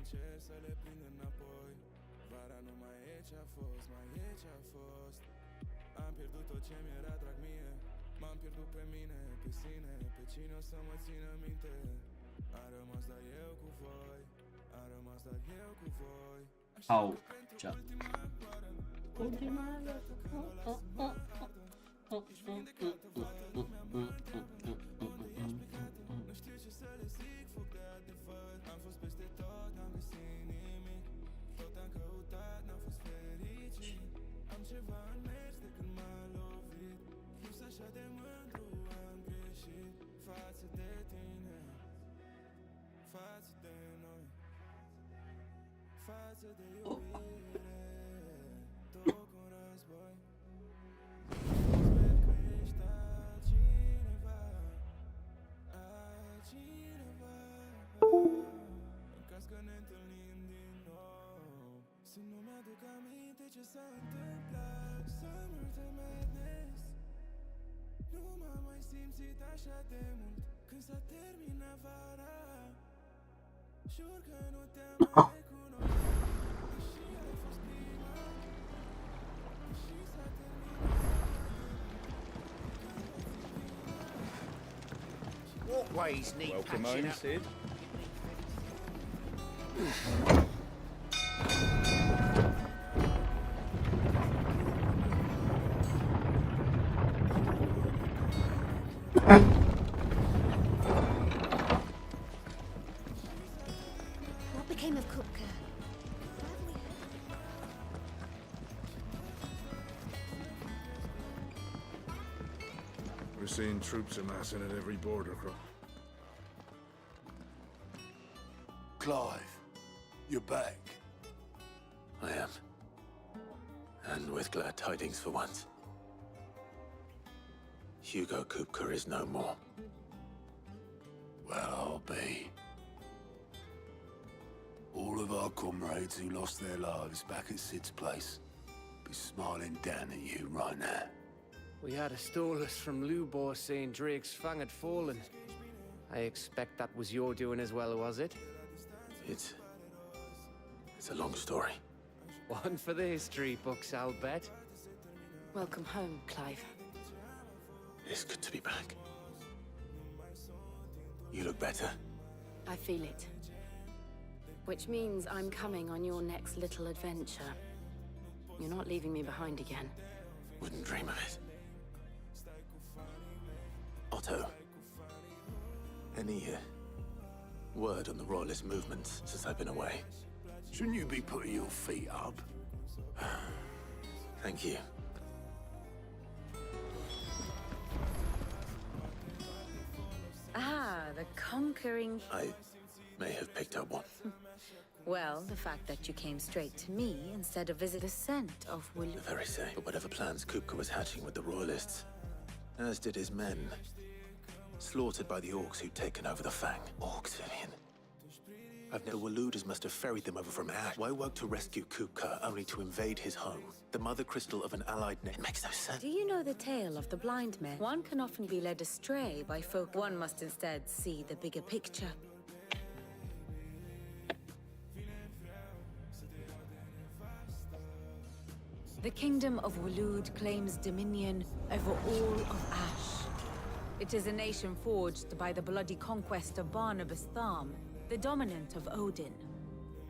încerc să le prind înapoi. Vara nu mai e ce-a fost, mai e ce-a fost. Am pierdut tot ce mi-era drag mie. M-am pierdut pe mine, pe sine, pe cine o să mă țină minte. Am rămas doar eu cu voi, am rămas doar eu cu voi. Așa că pentru ultima oară, ultima dată când o las să mă ardă. Ești vindecată, toată lumea mă ardă. Ești plecată, nu știu ce să le zic, foc de adevăr. Am fost peste tot, n-am găsit nimic. Tot am căutat, n-am fost fericit. Am ceva în mers de când m-a lovit. Nu sunt așa de mândru, am greșit. Față de tine, față de noi, față de iubire. Tot cu război. Sper că ești altcineva, altcineva. În caz că ne întâlnim din nou. Să nu mi-aduc aminte ce s-a întâmplat. Summer to madness. Nu m-am mai simțit așa de mult când s-a terminat vara. Jur că nu te-am mai recunoscut, deși ai fost prima, deși s-a terminat. Walkways need Welcome patching home, up. Sid. What became of Kupka? We're seeing troops amassing at every border cross. Clive, you're back. I am. And with glad tidings for once. Hugo Kupka is no more. Well, I'll be. All of our comrades who lost their lives back at Sid's place be smiling down at you right now. We had a stolus from Lubor saying Drake's fang had fallen. I expect that was your doing as well, was it? It's a long story. One for the history books, I'll bet. Welcome home, Clive. It's good to be back. You look better. I feel it. Which means I'm coming on your next little adventure. You're not leaving me behind again. Wouldn't dream of it. Otto. Any word on the Royalist movements since I've been away? Shouldn't you be putting your feet up? Thank you. Ah, the conquering... I may have picked up one. Well, the fact that you came straight to me instead of visit the scent of Will... The very same. But whatever plans Kupka was hatching with the Royalists, as did his men, slaughtered by the orcs who'd taken over the Fang. Orcs, Vivian. The Waluders must have ferried them over from Ash. Why work to rescue Kupka only to invade his home? The mother crystal of an allied It makes no sense. Do you know the tale of the blind men? One can often be led astray by folk. One must instead see the bigger picture. The kingdom of Walud claims dominion over all of Ash. It is a nation forged by the bloody conquest of Barnabas Tharm, the dominant of Odin.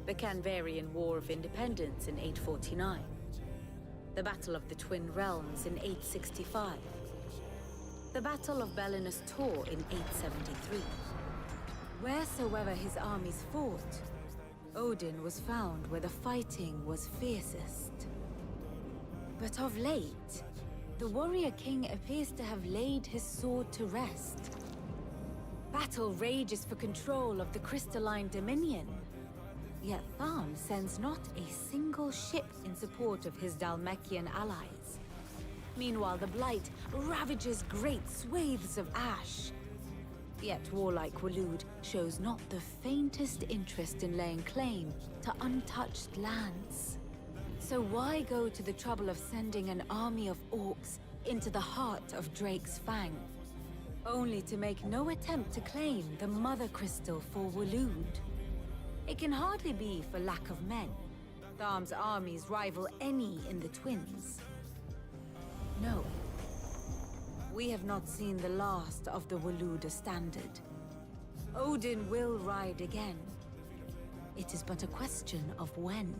The Canvarian War of Independence in 849. The Battle of the Twin Realms in 865. The Battle of Belinus Tor in 873. Wheresoever his armies fought, Odin was found where the fighting was fiercest. But of late, the warrior king appears to have laid his sword to rest. Battle rages for control of the crystalline dominion. Yet Tharm sends not a single ship in support of his Dhalmekian allies. Meanwhile, the Blight ravages great swathes of Ash. Yet warlike Walud shows not the faintest interest in laying claim to untouched lands. So why go to the trouble of sending an army of orcs into the heart of Drake's Fang, only to make no attempt to claim the Mother Crystal for Walud? It can hardly be for lack of men. Tharm's armies rival any in the Twins. No. We have not seen the last of the Waloed standard. Odin will ride again. It is but a question of when.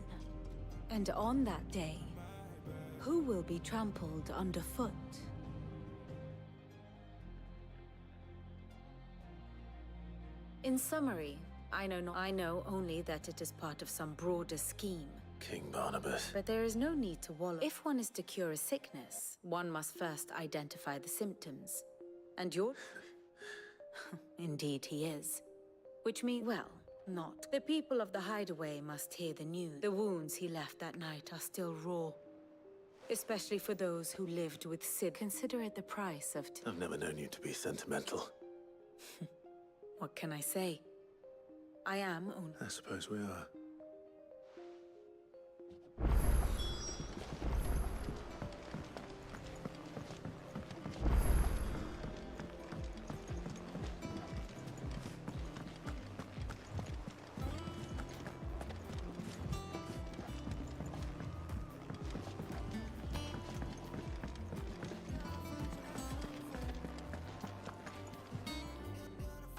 And on that day, who will be trampled underfoot? In summary, I know only that it is part of some broader scheme. King Barnabas. But there is no need to wallow. If one is to cure a sickness, one must first identify the symptoms. And you're... Indeed he is. Which means, well, not. The people of the Hideaway must hear the news. The wounds he left that night are still raw. Especially for those who lived with Sid. Consider it the price of... I've never known you to be sentimental. What can I say? I am only... I suppose we are.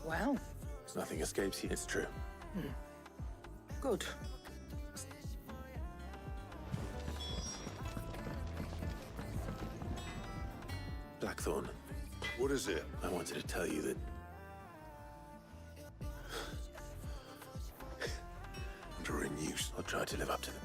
Well, Nothing escapes you, it's true. good. Blackthorn, What is it? I wanted to tell you that... You're in use. I'll try to live up to them.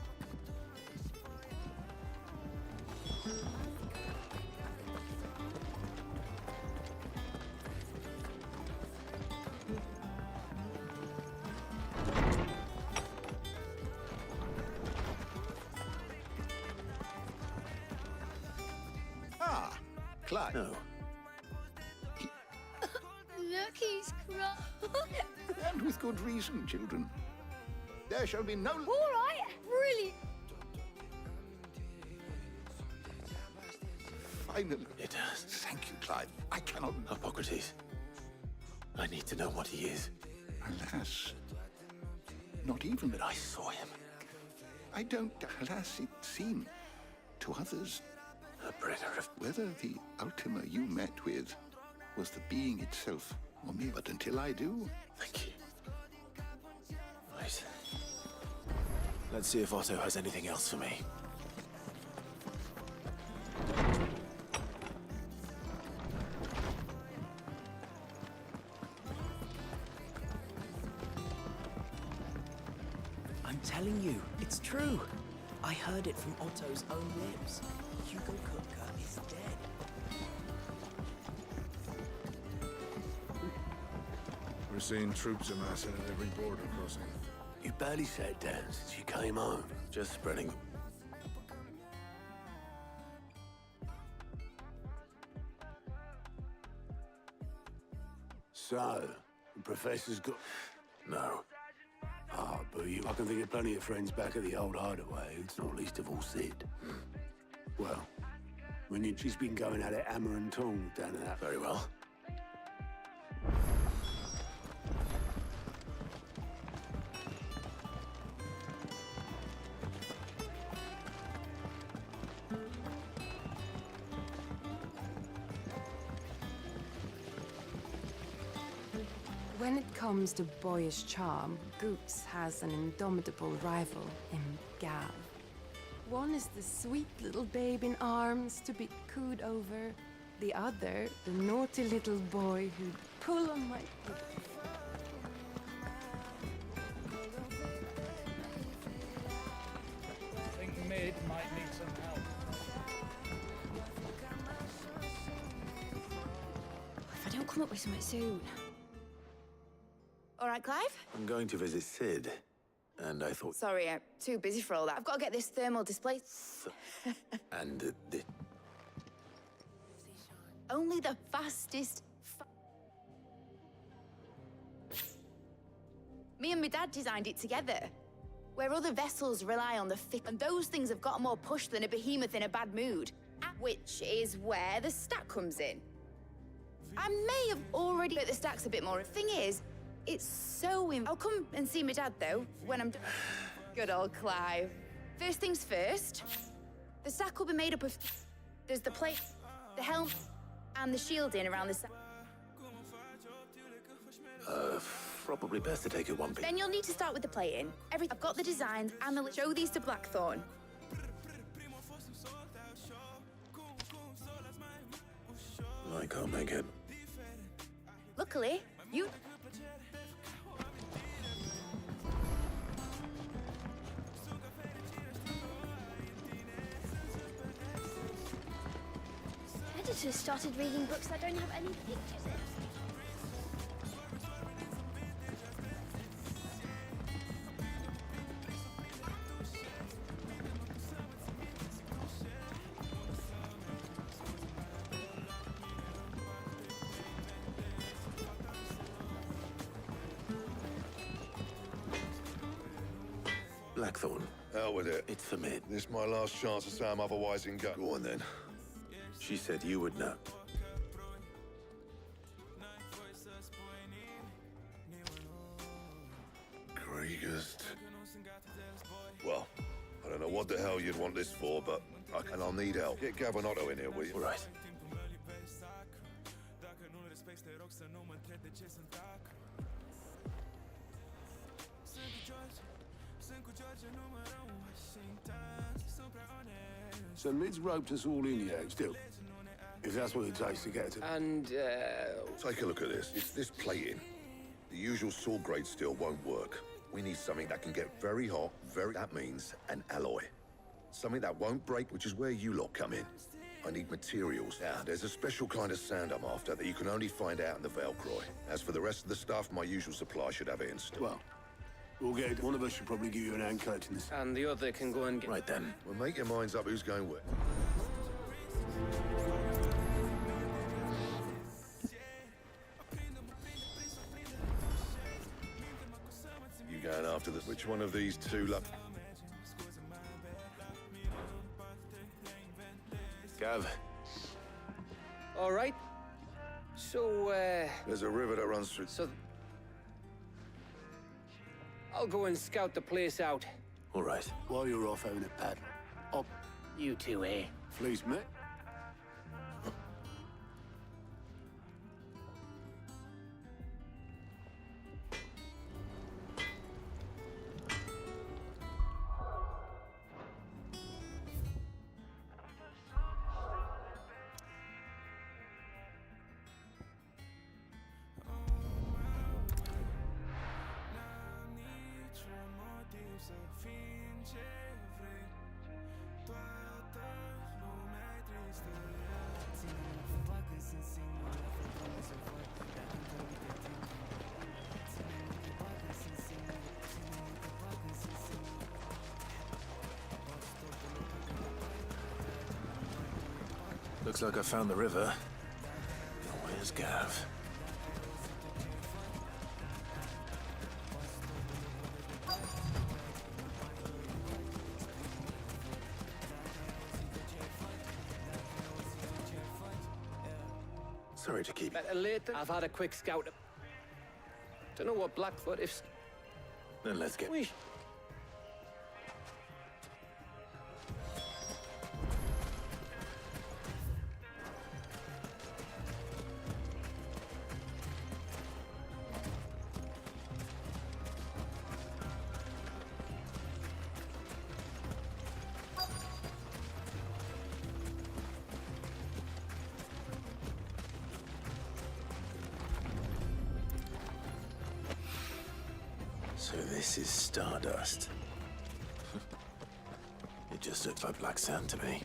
Ah, Clyde. No. Look, he's crying. And with good reason, children. There shall be no... All right, really. Finally. It does. Thank you, Clyde. I cannot... Hippocrates. I need to know what he is. Alas. Not even But I saw him. I don't... Alas, it seemed to others A bringer of... whether the Ultima you met with was the being itself or me. But until I do, Thank you. Right. Let's see if Otto has anything else for me. I'm telling you, it's true. I heard it from Otto's own lips. Hugo Kupka is dead. we're seeing troops amassing at every border crossing. You barely sat down since you came home. Just spreading... So, the Professor's got... No. Ah, but I can think of plenty of friends back at the old hideaway. It's not least of all Sid. Well, she's been going at it hammer and tong down at that. Very well. When it comes to boyish charm, Goops has an indomitable rival in Gav. One is the sweet little babe in arms to be cooed over. The other, the naughty little boy who'd pull on my... I think Mid might need some help. If I don't come up with something soon. All right, Clive? I'm going to visit Sid, and I thought... Sorry, I'm too busy for all that. I've got to get this thermal display. And the... Only the fastest. Me and my dad designed it together. Where other vessels rely on the thick, and those things have got more push than a behemoth in a bad mood. Which is where the stack comes in. I may have already got the stacks a bit more. The thing is, It's so I'll come and see my dad, though, when I'm done. Good old Clive. First things first, the sack will be made up of... There's the plate, the helm, and the shielding around the sack. Probably best to take it one piece. Then you'll need to start with the plating. I've got the designs and the... Show these to Blackthorn. I can't make it. Luckily, you... Editors started reading books that don't have any pictures in. Blackthorn. Hell with it. It's for mid. This my last chance to say I'm otherwise in go. Go on then. She said you would know. Greatest. Well, I don't know what the hell you'd want this for, but I'll need help. Get Gavin-Otto in here, will you? All right. So Mid's roped us all in here, still. If that's what it takes to get to... And, Take a look at this. It's this plating. The usual saw grade steel won't work. We need something that can get very hot, That means an alloy. Something that won't break, which is where you lot come in. I need materials. Now, there's a special kind of sand I'm after that you can only find out in the Velcroy. As for the rest of the stuff, my usual supply should have it in stock. Well, we'll get it. One of us should probably give you an hand collecting this. And the other can go and get... Right then. Well, make your minds up who's going where. You going after this? Which one of these two Gav. All right. So, There's a river that runs through... So... I'll go and scout the place out. All right. While you're off having a paddle. Oh, You two, eh? please, mate. Looks like I found the river. Where's Gav? Sorry to keep... Better later. I've had a quick scout. Don't know what Blackfoot if... Then let's get... Whee! So this is stardust. It just looks like black sand to me.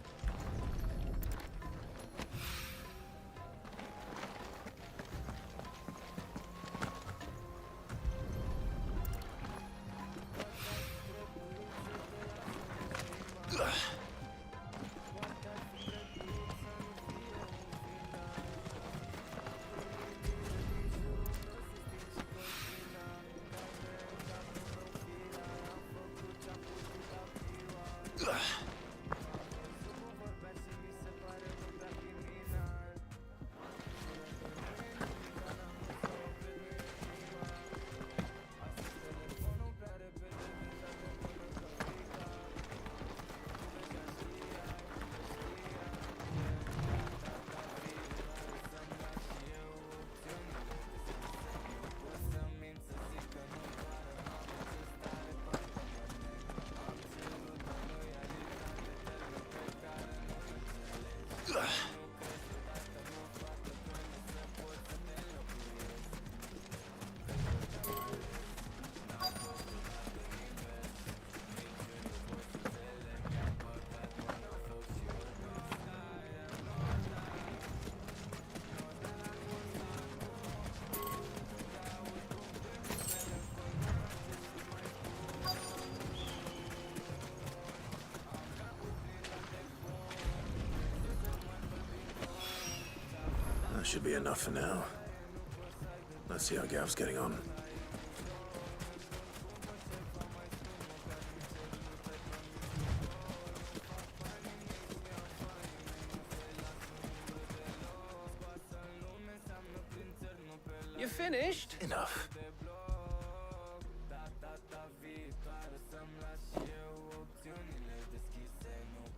should be enough for now. Let's see how Gav's getting on. You finished? Enough.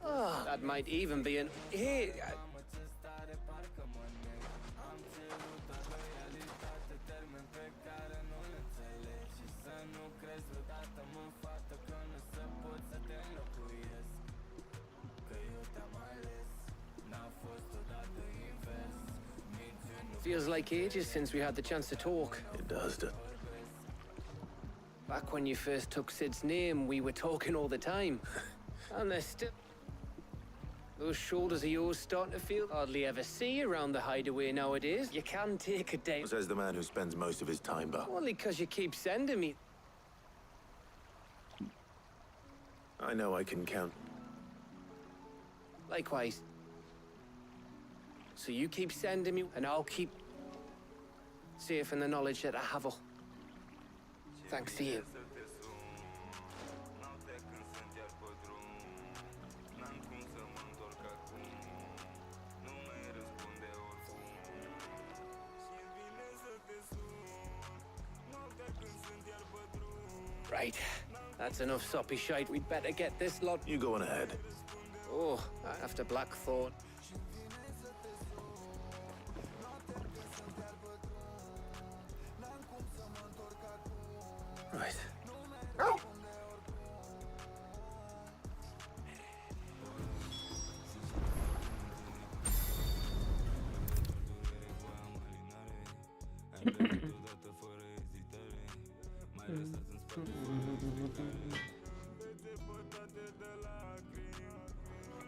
Oh, that might even be an... Hey... Feels like ages since we had the chance to talk. It does. Back when you first took Sid's name, we were talking all the time. And they're still... Those shoulders of yours starting to feel... Hardly ever see you around the hideaway nowadays. You can take a day... Says the man who spends most of his time back. Only because you keep sending me... I know I can count. Likewise. So you keep sending me, and I'll keep... safe in the knowledge that I have all. Thanks to you. Right. That's enough soppy shite. We'd better get this lot... You go on ahead. Oh, after Blackthorn. Right. Oh.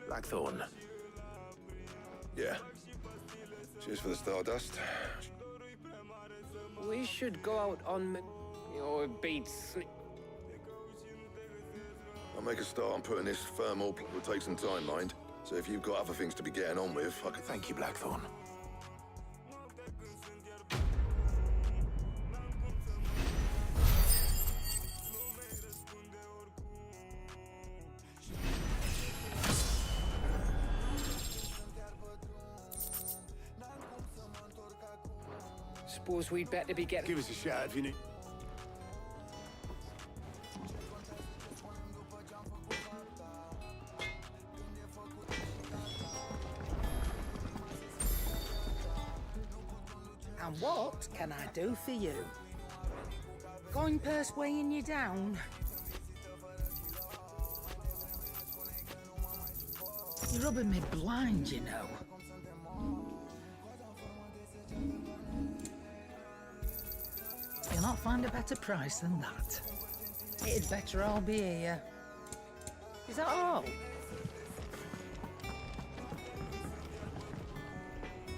Blackthorn. Yeah. Cheers for the Stardust. We should go out on... Your beats. I'll make a start on putting this thermal... Will take some time, mind. So if you've got other things to be getting on with, I can... Thank you, Blackthorn. Suppose we'd better be getting... Give us a shout if you need... And what can I do for you? Coin purse weighing you down? You're rubbing me blind, you know. You'll not find a better price than that. It'd better all be here. Is that all?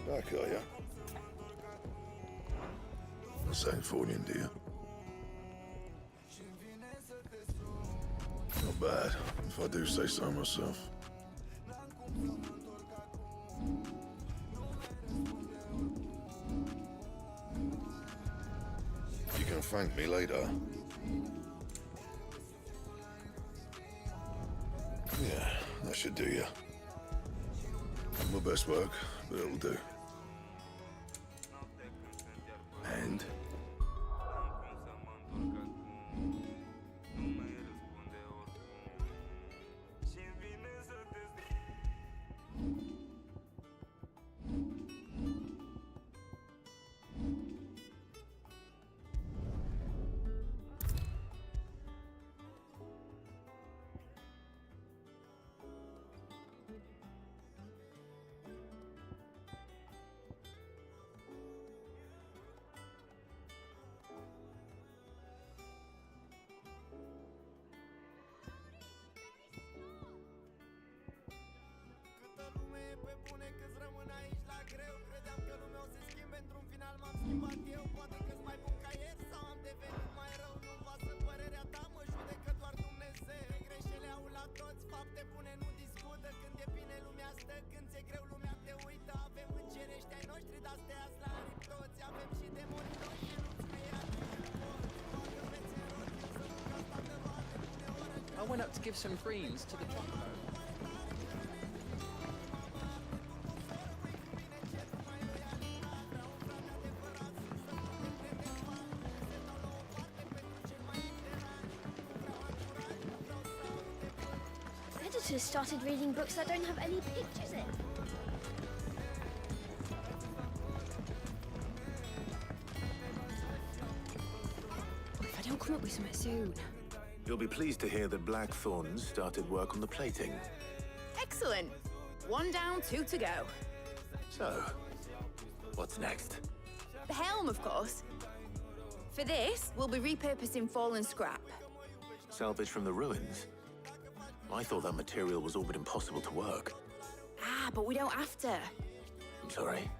Back, are you? Not saying fortune, do you? Not bad, if I do say so myself. You can thank me later. Yeah, that should do you. My best work, but it'll do. And? Când e greu lumea te uită, avem îngerești ai noștri, dar stai went up to give some greens to the chocobo. Editors started reading books that don't have any pictures in. If I don't come up with something soon. You'll be pleased to hear that Blackthorn started work on the plating. Excellent. 1 down, 2 to go. So, what's next? The helm, of course. For this, we'll be repurposing fallen scrap. Salvage from the ruins? I thought that material was all but impossible to work. Ah, but we don't have to. I'm sorry.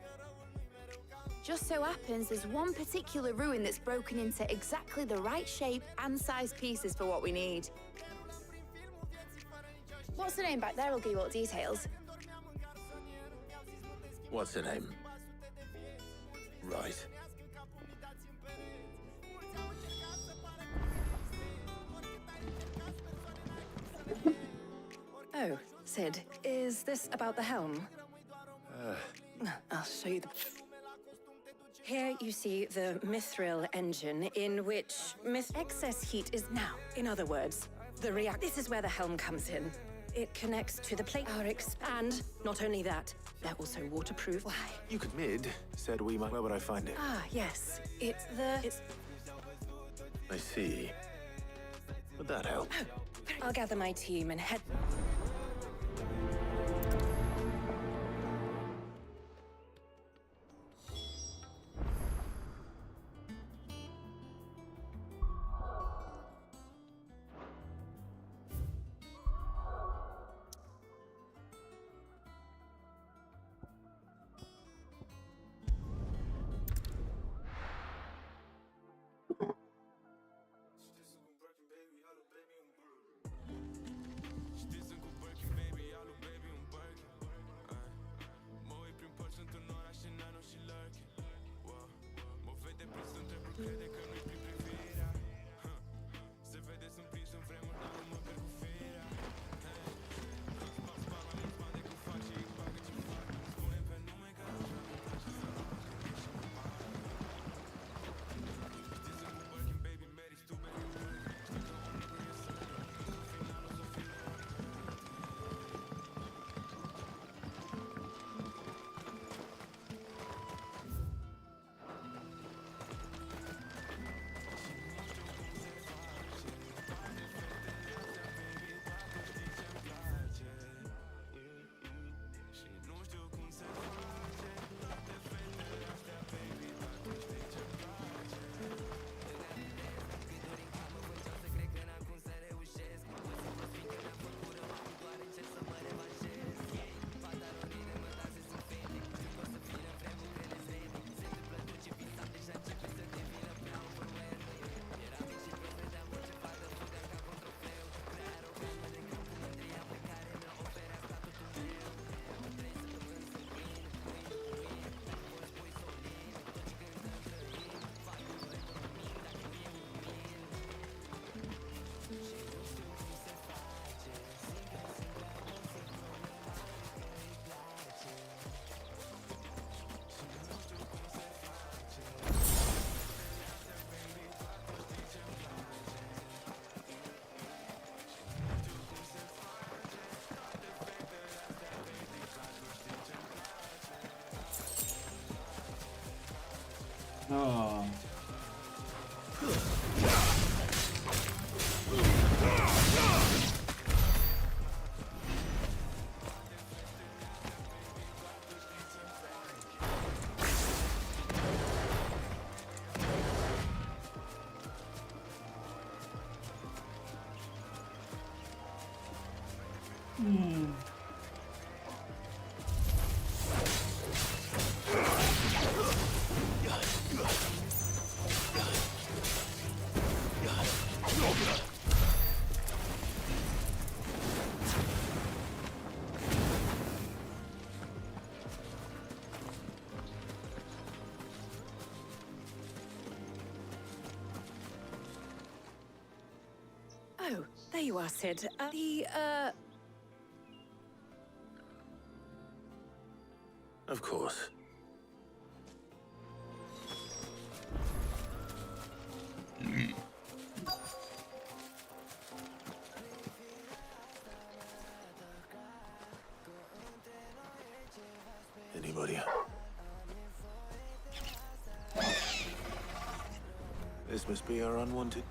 Just so happens there's one particular ruin that's broken into exactly the right shape and size pieces for what we need. What's the name back there? I'll give you all the details. What's her name? Right. Oh, Sid, is this about the helm? I'll show you the... Here you see the mithril engine in which excess heat is now. In other words, this is where the helm comes in. It connects to the plate power expand. Not only that, they're also waterproof. Why? You could said we might. Where would I find it? Ah, yes. It's... I see. Would that help? I'll gather my team and head... Oh. Oh, Oh, there you are, Sid. Of course. Anybody? This must be our unwanted.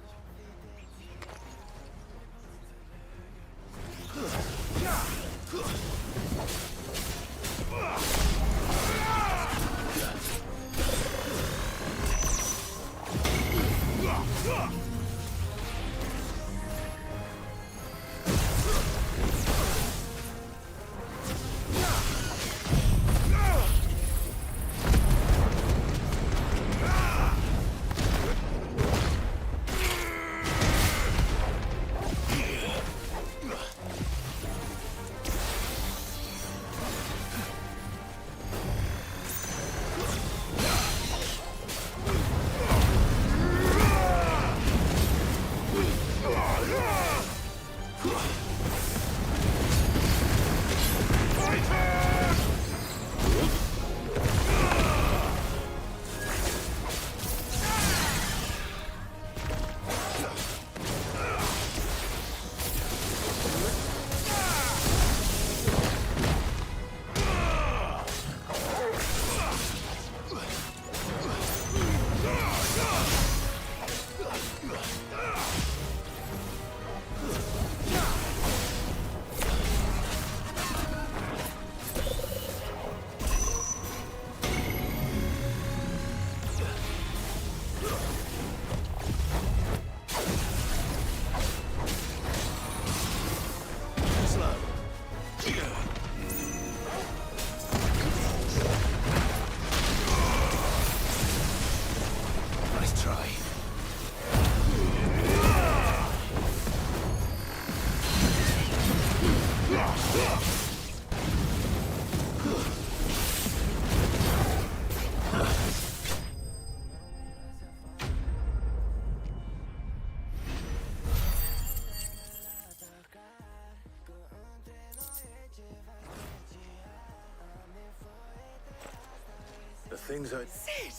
The things I... Sid!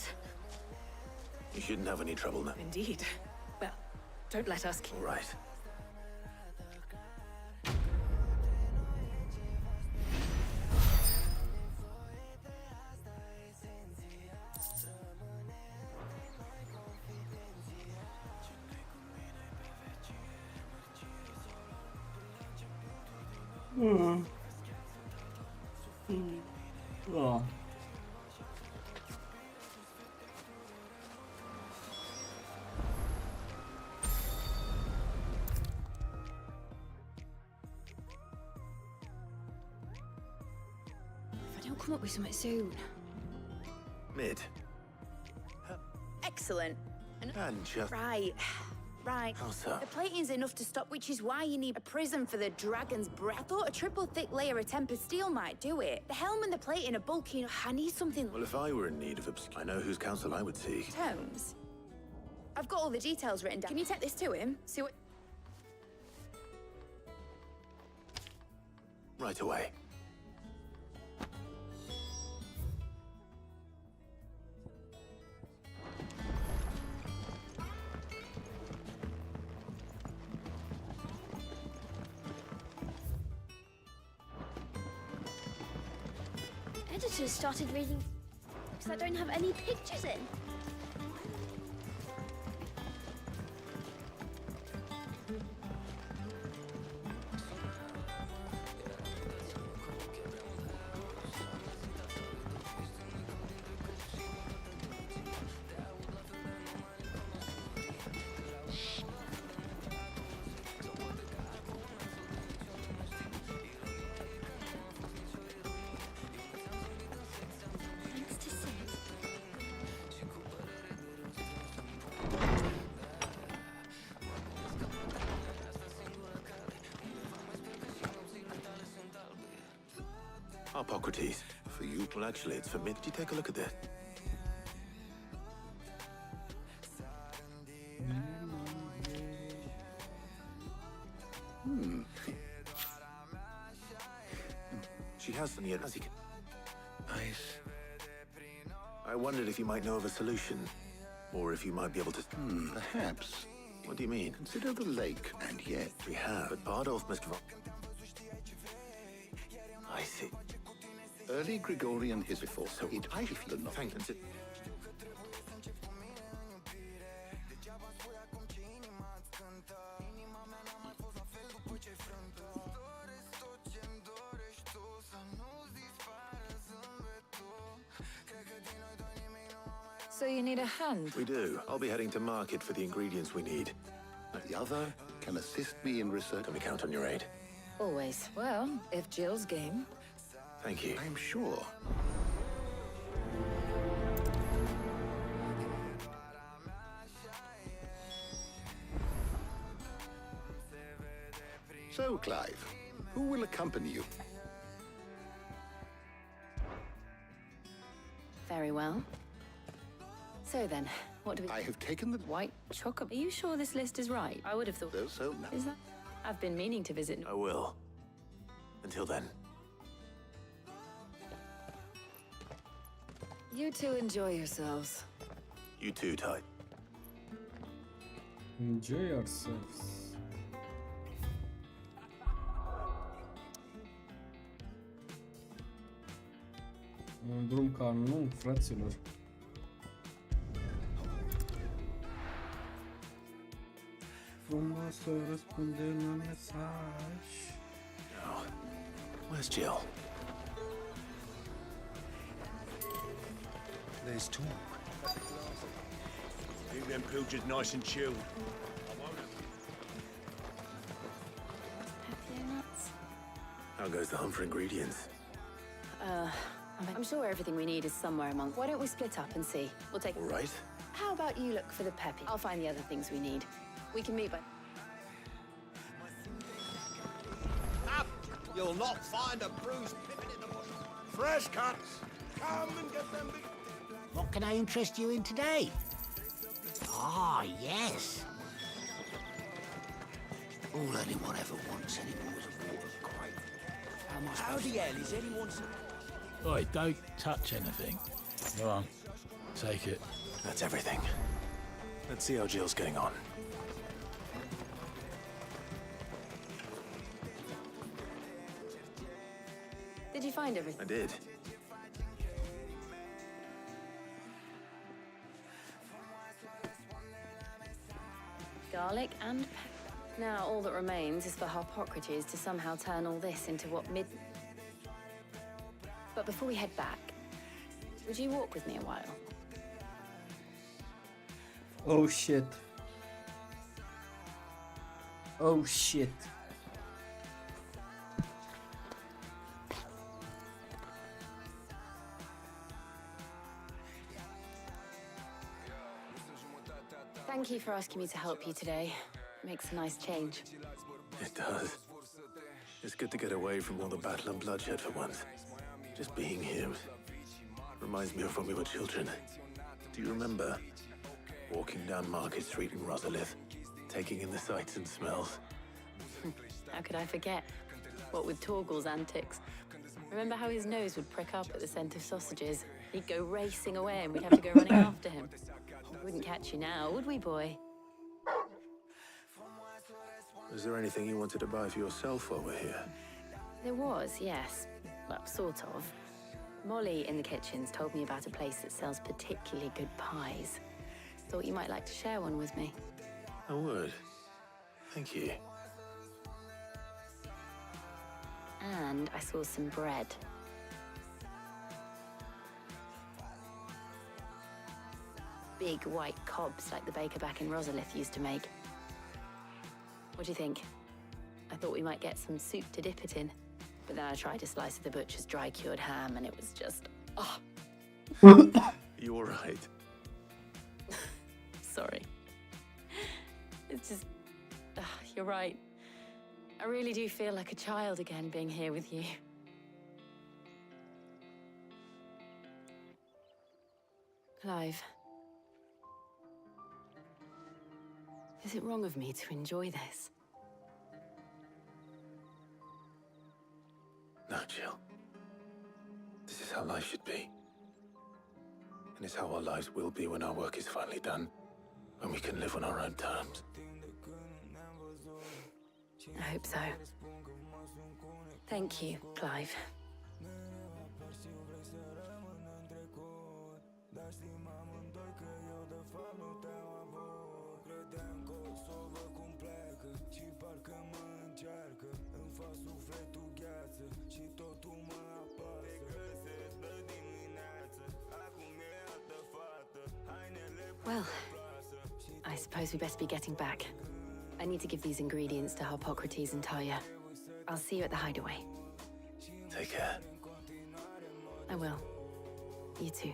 You shouldn't have any trouble now. Indeed. Well, don't let us keep... All right. Oh. If I don't come up with something soon. Mid. Excellent. And just... Right. Right. How so? The plating's enough to stop, which is why you need a prism for the dragon's breath. I thought a triple thick layer of tempered steel might do it. The helm and the plating are bulky enough. I need something... Well, if I were in need of I know whose counsel I would seek. Tomes. I've got all the details written down. Can you take this to him? See what... Right away. Editors started reading books that don't have any pictures in. Hippocrates. For you? Well, actually, it's for me. Did you take a look at this? She has some yet. Nice. I wondered if you might know of a solution, or if you might be able to. Perhaps. What do you mean? Consider the lake, and yet. We have, but Bardolph must have. I see. Early Gregorian history before, so it I feel not. Thank you. So you need a hand? We do. I'll be heading to market for the ingredients we need. The other can assist me in research. Can we count on your aid? Always. Well, if Jill's game. Thank you. I'm sure. So, Clive, who will accompany you? Very well. So then, what do we... I have taken the White chocolate. Are you sure this list is right? I would have thought... So no. Is that... I've been meaning to visit... I will. Until then. You two enjoy yourselves. You too, Ty. Enjoy yourselves. Drum karnı lung, fraților. Frumos să răspundem la mesaj. No. Where's Jill? There's talk. Keep them pilgers nice and chilled. How goes the hunt for ingredients? I'm sure everything we need is somewhere among... Why don't we split up and see? We'll take... All right. How about you look for the peppy? I'll find the other things we need. We can meet by... Up! You'll not find a bruised pippin in the bush. Fresh cuts! Come and get them big... What can I interest you in today? Ah, yes. All anyone ever wants anymore is a water crate. How the hell is anyone... Oi, don't touch anything. Go on, take it. That's everything. Let's see how Jill's getting on. Did you find everything? I did. Garlic and pepper. Now all that remains is for Hippocrates to somehow turn all this into what mid... But before we head back, would you walk with me a while? Oh shit. Oh shit. Thank you for asking me to help you today. Makes a nice change. It does. It's good to get away from all the battle and bloodshed for once. Just being here reminds me of when we were children. Do you remember? Walking down Market Street in Rosalith, taking in the sights and smells. How could I forget? What with Torgal's antics. Remember how his nose would prick up at the scent of sausages? He'd go racing away and we'd have to go running after him. We wouldn't catch you now, would we, boy? Was there anything you wanted to buy for yourself while we're here? There was, yes. Well, sort of. Molly in the kitchens told me about a place that sells particularly good pies. Thought you might like to share one with me. I would. Thank you. And I saw some bread. Big white cobs like the baker back in Rosalith used to make. What do you think? I thought we might get some soup to dip it in. But then I tried a slice of the butcher's dry-cured ham and it was just... Oh. You all right? Sorry. It's just... you're right. I really do feel like a child again being here with you. Clive. Is it wrong of me to enjoy this? No, Jill. This is how life should be. And it's how our lives will be when our work is finally done. When we can live on our own terms. I hope so. Thank you, Clive. Well, I suppose we best be getting back. I need to give these ingredients to Harpocrates and Talia. I'll see you at the hideaway. Take care. I will. You too.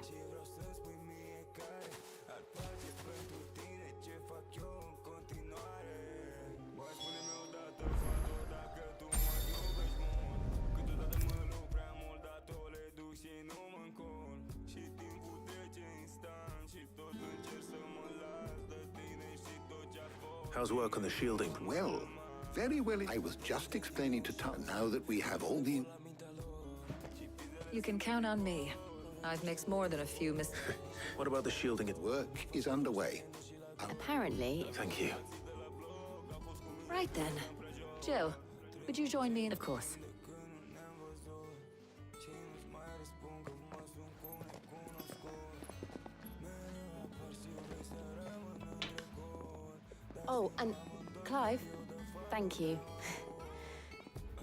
How's work on the shielding? Well, very well. I was just explaining to Tom, now that we have all the... You can count on me. I've mixed more than a few What about the shielding? Work is underway. Apparently... Thank you. Right then. Jill, would you join me in... Of course. Oh, and Clive, thank you.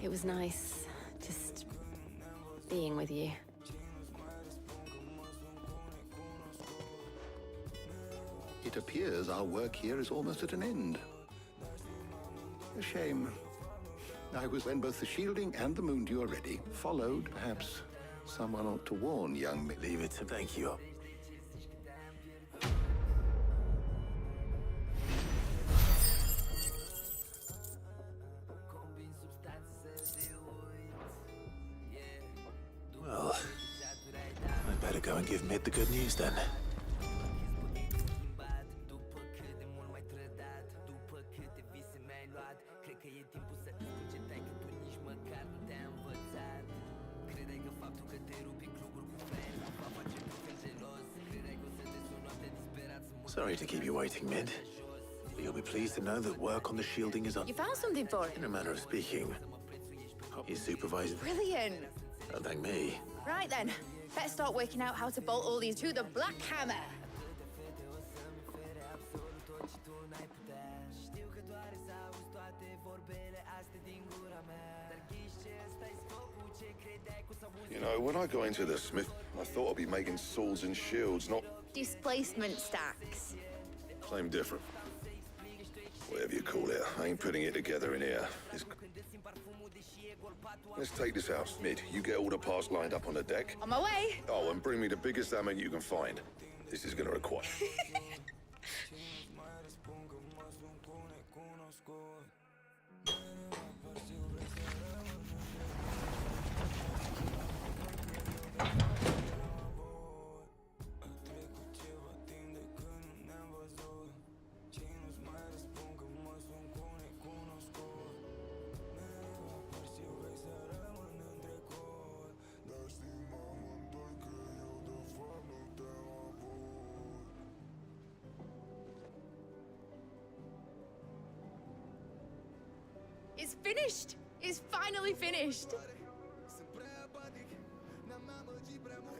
It was nice just being with you. It appears our work here is almost at an end. A shame. I was when both the shielding and the moon dew are ready, followed, perhaps someone ought to warn young me. Leave it to thank you. Well, I'd better go and give Mid the good news then. Sorry to keep you waiting, Mid. But you'll be pleased to know that work on the shielding is on. You found something for it? In a manner of speaking. He's supervising. Brilliant. Don't thank me. Right then, let's start working out how to bolt all these to the Black Hammer. You know, when I got into the smith, I thought I'd be making swords and shields, not Displacement stacks. same different. Whatever you call it, I ain't putting it together in here. Let's take this out. Mid, you get all the parts lined up on the deck. On my way. Oh, and bring me the biggest hammer you can find. This is gonna require. It's finished. It's finally finished.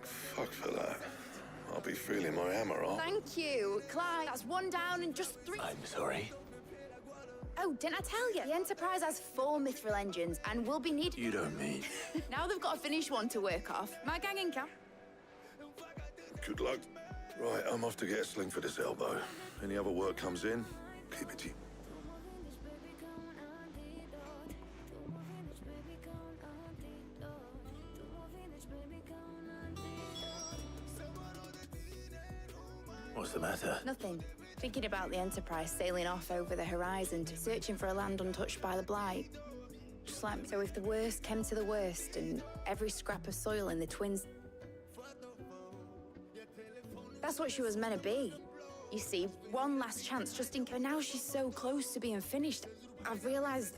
Fuck for that. I'll be feeling my hammer off. Thank you, Clive. That's one down and just 3. I'm sorry. Oh, didn't I tell you? The Enterprise has 4 mithril engines and will be needed. You don't mean. Now they've got a finished one to work off. My gang in camp. Good luck. Right, I'm off to get a sling for this elbow. Any other work comes in, keep it to you. What's the matter? Nothing. Thinking about the Enterprise sailing off over the horizon, searching for a land untouched by the Blight. Just like me. So if the worst came to the worst and every scrap of soil in the Twins... That's what she was meant to be. You see, one last chance just in case. Now she's so close to being finished. I've realized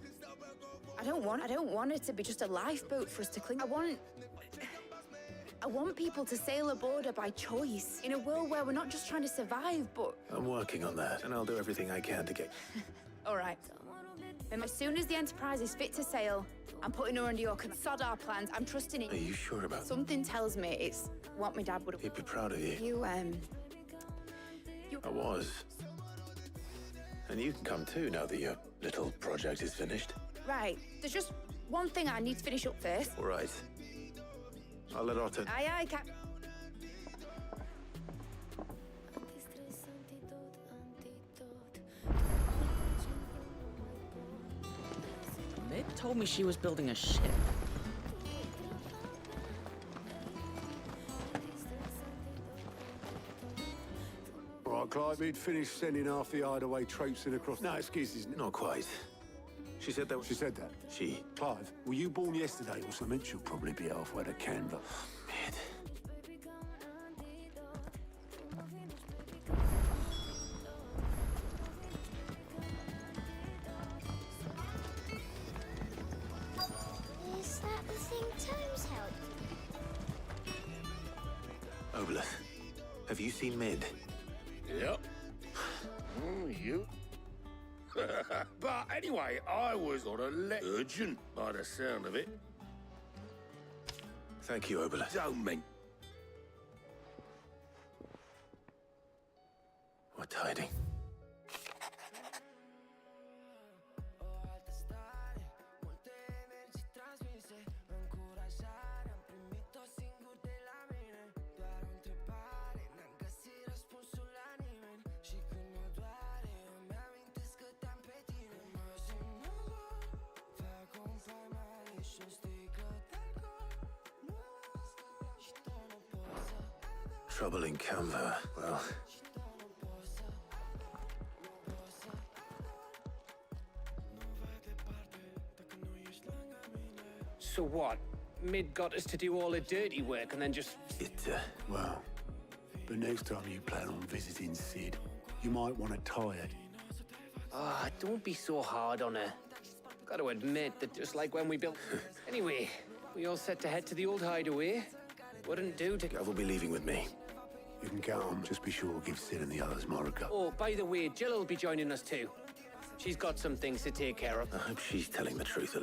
I don't want it to be just a lifeboat for us to cling. I want people to sail aboard her by choice. In a world where we're not just trying to survive, but... I'm working on that, and I'll do everything I can to get... All right. And as soon as the Enterprise is fit to sail, I'm putting her under your command. Sod our plans. I'm trusting in you. Are you sure about that? Something tells me it's what my dad would have... He'd be proud of you. You, I was. And you can come too, now that your little project is finished. Right. There's just one thing I need to finish up first. All right. I'll let Otto... Aye, Cap... Mid told me she was building a ship. All right, Clive, he'd finished sending half the hideaway traipsing across... No, excuses. Not quite. She said that... She said that? She... Clive, were you born yesterday or something? She'll probably be halfway to Canva. Mid. Is that the thing Tomes held? Obelith, have you seen Mid? Yep. You? But anyway, I was on a urgent by the sound of it. Thank you, Obelith. Don't mean. What's hiding? Trouble in Canva. Well... So what? Mid got us to do all the dirty work and then just... Well, but next time you plan on visiting Sid, you might want to tie it. Ah, don't be so hard on her. Got to admit that just like when we built... Anyway, we all set to head to the old hideaway. Wouldn't do to... Gav will be leaving with me. You can count on. Just be sure to give Sid and the others more a go. Oh, by the way, Jill will be joining us too. She's got some things to take care of. I hope she's telling the truth.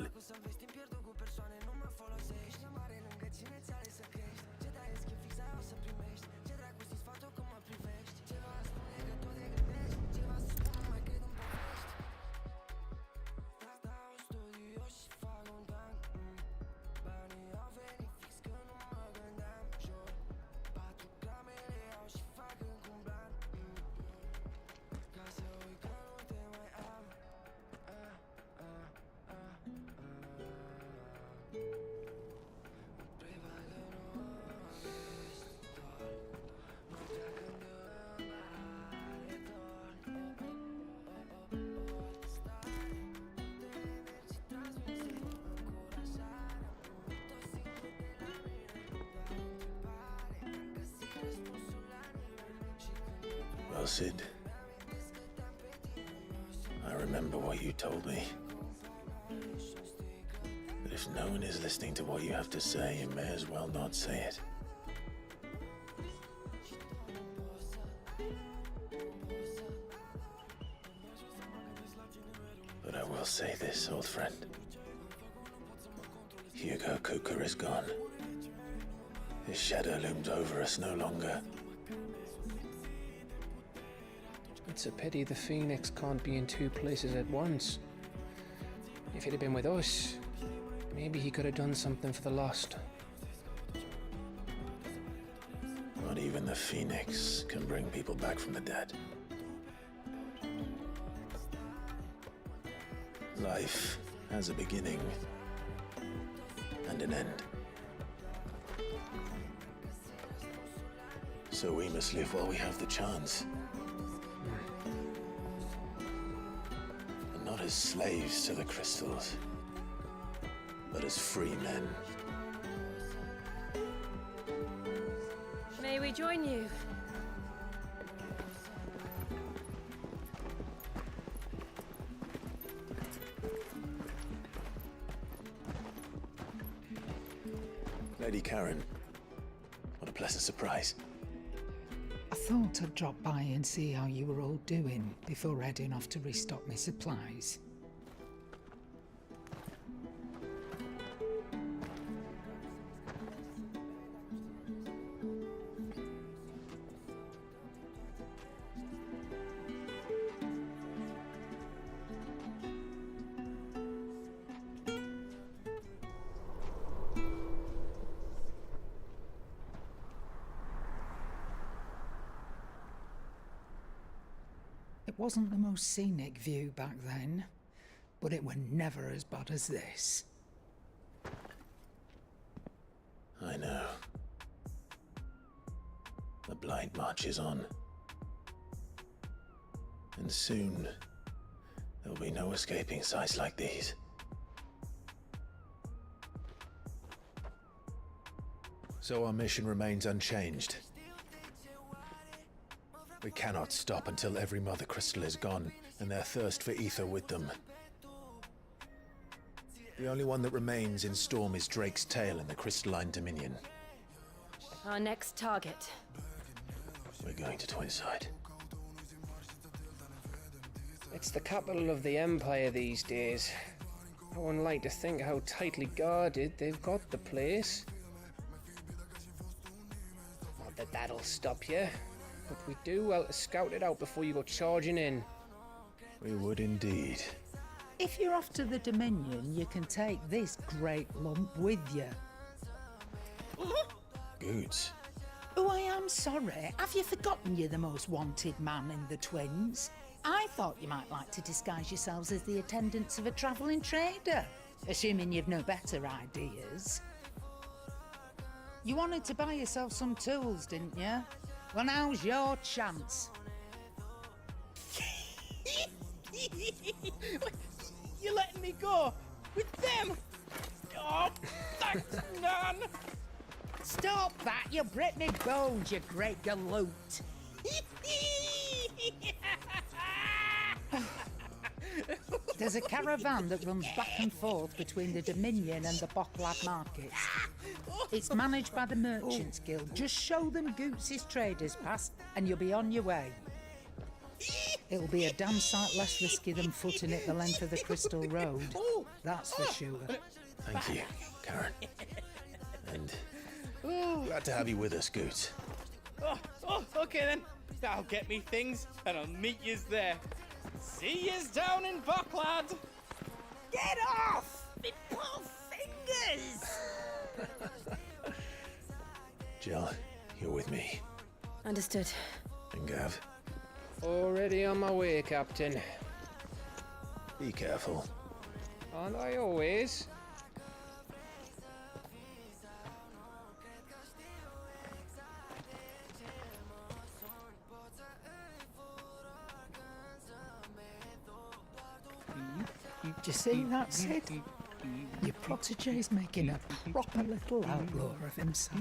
Well, Sid, I remember what you told me. But if no one is listening to what you have to say, you may as well not say it. But I will say this, old friend. Hugo Kuka is gone. His shadow looms over us no longer. It's a pity the Phoenix can't be in two places at once. If he'd have been with us, maybe he could have done something for the lost. Not even the Phoenix can bring people back from the dead. Life has a beginning and an end. So we must live while we have the chance. And not as slaves to the crystals, but as free men. May we join you? Lady Karen, what a pleasant surprise. I thought I'd drop by and see how you were all doing before heading off to restock my supplies. It wasn't the most scenic view back then, but it were never as bad as this. I know. The blight marches on. And soon, there'll be no escaping sights like these. So our mission remains unchanged. We cannot stop until every Mother Crystal is gone, and their thirst for ether with them. The only one that remains in Storm is Drake's Tail in the Crystalline Dominion. Our next target. We're going to Twinside. It's the capital of the Empire these days. I wouldn't like to think how tightly guarded they've got the place. Not that that'll stop you, but we do well to scout it out before you go charging in. We would indeed. If you're off to the Dominion, you can take this great lump with you. Goods. Oh, I am sorry. Have you forgotten you're the most wanted man in the Twins? I thought you might like to disguise yourselves as the attendants of a travelling trader, assuming you've no better ideas. You wanted to buy yourself some tools, didn't you? Well, now's your chance. You're letting me go with them? Oh, thanks, Nan. Stop that! You break me bones, you great galoot. There's a caravan that runs back and forth between the Dominion and the Bocklad markets. It's managed by the Merchants Guild. Just show them Goots' traders pass and you'll be on your way. It'll be a damn sight less risky than footing it the length of the Crystal Road. That's for sure. Thank you, Karen. And glad to have you with us, Goots. Okay then. I'll get me things and I'll meet yous there. See yous down in Bocklad. Get off! Me poor fingers! Jill, you're with me. Understood. And Gav. Already on my way, Captain. Be careful. Aren't I always? Do you see that, Sid? Your protege's making a proper little outlaw of himself.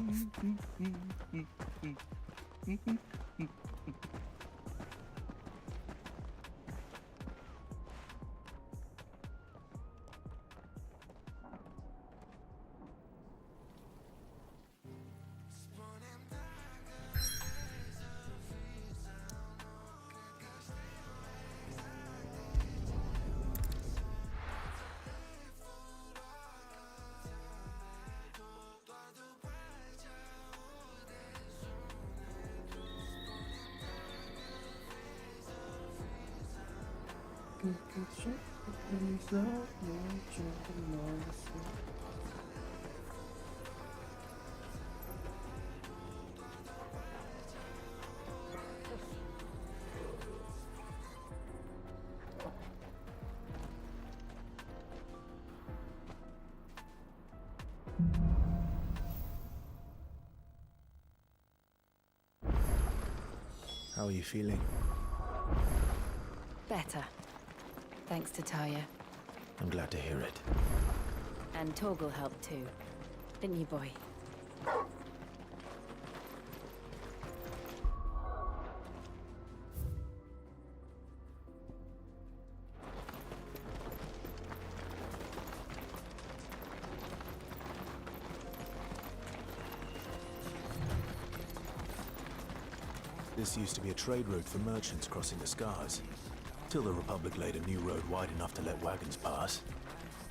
How are you feeling? Better. Thanks to Taya. I'm glad to hear it. And Torgal helped too. Didn't you, boy? This used to be a trade route for merchants crossing the Scars, till the Republic laid a new road wide enough to let wagons pass,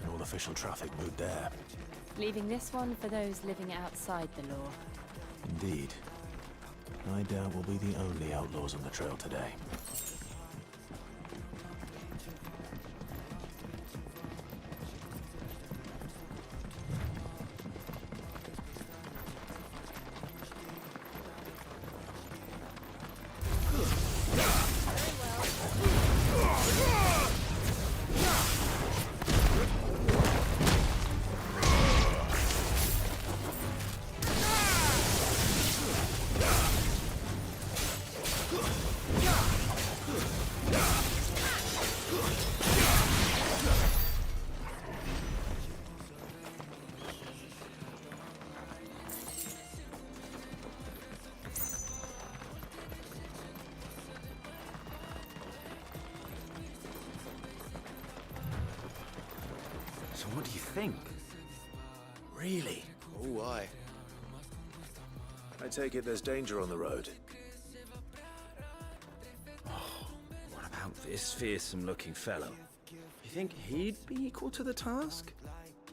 and all official traffic moved there. Leaving this one for those living outside the law. Indeed. I doubt we'll be the only outlaws on the trail today. So what do you think? Really? Oh, why? I take it there's danger on the road. What about this fearsome-looking fellow? You think he'd be equal to the task?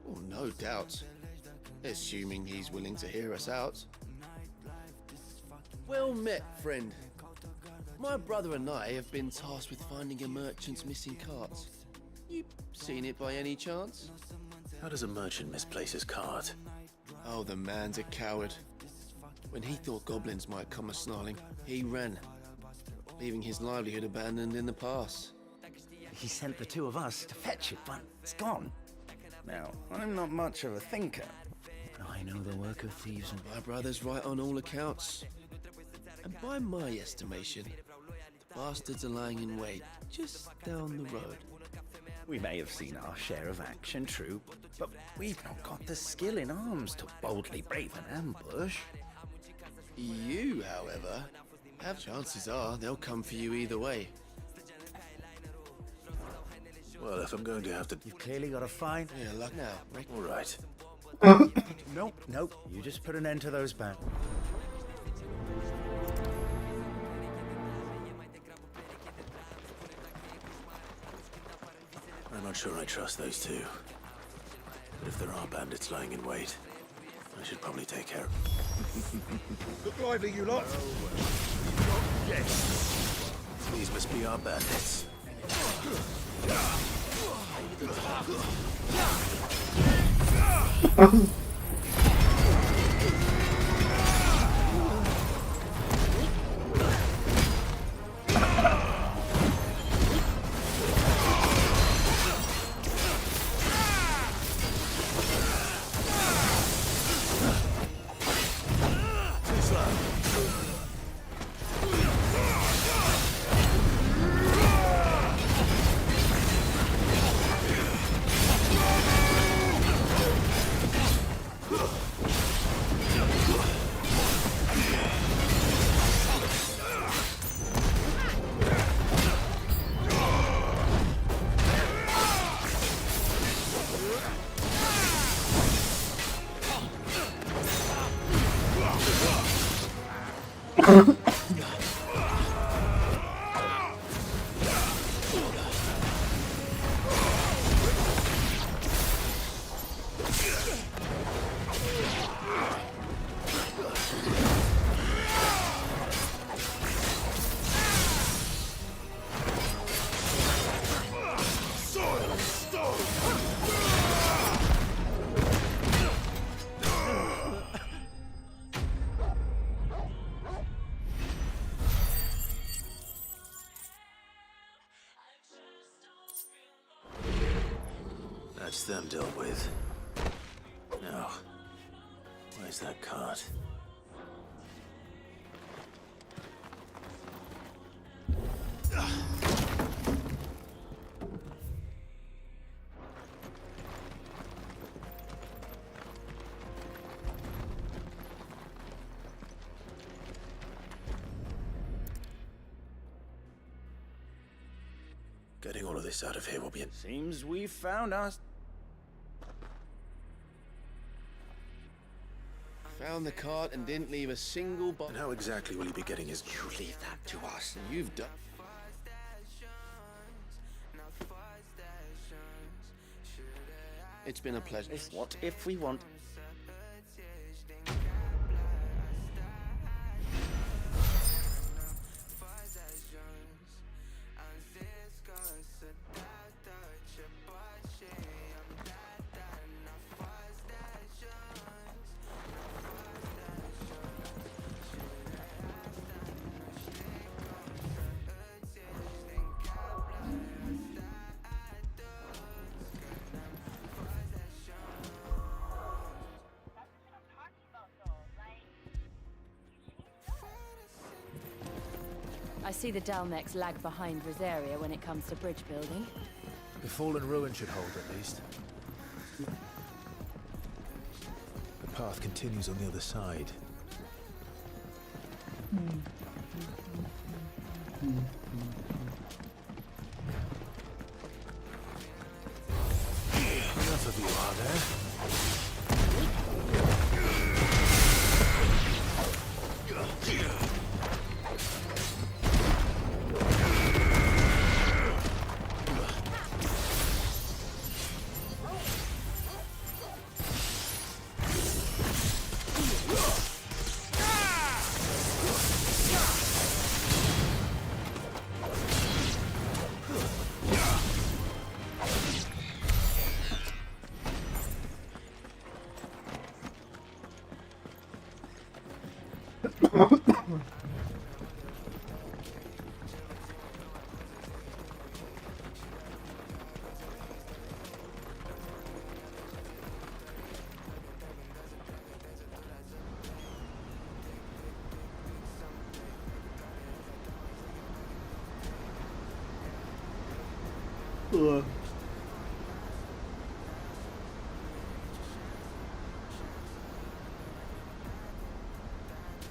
Oh, no doubt. Assuming he's willing to hear us out. Well met, friend. My brother and I have been tasked with finding a merchant's missing cart. You seen it by any chance? How does a merchant misplace his cart? Oh, the man's a coward. When he thought goblins might come a-snarling, he ran, leaving his livelihood abandoned in the pass. He sent the two of us to fetch it, but it's gone. Now, I'm not much of a thinker, but I know the work of thieves and... My brother's right on all accounts. And by my estimation, the bastards are lying in wait just down the road. We may have seen our share of action, true, but we've not got the skill in arms to boldly brave an ambush. You, however, have chances are they'll come for you either way. Well, if I'm going to have to... You've clearly got a fine. Yeah, luck now, right? All right. Nope. You just put an end to those bands. I'm not sure I trust those two. But if there are bandits lying in wait, I should probably take care of them. Look lively, you lot. Yes. These must be our bandits. That's them dealt with. Now, where's that cart? Getting all of this out of here will be... Seems we've found us. Found the cart and didn't leave a single And how exactly will he be getting his... You leave that to us. You've done... It's been a pleasure. What if we want... I see the Dalmex lag behind Rosaria when it comes to bridge building. The fallen ruin should hold, at least. The path continues on the other side. Enough of you, are there?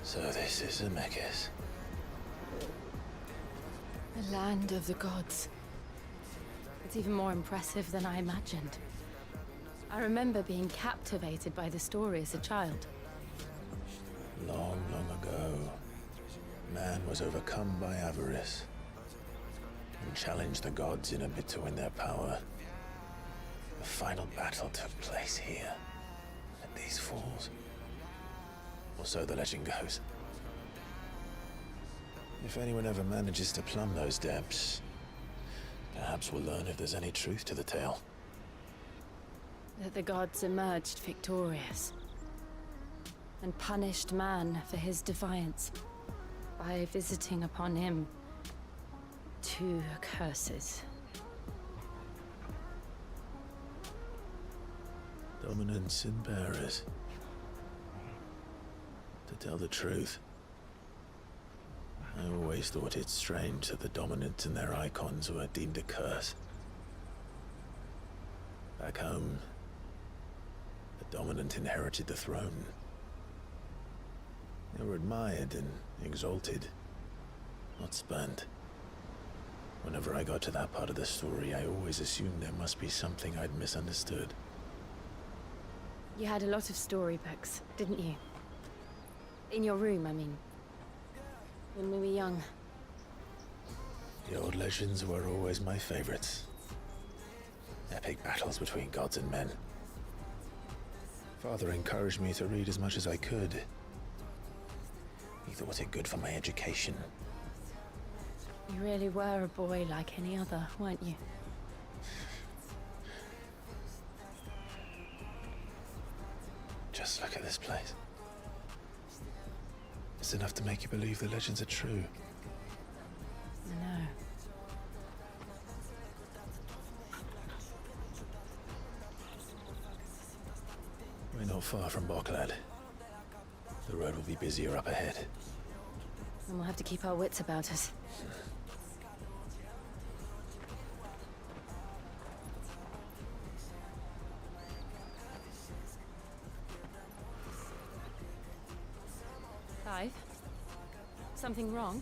So this is Zemeckis. The land of the gods. It's even more impressive than I imagined. I remember being captivated by the story as a child. Long, long ago, man was overcome by avarice and challenged the gods in a bid to win their power. The final battle took place here, at these falls. Or so the legend goes. If anyone ever manages to plumb those depths, perhaps we'll learn if there's any truth to the tale. That the gods emerged victorious and punished man for his defiance by visiting upon him 2 curses. Dominance and bearers. To tell the truth, I always thought it strange that the dominant and their icons were deemed a curse. Back home, the dominant inherited the throne. They were admired and exalted, not spurned. Whenever I got to that part of the story, I always assumed there must be something I'd misunderstood. You had a lot of storybooks, didn't you? In your room, I mean. When we were young. The old legends were always my favorites. Epic battles between gods and men. Father encouraged me to read as much as I could. He thought it good for my education. You really were a boy like any other, weren't you? Just look at this place. It's enough to make you believe the legends are true. I know. We're not far from Boklad. The road will be busier up ahead. And we'll have to keep our wits about us. Clive? Something wrong?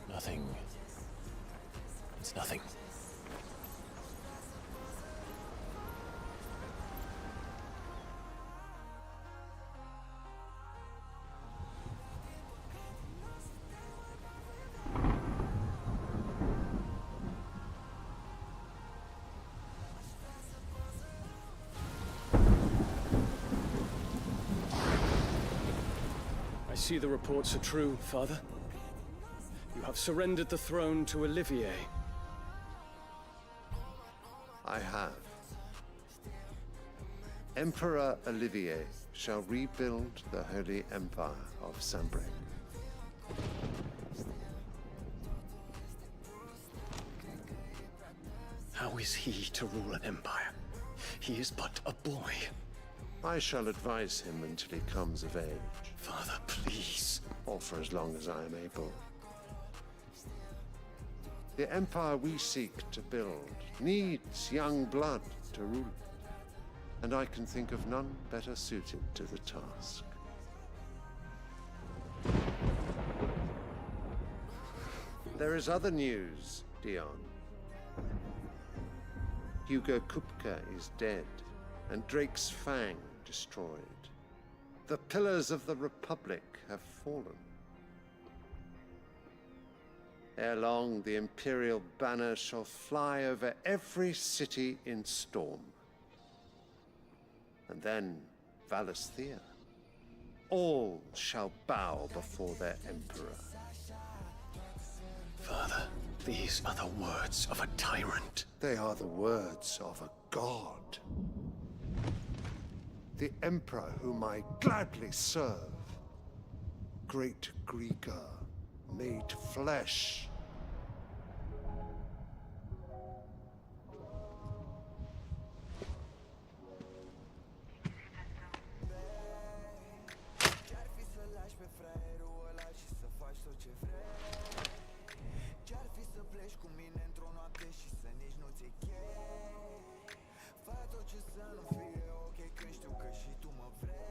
Nothing. It's nothing. see the reports are true, Father. You have surrendered the throne to Olivier. I have. Emperor Olivier shall rebuild the Holy Empire of Sambre. How is he to rule an empire? He is but a boy. I shall advise him until he comes of age. Father, please. Or for as long as I am able. The empire we seek to build needs young blood to rule it, and I can think of none better suited to the task. There is other news, Dion. Hugo Kupka is dead, and Drake's Fang destroyed. The pillars of the Republic have fallen. Ere long, the Imperial banner shall fly over every city in Storm. And then, Valisthea. All shall bow before their Emperor. Father, these are the words of a tyrant. They are the words of a god. The Emperor whom I gladly serve. Great Greeker, made flesh.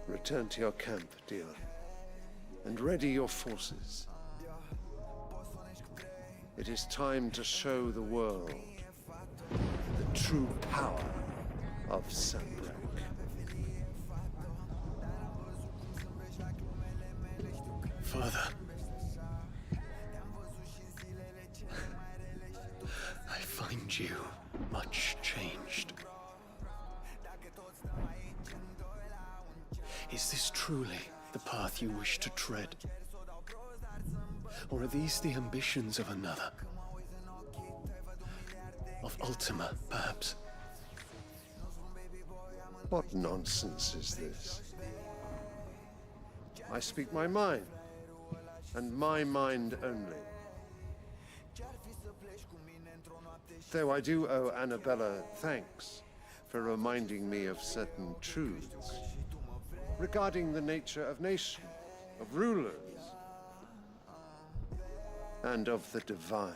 Return to your camp, Dion, and ready your forces. It is time to show the world the true power of Sambre. Father, I find you much changed. Is this truly the path you wish to tread? Or are these the ambitions of another? Of Ultima, perhaps? What nonsense is this? I speak my mind, and my mind only. Though I do owe Annabella thanks for reminding me of certain truths regarding the nature of nations, of rulers, and of the divine.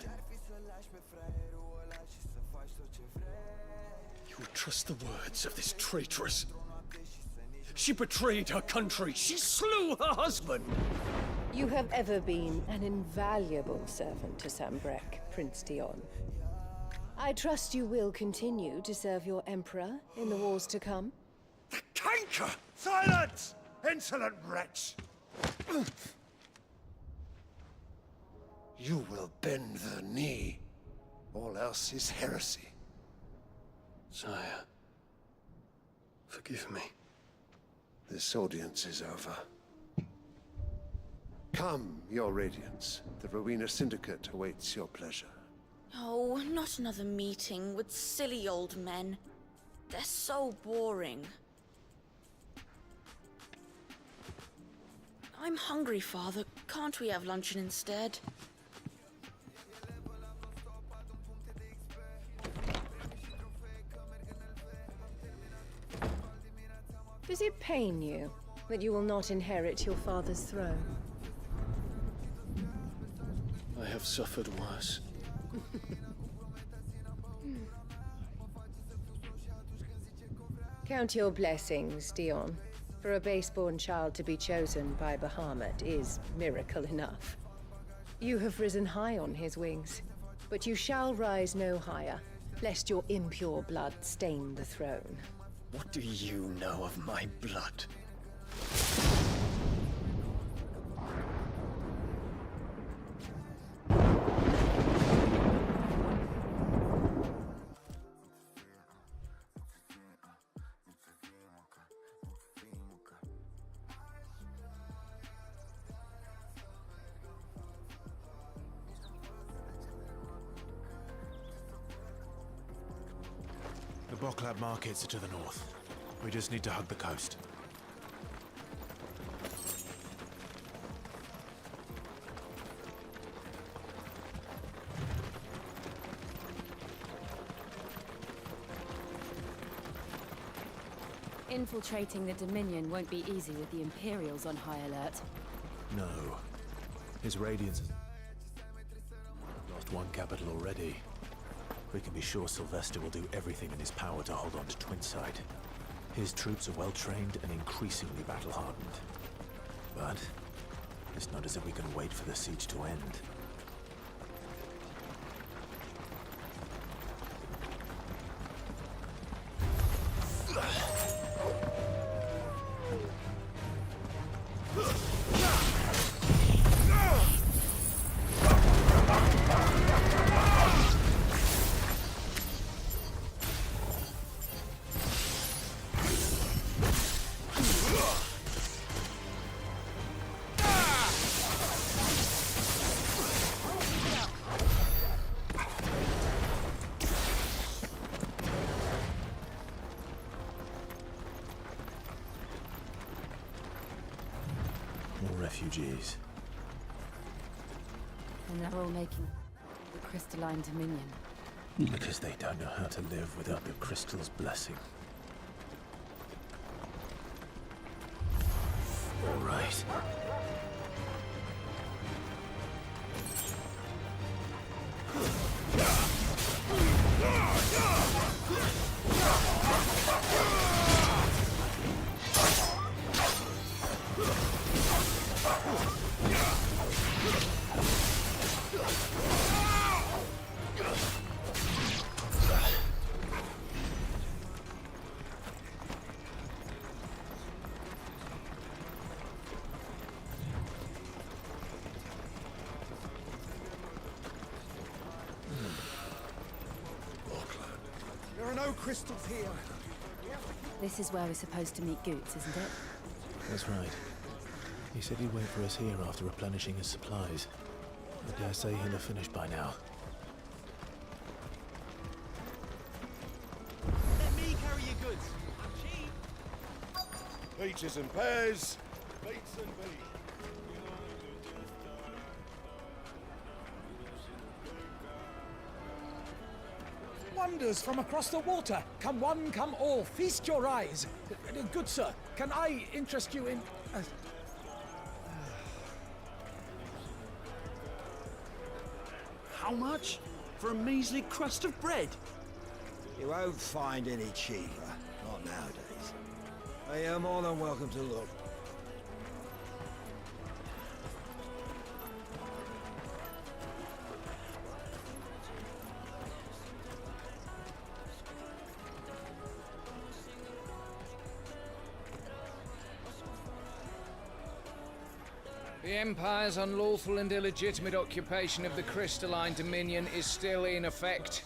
You would trust the words of this traitress? She betrayed her country. She slew her husband. You have ever been an invaluable servant to Sambrek, Prince Dion. I trust you will continue to serve your Emperor in the wars to come. The canker! Silence! Insolent wretch! You will bend the knee. All else is heresy. Sire, forgive me. This audience is over. Come, your Radiance. The Rowena Syndicate awaits your pleasure. Oh, not another meeting with silly old men. They're so boring. I'm hungry, Father. Can't we have luncheon instead? Does it pain you that you will not inherit your father's throne? I have suffered worse. Count your blessings, Dion. For a base-born child to be chosen by Bahamut is miracle enough. You have risen high on his wings, but you shall rise no higher, lest your impure blood stain the throne. What do you know of my blood? Bocklab markets are to the north. We just need to hug the coast. Infiltrating the Dominion won't be easy with the Imperials on high alert. No. His Radiance lost one capital already. We can be sure Sylvester will do everything in his power to hold on to Twinside. His troops are well-trained and increasingly battle-hardened. But it's not as if we can wait for the siege to end. Refugees. And they're all making the crystalline dominion. Because they don't know how to live without the crystal's blessing. All right. There are no crystals here. This is where we're supposed to meet Goots, isn't it? That's right. He said he'd wait for us here after replenishing his supplies. I dare say he'll have finished by now. Let me carry your goods. I'm cheap. Peaches and pears. Beets and beef. Wonders from across the water. Come one, come all. Feast your eyes. Good sir, can I interest you in... How much? For a measly crust of bread? You won't find any cheaper. Not nowadays. But you're more than welcome to look. The Empire's unlawful and illegitimate occupation of the crystalline dominion is still in effect.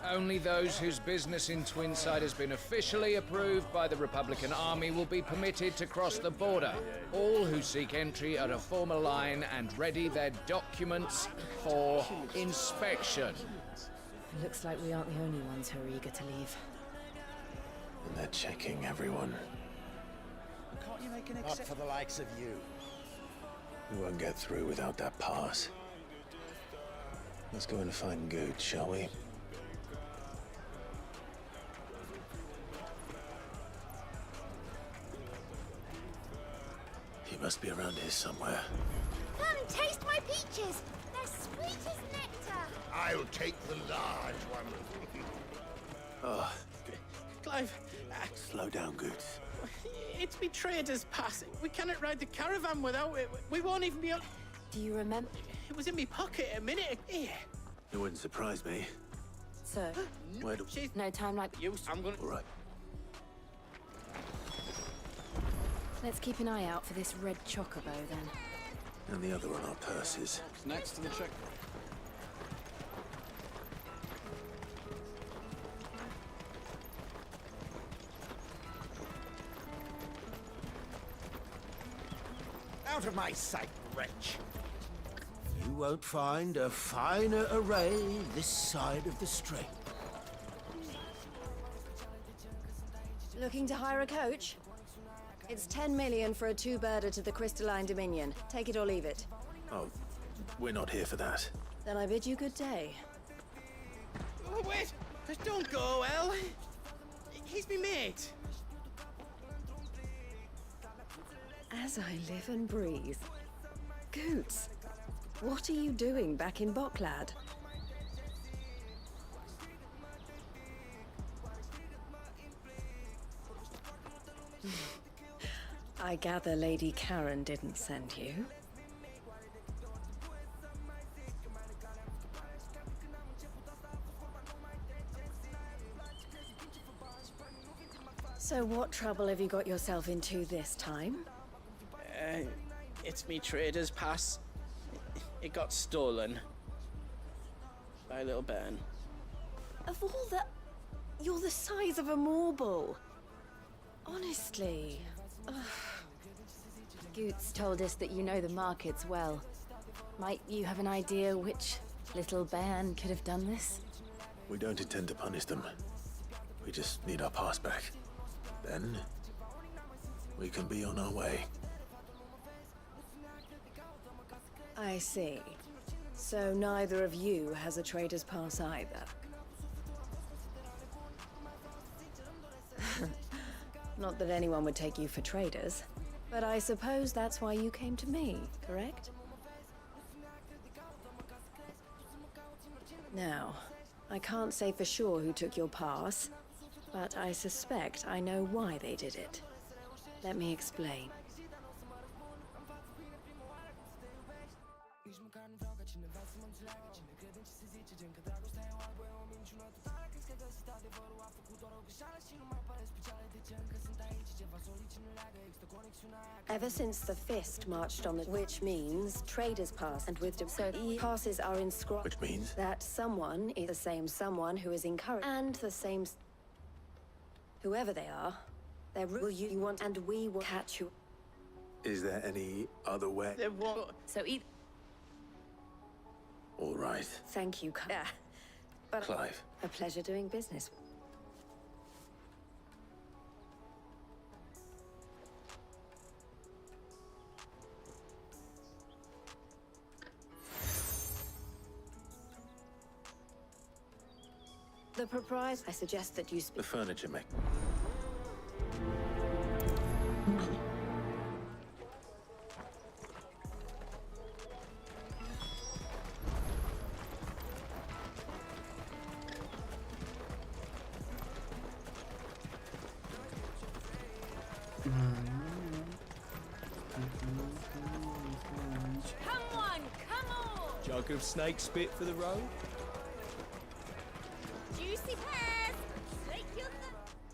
Only those whose business in Twinside has been officially approved by the Republican Army will be permitted to cross the border. All who seek entry are to form a line and ready their documents for inspection. It looks like we aren't the only ones who are eager to leave. And they're checking everyone. Can't you make an Not for the likes of you. We won't get through without that pass. Let's go and find Good, shall we? He must be around here somewhere. Come and taste my peaches. They're sweet as nectar. I'll take the large one. Oh, Clive, slow down, Goots. It's betrayed us pass. We cannot ride the caravan without it. We won't even be able... Do you remember? It was in my pocket a minute ago. Here. It wouldn't surprise me. Sir, Where do... no time like... You, I'm gonna... All right. Let's keep an eye out for this red chocobo, then. And the other on our purses. Next to the checkpoint. Out of my sight, wretch. You won't find a finer array this side of the strait. Looking to hire a coach? It's 10 million for a two-birder to the Crystalline Dominion. Take it or leave it. Oh, we're not here for that. Then I bid you good day. Oh, wait! Just don't go, El. He's me mate. As I live and breathe. Goots, what are you doing back in Boklad? I gather Lady Karen didn't send you. So what trouble have you got yourself into this time? It's me trader's pass. It got stolen. By a little bairn. Of all the... You're the size of a marble. Honestly. Ugh. Goots told us that you know the markets well. Might you have an idea which little bairn could have done this? We don't intend to punish them. We just need our pass back. Then, we can be on our way. I see. So neither of you has a trader's pass either. Not that anyone would take you for traders, but I suppose that's why you came to me, correct? Now, I can't say for sure who took your pass, but I suspect I know why they did it. Let me explain. Ever since the Fist marched on the... Which means traders pass, and with... So passes are inscribed... Which means? That someone is the same someone who is encouraged... And the same... Whoever they are, they're... Will you want... And we will catch you... Is there any other way? There won't... So eat... All right. Thank you, yeah. But Clive. A pleasure doing business. The proprietor, I suggest that you speak... The furniture maker. Come on! Jug of snake spit for the road? Juicy pears! Make your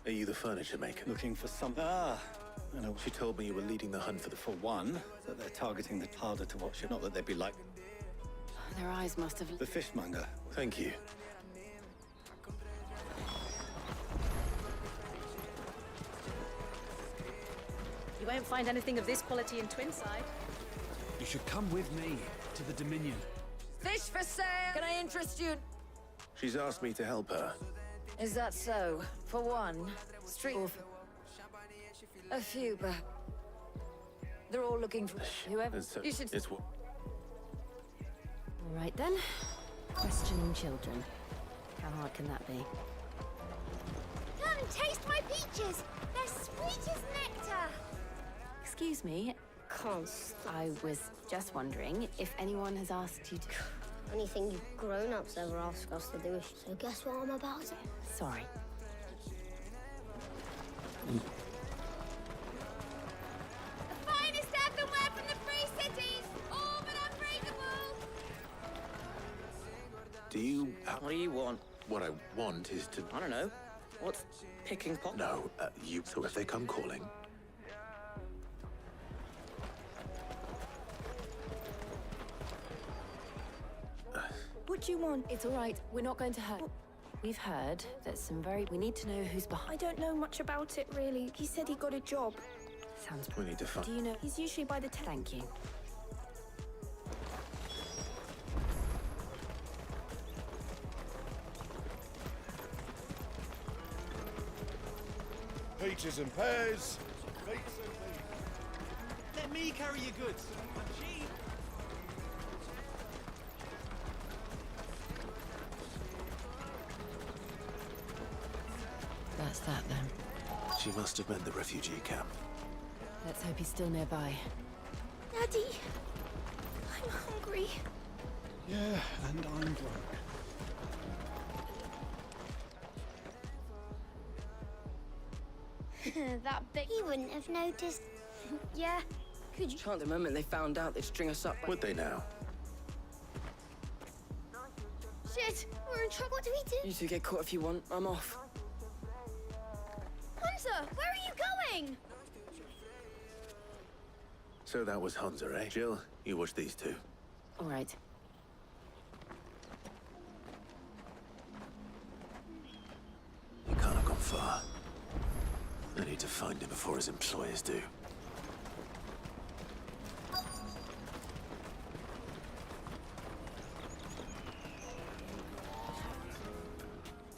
Are you the furniture maker? Looking for some... Ah! I know. She told me you were leading the hunt for the... For one, that they're targeting the harder to watch. Not that they'd be like... Their eyes must have... The fishmonger. Thank you. You won't find anything of this quality in Twinside. You should come with me to the Dominion. Fish for sale! Can I interest you? She's asked me to help her. Is that so? For one, street... A few, but... They're all looking for... Whoever... You should... It's what... All right then. Questioning children. How hard can that be? Come, taste my peaches! They're sweet as nectar! Excuse me. I was just wondering if anyone has asked you to... Anything you grown-ups ever ask us to do, so guess what I'm about? Sorry. The finest earthenware from the Free Cities! All but unbreakable! Do you... What do you want? What I want is to... I don't know. What's picking pockets? No, you... So if they come calling... What do you want? It's all right. We're not going to hurt. We've heard that some very... We need to know who's behind... I don't know much about it, really. He said he got a job. Sounds... We need to find... Do you know... He's usually by the... Thank you. Peaches and pears. Beets and beets. Let me carry your goods. I'm cheap. That's that then. She must have meant the refugee camp. Let's hope he's still nearby. Daddy, I'm hungry. Yeah, and I'm drunk. That big. He wouldn't have noticed. Yeah, could you? Chant the moment they found out they'd string us up. Would they now? Shit, we're in trouble. What do we do? You two get caught if you want. I'm off. Hunter, where are you going? So that was Hunter, eh? Jill, you watch these two. All right. He can't have gone far. I need to find him before his employers do.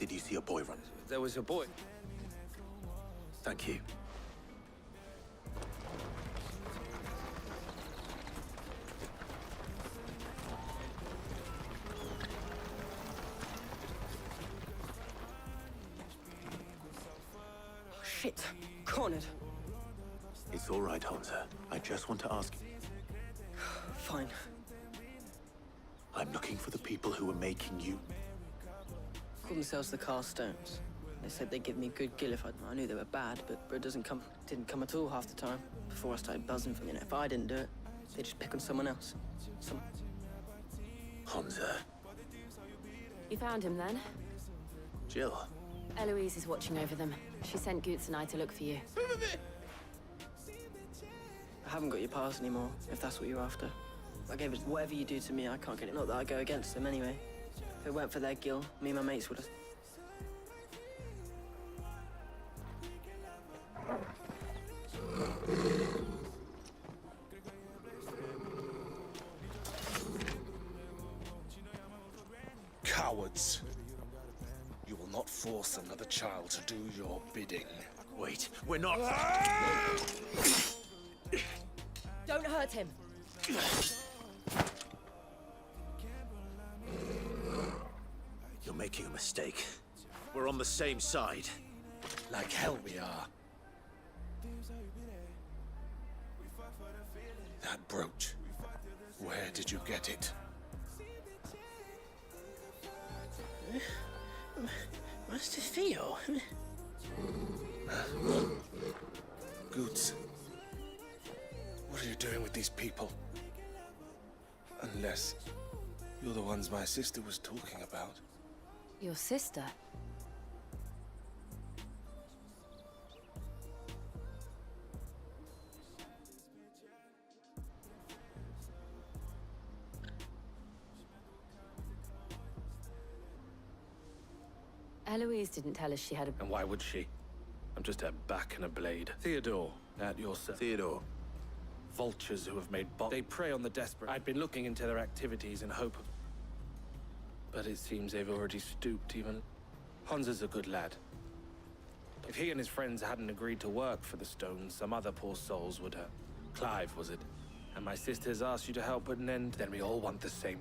Did you see a boy run? There was a boy. Thank you. Shit. Cornered. It's all right, Hunter. I just want to ask you. Fine. I'm looking for the people who were making you. Called themselves the Carstones. They said they'd give me a good gill if I knew they were bad, but it didn't come at all half the time. Before I started buzzing from if I didn't do it, they'd just pick on someone else. Hunter. You found him then? Jill. Eloise is watching over them. She sent Goots and I to look for you. I haven't got your pass anymore, if that's what you're after. I gave it whatever you do to me, I can't get it. Not that I go against them anyway. If it weren't for their gill, me and my mates would have. Cowards. You will not force another child to do your bidding. Wait, we're not. Don't hurt him. You're making a mistake. We're on the same side. Like hell we are. That brooch. Where did you get it? Master Theo. Goots. What are you doing with these people? Unless you're the ones my sister was talking about. Your sister? Eloise didn't tell us she had a... And why would she? I'm just a back and a blade. Theodore, at your service. Theodore. Vultures who have made They prey on the desperate. I'd been looking into their activities in hope of... But it seems they've already stooped even... Hansa's a good lad. If he and his friends hadn't agreed to work for the Stones, some other poor souls would have. Clive, was it? And my sisters asked you to help put an end, then we all want the same.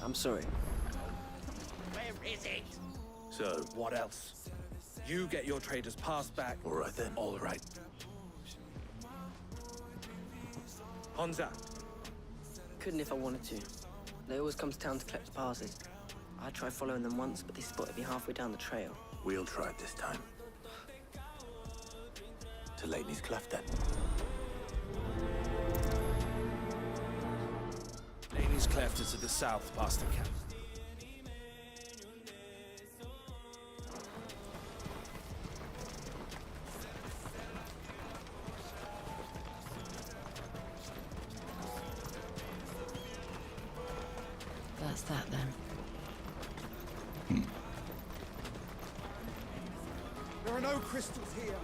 I'm sorry. Where is it? So, what else? You get your trader's pass back. All right then. All right. Hansa. Couldn't if I wanted to. They always come to town to collect the passes. I tried following them once, but they spotted me halfway down the trail. We'll try it this time. To Laney's Cleft then. Laney's Cleft is to the south past the camp. That's that then. There are no No crystals here.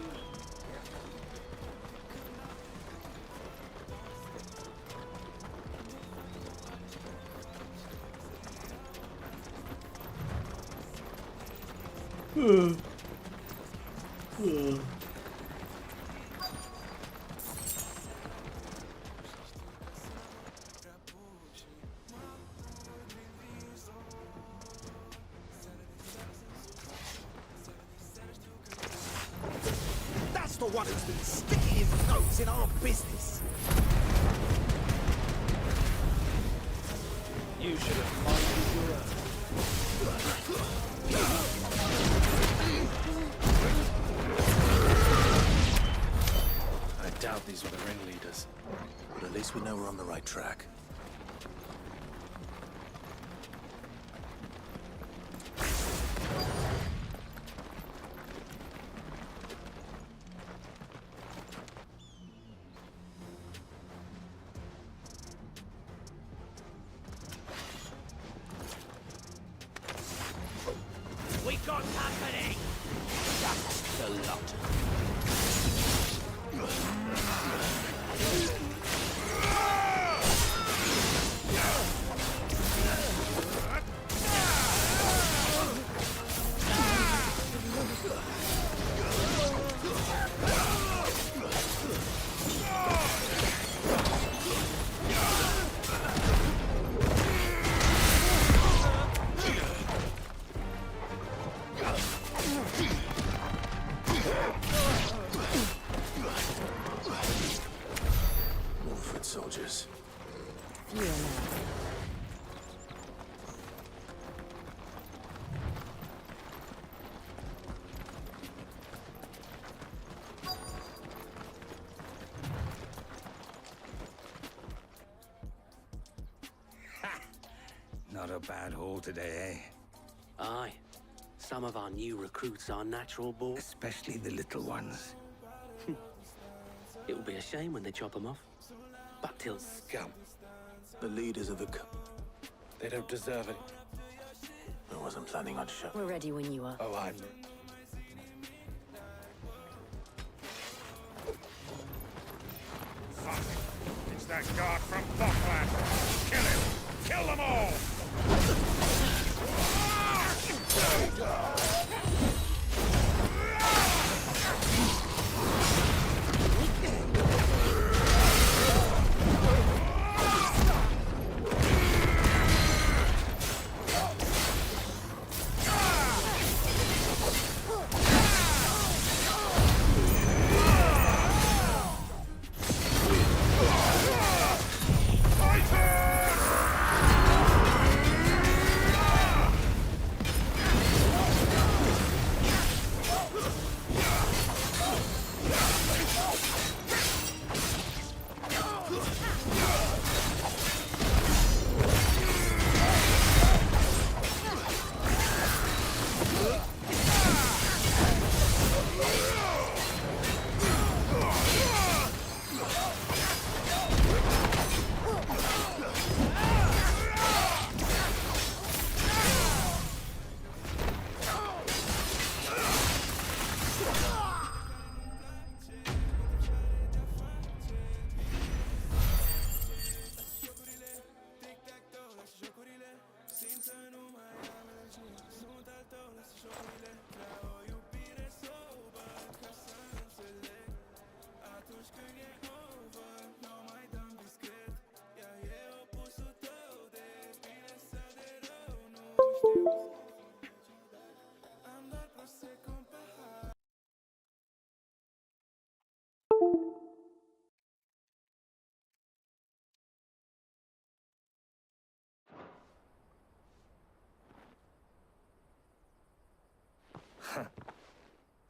That's the one who's been sticking his nose in our business. You should have minded your own. I doubt these were the ringleaders. But at least we know we're on the right track. We got company. Just the lot. More foot soldiers. Fewer now. Not a bad haul today, eh? Aye. Some of our new recruits are natural born. Especially the little ones. It will be a shame when they chop them off. But till scum. The leaders of the They don't deserve it. I wasn't planning on showing. We're ready when you are. Oh, I'm... Fuck. It's that guard from Buckland. Kill him! Kill them all!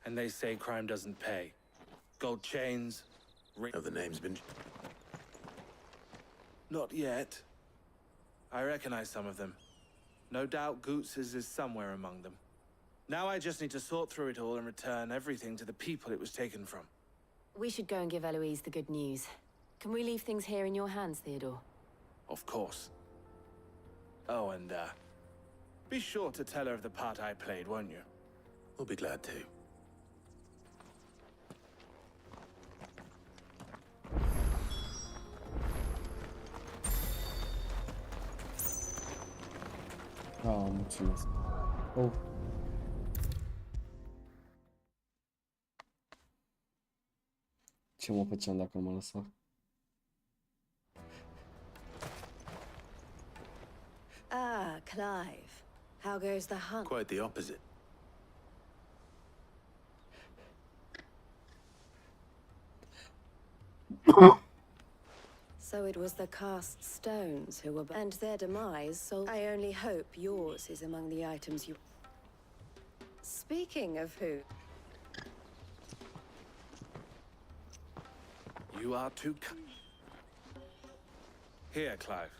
And they say crime doesn't pay. Gold chains, Have the names been... Not yet. I recognize some of them. No doubt Goots's is somewhere among them. Now I just need to sort through it all and return everything to the people it was taken from. We should go and give Eloise the good news. Can we leave things here in your hands, Theodore? Of course. Oh, and, be sure to tell her of the part I played, won't you? We'll be glad to. mulțumesc. Oh. Ce mă făceam dacă mă lăsa? Ah, Clive. How goes the hunt? Quite the opposite. So it was the cast stones who were... And their demise, so I only hope yours is among the items you... Speaking of who... You are too... Here, Clive.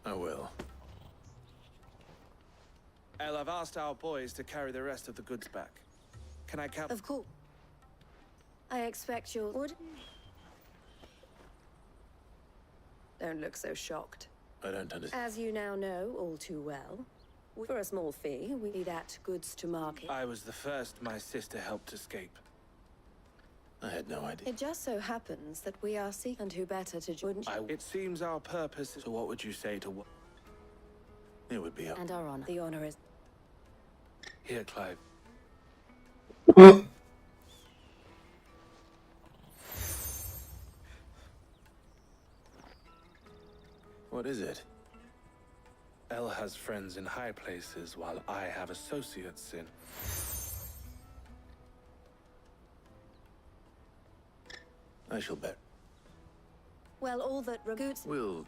I will. El, I've asked our boys to carry the rest of the goods back. Can I count? Of course. I expect you'll... Would... Don't look so shocked. I don't understand. As you now know all too well, for a small fee, we need that goods to market. I was the first my sister helped escape. I had no idea. It just so happens that we are seeking, and who better to... Wouldn't you? It seems our purpose is... So what would you say to what? It would be up. And our honor. The honor is... Here, Clive. What is it? El has friends in high places, while I have associates in... I shall bet. Well, all that Ragoots... We'll...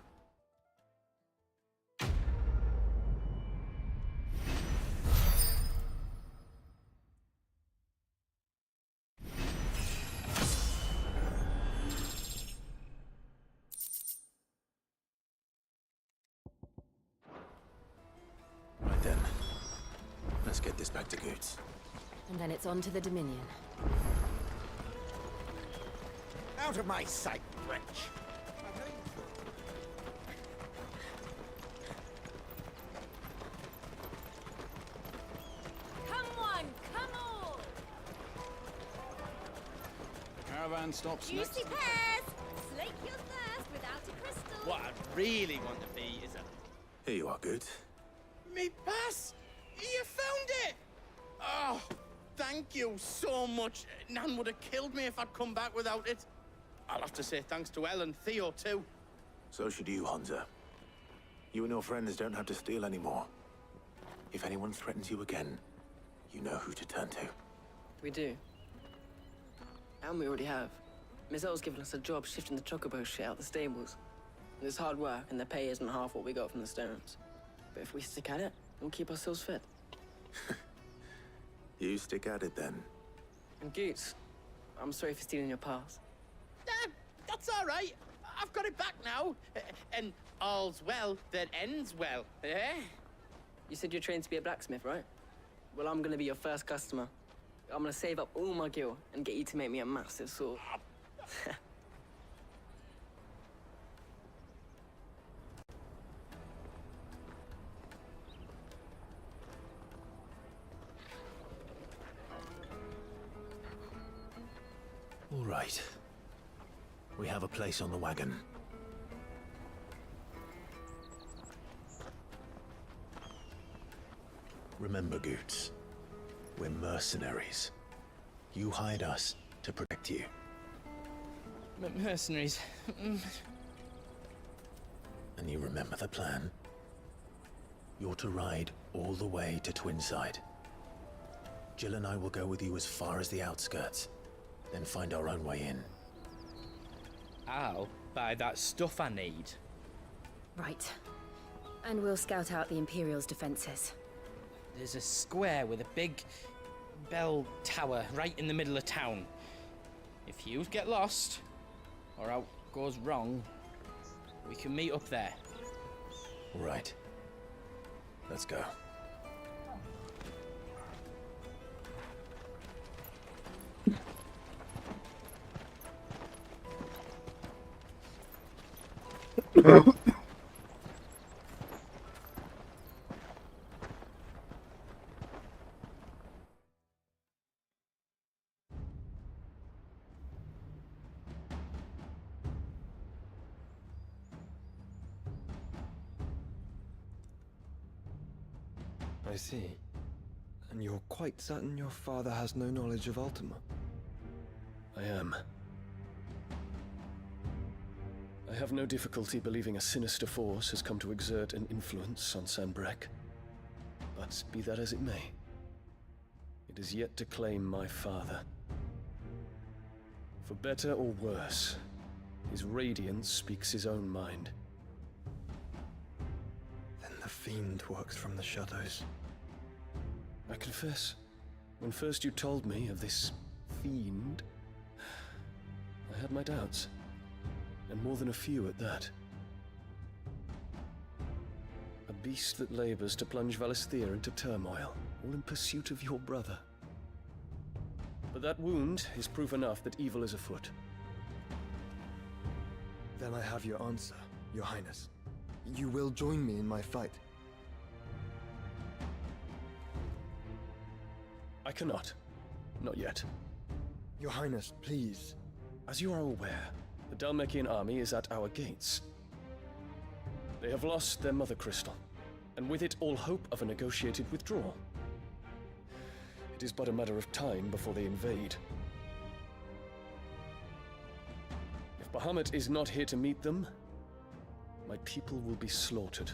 Right then. Let's get this back to Goots. And then it's on to the Dominion. Out of my sight, wretch! Come on, come on! Caravan stops Juicy next. pears! Slake your thirst without a crystal. What I really want to be is a... Here you are, Goots. Me pass! You found it! Oh, thank you so much. Nan would have killed me if I'd come back without it. I'll have to say thanks to Elle and Theo, too. So should you, Hansa. You and your friends don't have to steal anymore. If anyone threatens you again, you know who to turn to. We do. And we already have. Miss L's given us a job shifting the chocobo shit out the stables. And it's hard work, and the pay isn't half what we got from the stones. But if we stick at it, we'll keep ourselves fit. You stick at it, then. And Goots, I'm sorry for stealing your pass. That's all right. I've got it back now. And all's well that ends well, eh? You said you're trained to be a blacksmith, right? Well, I'm gonna be your first customer. I'm gonna save up all my gil and get you to make me a massive sword. All right. We have a place on the wagon. Remember, Goots, we're mercenaries. You hired us to protect you. Mercenaries. And you remember the plan? You're to ride all the way to Twinside. Jill and I will go with you as far as the outskirts, then find our own way in. I'll buy that stuff I need. Right. And we'll scout out the Imperial's defenses. There's a square with a big bell tower right in the middle of town. If you get lost, or out goes wrong, we can meet up there. Right. Let's go. I see. And you're quite certain your father has no knowledge of Ultima? I am. I have no difficulty believing a sinister force has come to exert an influence on Sanbreque. But be that as it may, it is yet to claim my father. For better or worse, his radiance speaks his own mind. Then the fiend works from the shadows. I confess, when first you told me of this fiend, I had my doubts. And more than a few at that. A beast that labors to plunge Valisthea into turmoil, all in pursuit of your brother. But that wound is proof enough that evil is afoot. Then I have your answer, Your Highness. You will join me in my fight. I cannot. Not yet. Your Highness, please. As you are aware, the Dhalmekian army is at our gates. They have lost their mother crystal, and with it all hope of a negotiated withdrawal. It is but a matter of time before they invade. If Bahamut is not here to meet them, my people will be slaughtered.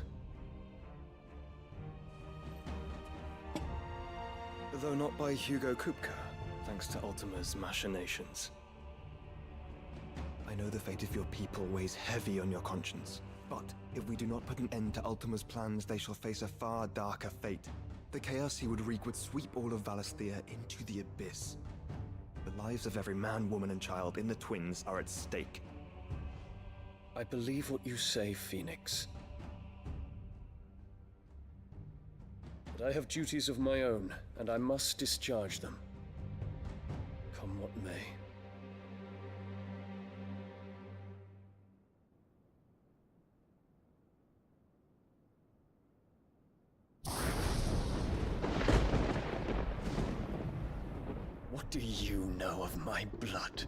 Though not by Hugo Kupka, thanks to Ultima's machinations. I know the fate of your people weighs heavy on your conscience, but if we do not put an end to Ultima's plans, they shall face a far darker fate. The chaos he would wreak would sweep all of Valisthea into the abyss. The lives of every man, woman, and child in the Twins are at stake. I believe what you say, Phoenix. But I have duties of my own, and I must discharge them. Come what may. What do you know of my blood?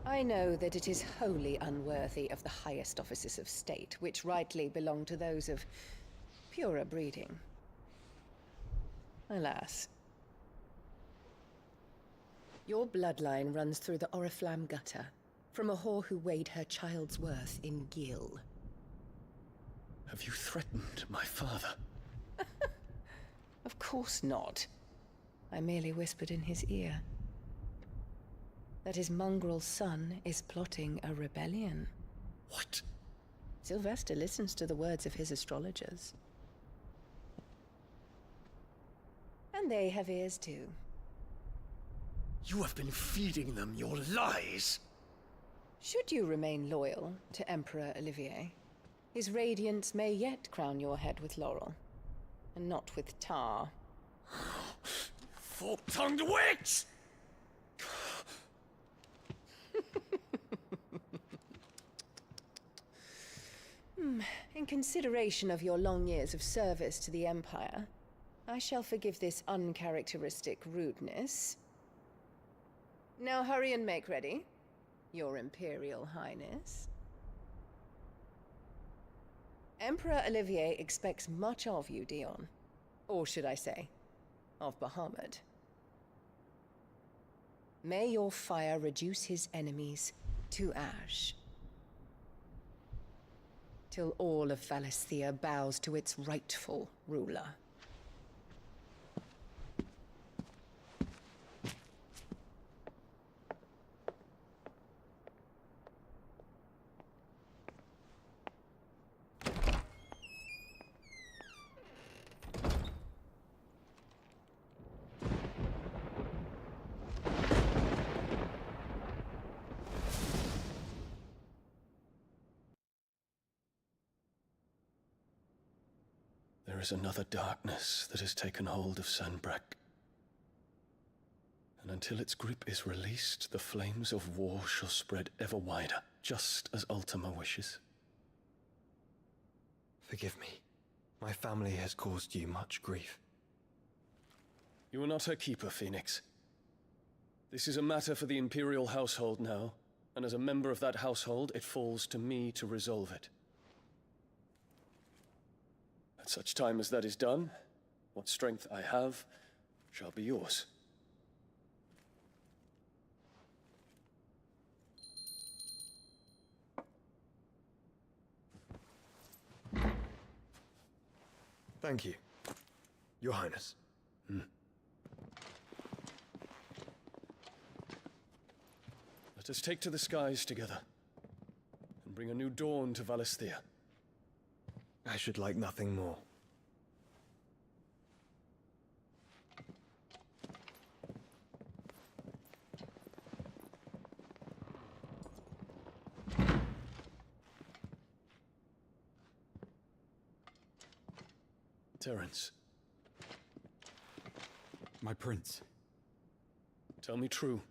I know that it is wholly unworthy of the highest offices of state, which rightly belong to those of purer breeding. Alas. Your bloodline runs through the Oriflamme gutter, from a whore who weighed her child's worth in gil. Have you threatened my father? Of course not. I merely whispered in his ear that his mongrel son is plotting a rebellion. What? Sylvester listens to the words of his astrologers. And they have ears too. You have been feeding them your lies! Should you remain loyal to Emperor Olivier, his radiance may yet crown your head with laurel, and not with tar. Fork-tongued witch! In consideration of your long years of service to the Empire, I shall forgive this uncharacteristic rudeness. Now hurry and make ready, Your Imperial Highness. Emperor Olivier expects much of you, Dion. Or should I say, of Bahamut. May your fire reduce his enemies to ash, till all of Valisthea bows to its rightful ruler. There is another darkness that has taken hold of Sanbreque. And until its grip is released, the flames of war shall spread ever wider, just as Ultima wishes. Forgive me. My family has caused you much grief. You are not her keeper, Phoenix. This is a matter for the Imperial household now, And as a member of that household, it falls to me to resolve it. At such time as that is done, what strength I have shall be yours. Thank you, Your Highness. Let us take to the skies together, and bring a new dawn to Valisthea. I should like nothing more. Terence. My prince. Tell me true.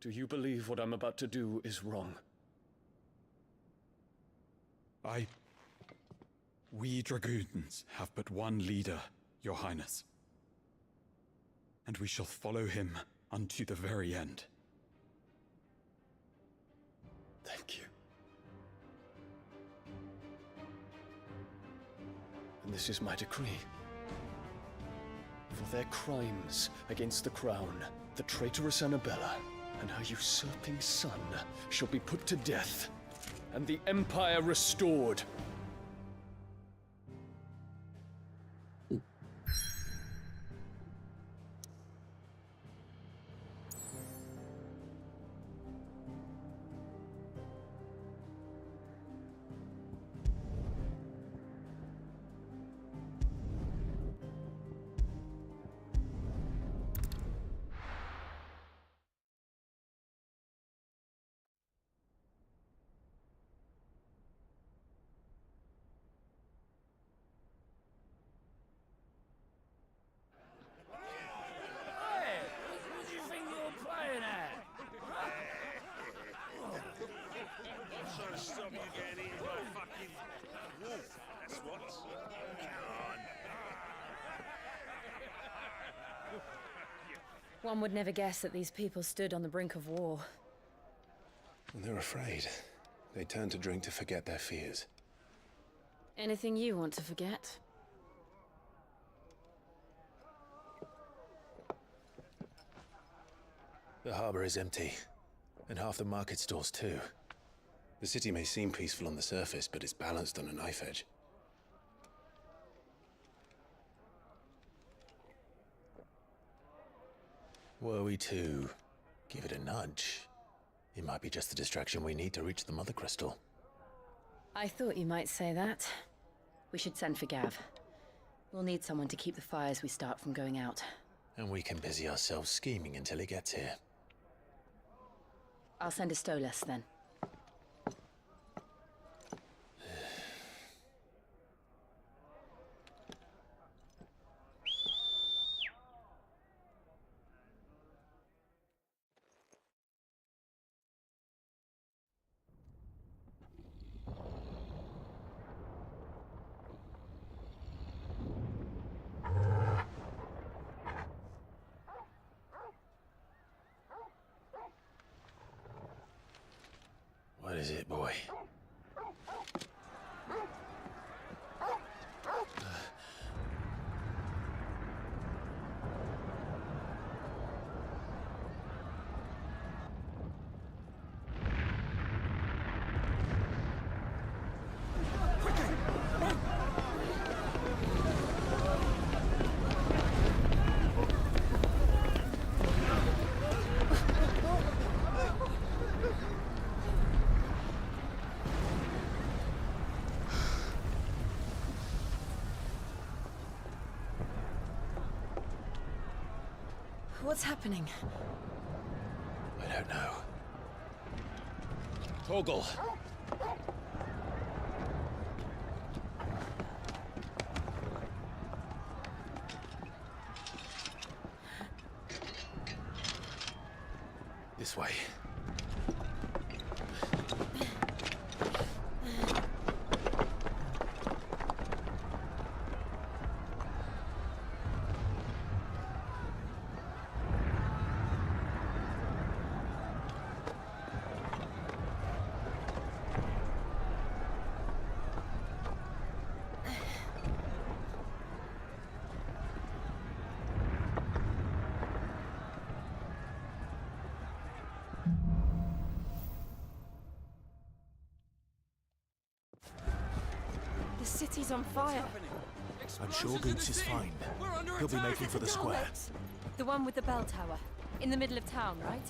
Do you believe what I'm about to do is wrong? We dragoons have but one leader, Your Highness. And we shall follow him unto the very end. Thank you. And this is my decree. For their crimes against the crown, the traitorous Annabella and her usurping son shall be put to death, and the Empire restored. One would never guess that these people stood on the brink of war. When they're afraid, they turn to drink to forget their fears. Anything you want to forget? The harbor is empty, and half the market stalls too. The city may seem peaceful on the surface, but it's balanced on a knife edge. Were we to give it a nudge, it might be just the distraction we need to reach the Mother Crystal. I thought you might say that. We should send for Gav. We'll need someone to keep the fires we start from going out. And we can busy ourselves scheming until he gets here. I'll send a Stolas then. What is it, boy? What's happening? I don't know. Torgal! This way. The city's on fire. I'm sure Goots is fine. He'll be making for the square. The one with the bell tower. In the middle of town, right?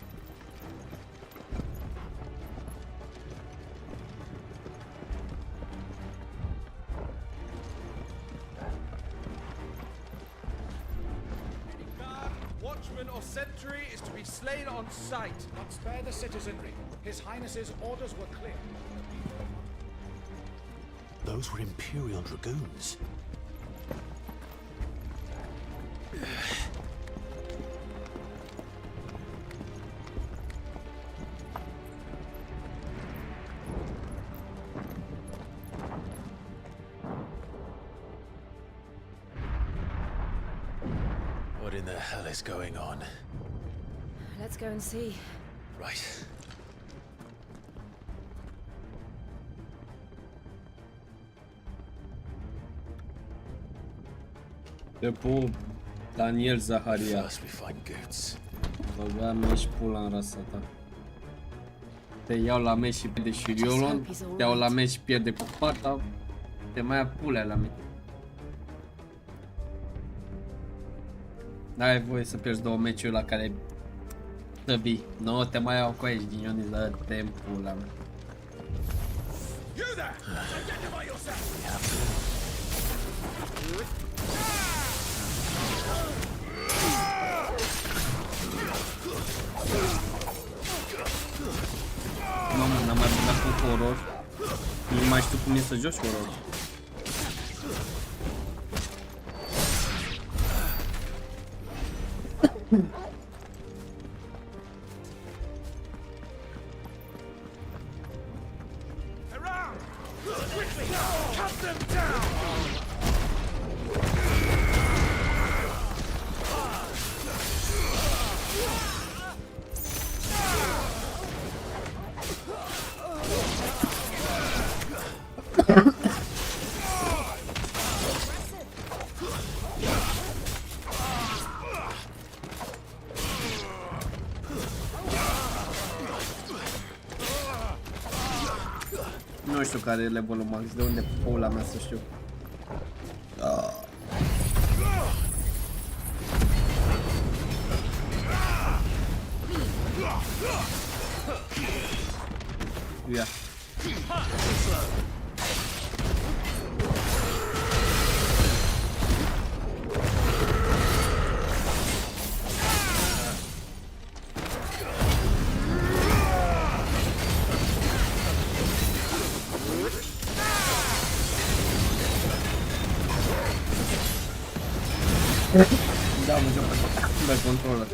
Watchman or sentry is to be slain on sight. Not spare the citizenry. His Highness's orders were clear. Those were Imperial Dragoons. What in the hell is going on? Let's go and see. Right. Te pup, Daniel Zaharia. First we find Goots. Băga mea și pula în rasa ta. Te iau la meci și pierde șiriolon, te iau la meci și pierde cu pata, te mai ia pulea la meci. N-ai voie să pierzi 2 meciuri la care să vii. Nu, te mai iau cu aici, din Ionis, dar te în pula mea. Mamă, n-am mai băgat cu horror. Nu mai știu cum e să joci horror. Around! Quickly! Cut them down! Nu știu care e levelul max, de unde pula mea să știu. Ia. Da, mă joc pe controller.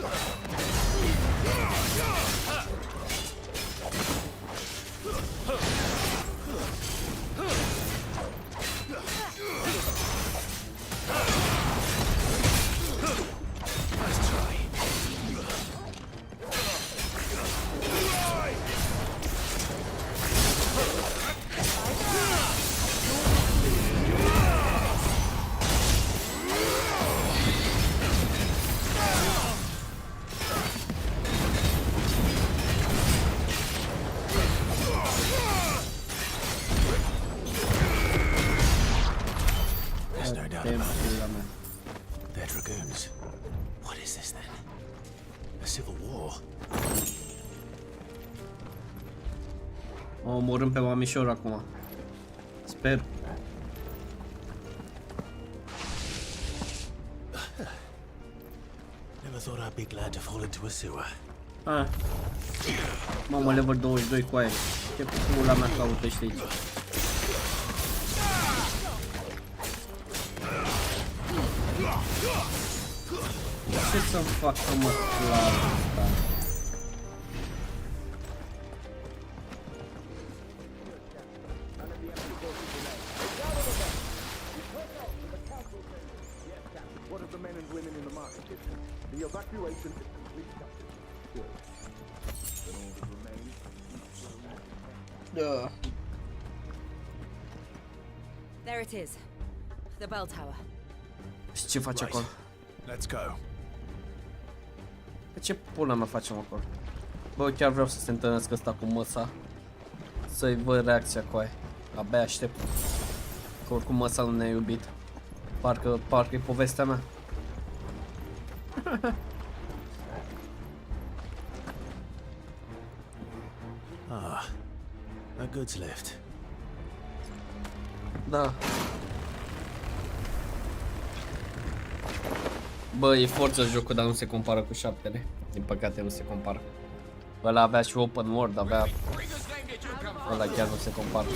They're dragoons. What is this then? A civil war? O omorâm pe oamișor acum. Sper. Never thought I'd be glad to fall into a sewer. Ah. Mamă, level 22 cu aia. Ce pula mea caută ăștia aici? Ce să-mi facă, mă, la asta? What of the men and women in the market district? The evacuation is complete. Good. Then all that remains. Da. There it is. The bell tower. Și ce face acolo? Let's go. Ce pula mea facem acolo? Bă, chiar vreau să se întâlnească ăsta cu măsa. Să-i văd reacția cu aia. Abia aștept. oricum măsa nu ne-a iubit. Parcă e povestea mea. Ah, a goods lift. Da. Bă, e forță jocul, dar nu se compară cu 7-le. Din păcate nu se compară. Ăla avea și open world, avea... Ăla chiar nu se compară.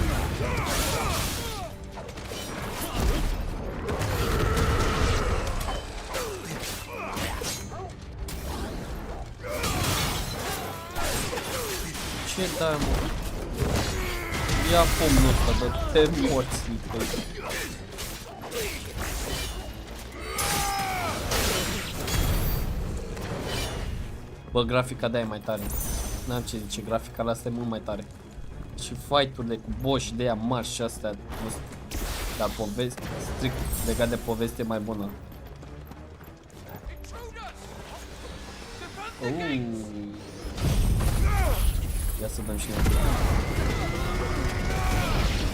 Ce da, mă? Ia pomnul ăsta, dă te morți, Bă, grafica de-aia e mai tare. N-am ce zice, grafica la asta e mult mai tare. Și fight-urile cu boss de-aia mari și astea. Dar poveste, strict legat de poveste e mai bună. Ia să dăm și noi.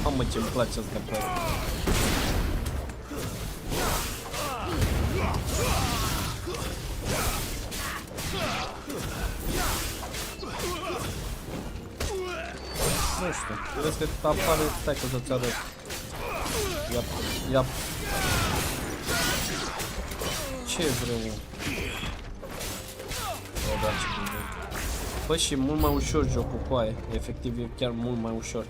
Mamă, ce-mi place asta pe aia. Nu știu, trebuie să apare, stai că să-ți arăt. Ia. Ce vrem? Bă, și e mult mai ușor jocul cu aia, efectiv e chiar mult mai ușor.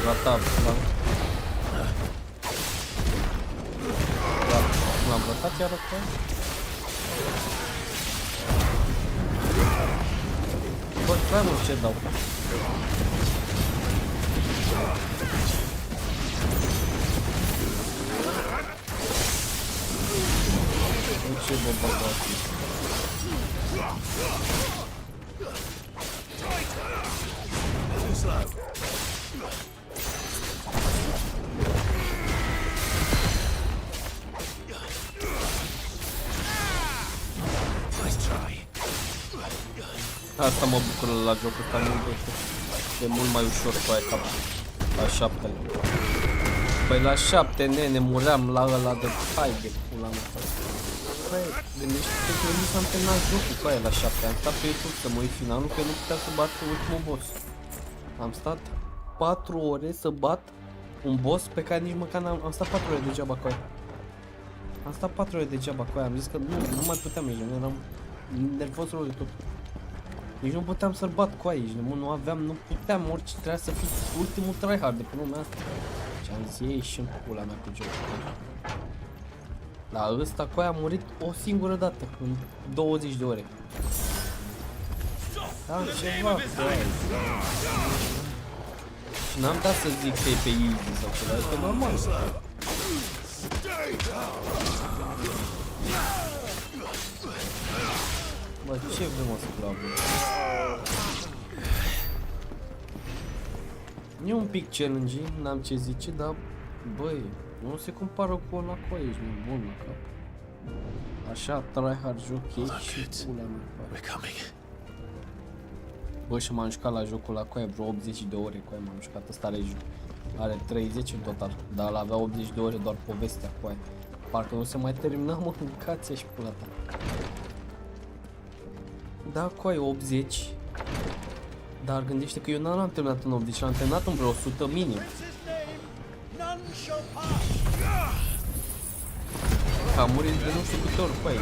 Ratat, da. L-am ratat iar acum. Bă, stai mă, ce dau? Ce bomba asta? Asta mă bucură la jocul ăsta, e mult mai ușor cu aia ca la 7. Păi la 7, nene, muream la ăla de... Hai de pula mea. Băi, gândește-te că eu nu s-am terminat jocul cu aia la 7. Am stat pe YouTube să mă uit finalul, că nu putea să bat ultimul boss. Am stat 4 ore să bat un boss pe care nici măcar n-am... Am stat 4 ore degeaba cu aia. Am stat 4 ore degeaba cu aia, am zis că nu mai puteam nici, nu eram nervos rău de tot. Nici nu puteam să-l bat cu aici, nu aveam, nu puteam, orice trebuia să fii ultimul tryhard de pe lumea asta. Și am zis, ei și în pula mea cu jocul. La ăsta cu aia a murit o singură dată, în 20 de ore. Da, ceva cu aia. Și n-am dat să zic că e pe easy sau ceva, e pe normal. Bă, ce vrem o să clavă? E un pic challenge, n-am ce zice, dar băi, nu se compară cu ăla cu aici, nu bun la cap. Așa, tryhard joc e și pula mea. Bă, și m-am jucat la jocul ăla cu aia vreo 80 de ore cu aia, m-am jucat, ăsta are 30 în total, dar ăla avea 80 de ore doar povestea cu aia. Parcă nu se mai termina, mă, mâncați-a și pula ta. Da, cu aia 80. Dar gândește că eu n-am terminat în 80, am terminat în vreo 100 minim. Că am murit de nu știu câte ori cu aia.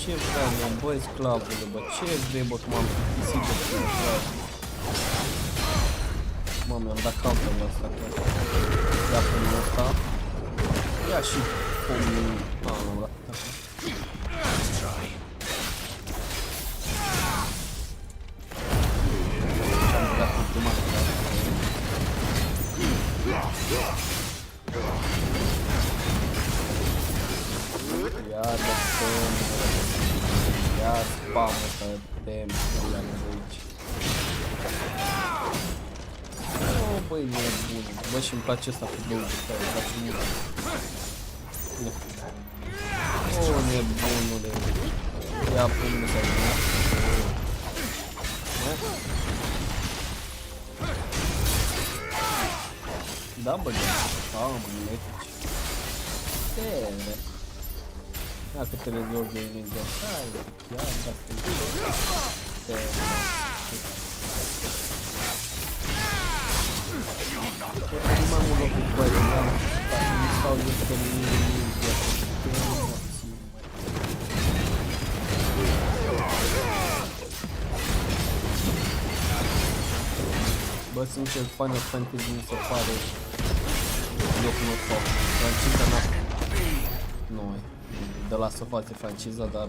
Ce vreau, mă, băi, sclavule, bă, ce vrei, bă, cum am pisit de tine, bă. Mă, mi-am dat counter-ul ăsta, bă. Ia pomul ăsta. Ia și pomul... l-am dat așa. Ia de tem, ia spamă să tem, ia de aici. Oh, băi, nu e bun. Bă, și-mi place asta cu două, îmi place mult. O, nebunule. Ia pune să da, bă, mănetici. Tere. Ia câtele de ori de imediat. Hai, chiar, da-te. Tere. Tot mai mult loc cu băi, da? Nu stau despre nimic de asta. Bă, sincer, Final Fantasy mi se pare locul meu top. Franciza n-a... Nu, de la să face franciza, dar...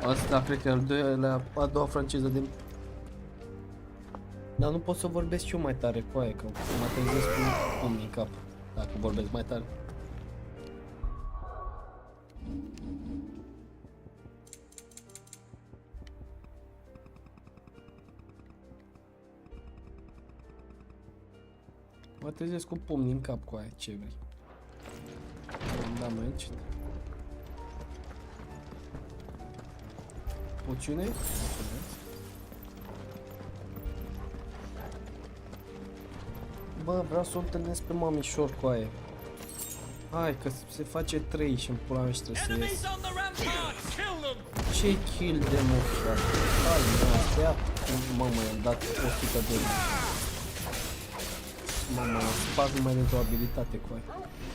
Asta cred că e a doua franciză din... Dar nu pot să vorbesc și eu mai tare cu aia, că mă trezesc cu pumn din cap, dacă vorbesc mai tare. Mă trezesc cu pumn din cap cu aia, ce vrei. Da, mai aici. Puciune? Bă, vreau să o întâlnesc pe mamișor cu aia. Hai, că se face 3 și în pula mea și trebuie să ies. Ce kill de mă, frate? Hai, mă, astea. Mamă, i-am dat 100 de mă. Mamă, sparg numai dintr-o abilitate cu aia.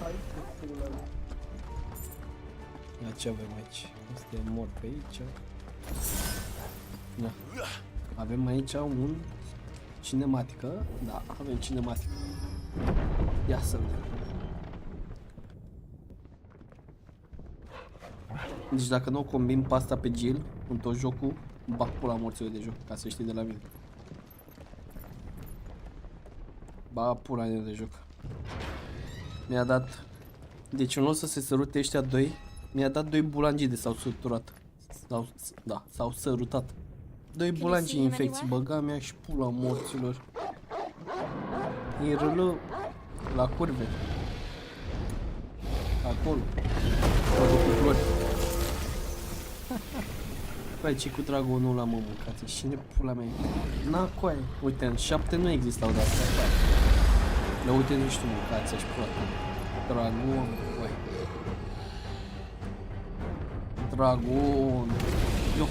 Hai, că pula mea. Ia, ce avem aici? Asta e mort pe aici. Da. Avem aici un... cinematică? Da, avem cinematică. Ia să vedem. Deci dacă nu o combin pe asta pe Jill, în tot jocul, bag pula morților de joc, ca să știi de la mine. Ba pula mea de joc. Mi-a dat... Deci în loc să se sărute ăștia doi, mi-a dat 2 bulangii de s-au sărutat. Da, s-au sărutat. 2 bulangii infecții, băga mea și pula morților. E râlă la curve. Acolo. Cu flori. Păi ce cu dragonul ăla, mă, mâncați. Și cine pula mea? Na, coaie. Uite, în 7 nu existau de astea. Le uite, nu știu, mâncați și pula. Dragon, coaie. Dragon. Eu.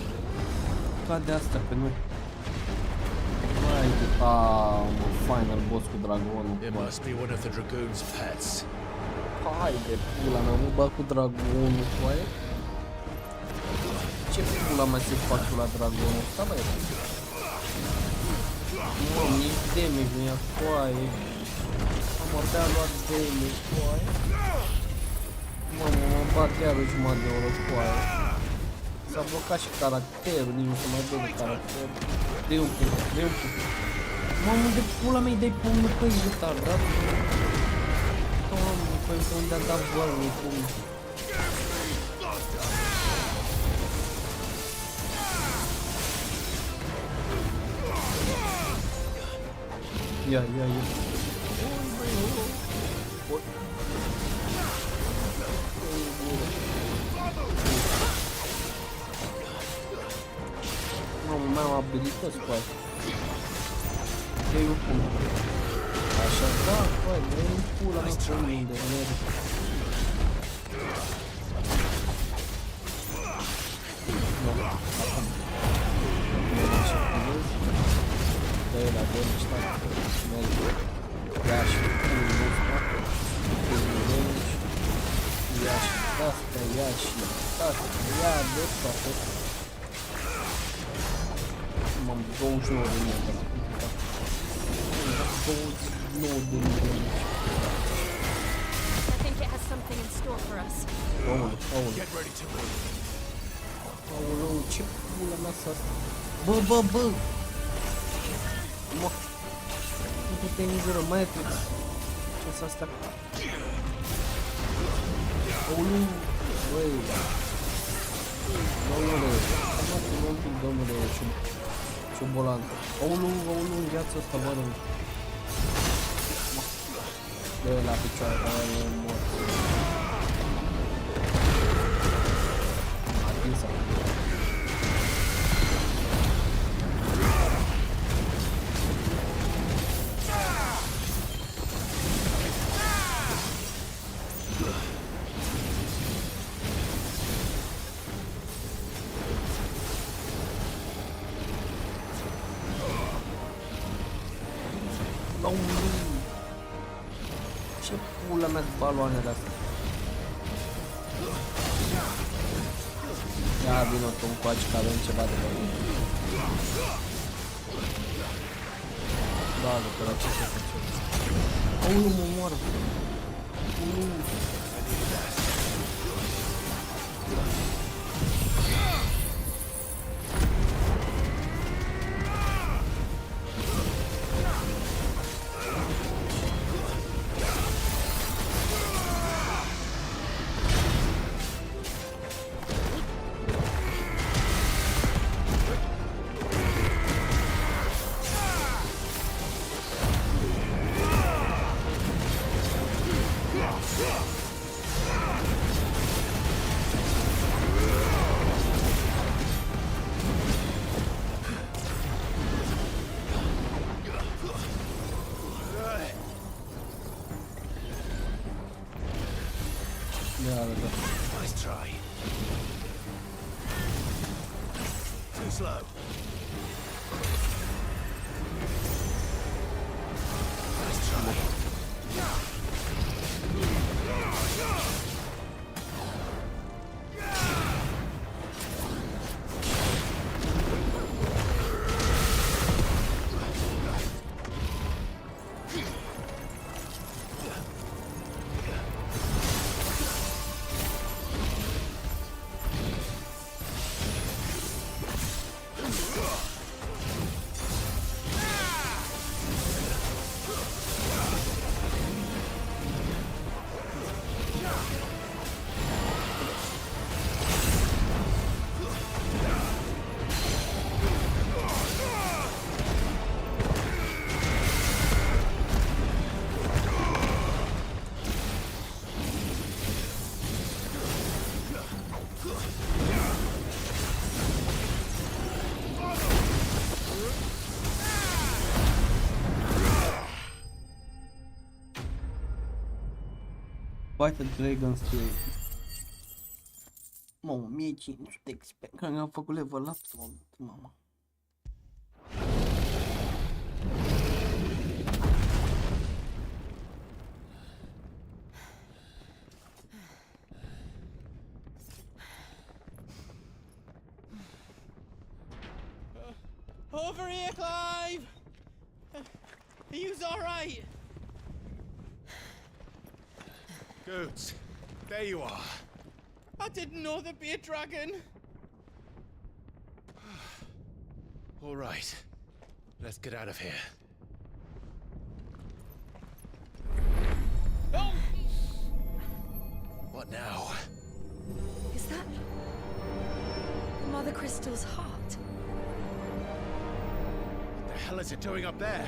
Cade asta pe noi. Vai de... mă, final boss cu dragonul. It must be one of the dragoon's pets. Hai de pula mea, mă bag cu dragonul, coaie. Ce pula mea se face la dragonul ăsta, băi? Mă, nici damage nu ia, coaie. Am abia luat damage, coaie. Mă bat iară jumătate de oră, coaie. S-a blocat și caracterul, nici nu se mai vede caracterul. Dă-i un punct, dă-i un punct. Mamă, de pula mea-i dai pumnul, păi, retardat. Doamne, păi, unde a dat bărul pumnul? Ia. Mamă, mai am abilități cu asta. Dă-i un punct. Așa, da, băi, dă-i un pula mea pe unde, merg. Nu, acum. Dă-i la damage, tacă, merg. Ia și pulul ăsta. Pulul damage. Ia și asta, ia și asta, ia de toate. M-am 29 de mii de la 29 de mii de mii. I think it has something in store for us. Aoleu. Aoleu, ce pula mea s-a asta? Bă! Mă! Nu putem mizeră, Matrix. Ce s-a asta? Aoleu, băi. Domnule, am un pic, domnule, ciubolan. Aoleu, în viața asta, bă, rău. Dă-i la picioare, că ăla e mort. Ce pula mea de baloanele astea? Ia vină tu încoace că avem ceva de băut. Da, după la ce se face? Aulu, mă moară. Nice try. Too slow. Nice try. Fight the Dragon's Tail. Mă, 1500 de XP. Cred că am făcut level up sau mama. Over here, Clive! Are you alright? Goods, there you are. I didn't know there'd be a dragon. All right, let's get out of here. Oh! What now? Is that Mother Crystal's heart? What the hell is it doing up there?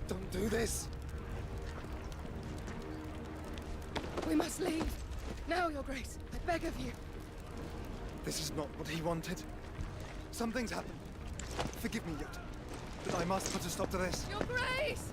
Don't do this! We must leave. Now, Your Grace. I beg of you. This is not what he wanted. Something's happened. Forgive me, Yot, but I must put a stop to this. Your Grace!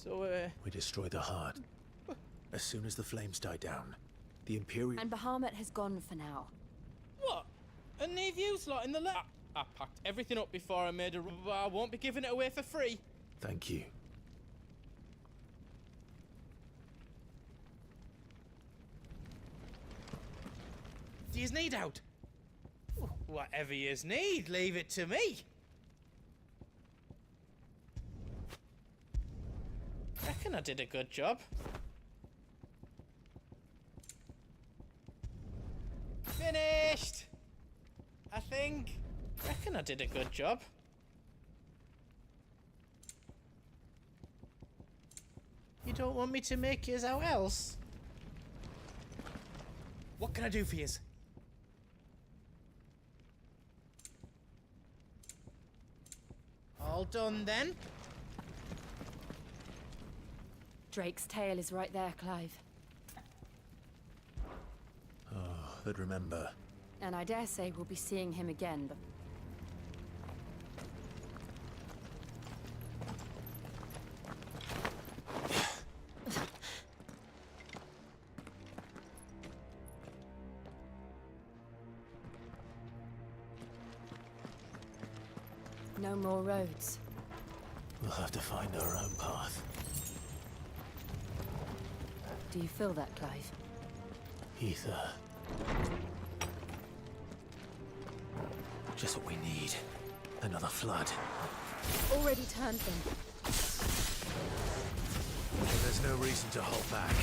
So, We destroy the heart. As soon as the flames die down, the Imperial... And Bahamut has gone for now. What? And leave you lot in the I packed everything up before I made a... I won't be giving it away for free. Thank you. Do you need out? Whatever you need, leave it to me. Reckon I did a good job. Finished! I think. Reckon I did a good job. You don't want me to make yous out else? What can I do for yous? All done then? Drake's tail is right there, Clive. Oh, but remember... And I dare say we'll be seeing him again, but... No more roads. We'll have to find our own path. Do you feel that, Clive? Ether. Just what we need. Another flood. Already turned them. There's no reason to hold back.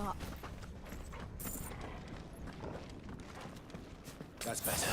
Up. That's better.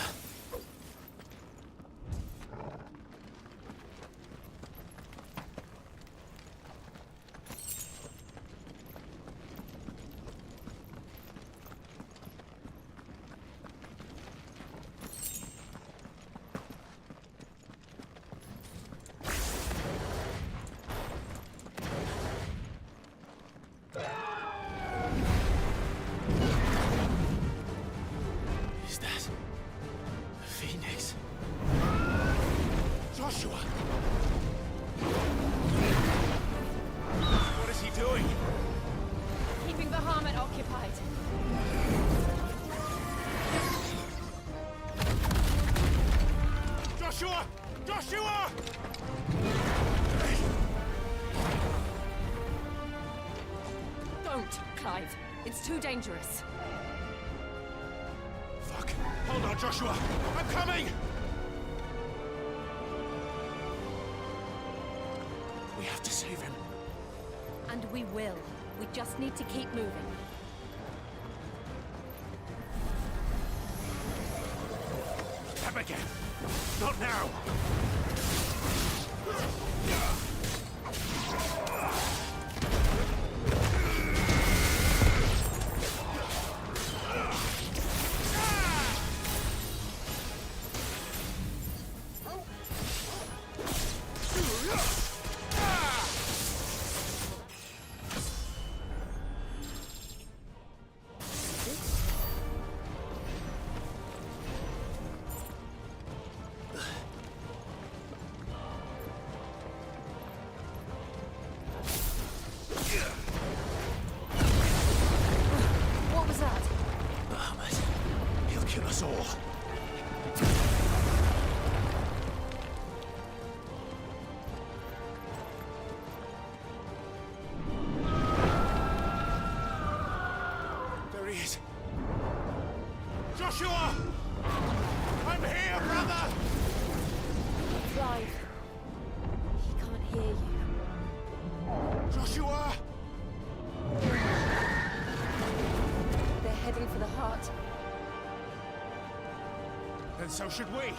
Joshua! Don't, Clive. It's too dangerous. Fuck. Hold on, Joshua. I'm coming! We have to save him. And we will. We just need to keep moving. Come again. Not now. What was that? Bahamut. He'll kill us all. There he is. Joshua! I'm here, brother! Clive. He can't hear you. Joshua! They're heading for the heart. Then so should we.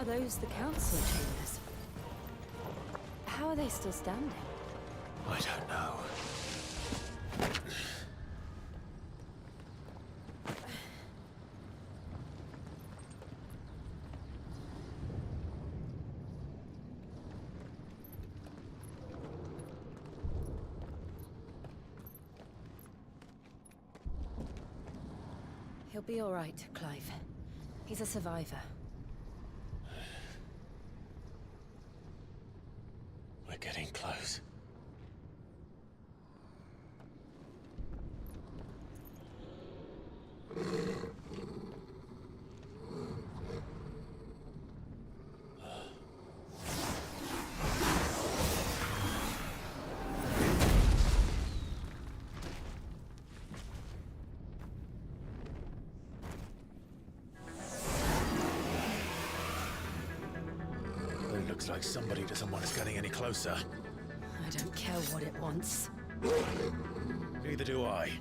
Are those the council chambers? How are they still standing? I don't know. He'll be all right, Clive. He's a survivor. We're getting close. It looks like somebody doesn't want us getting any closer. I don't care what it wants. Neither do I.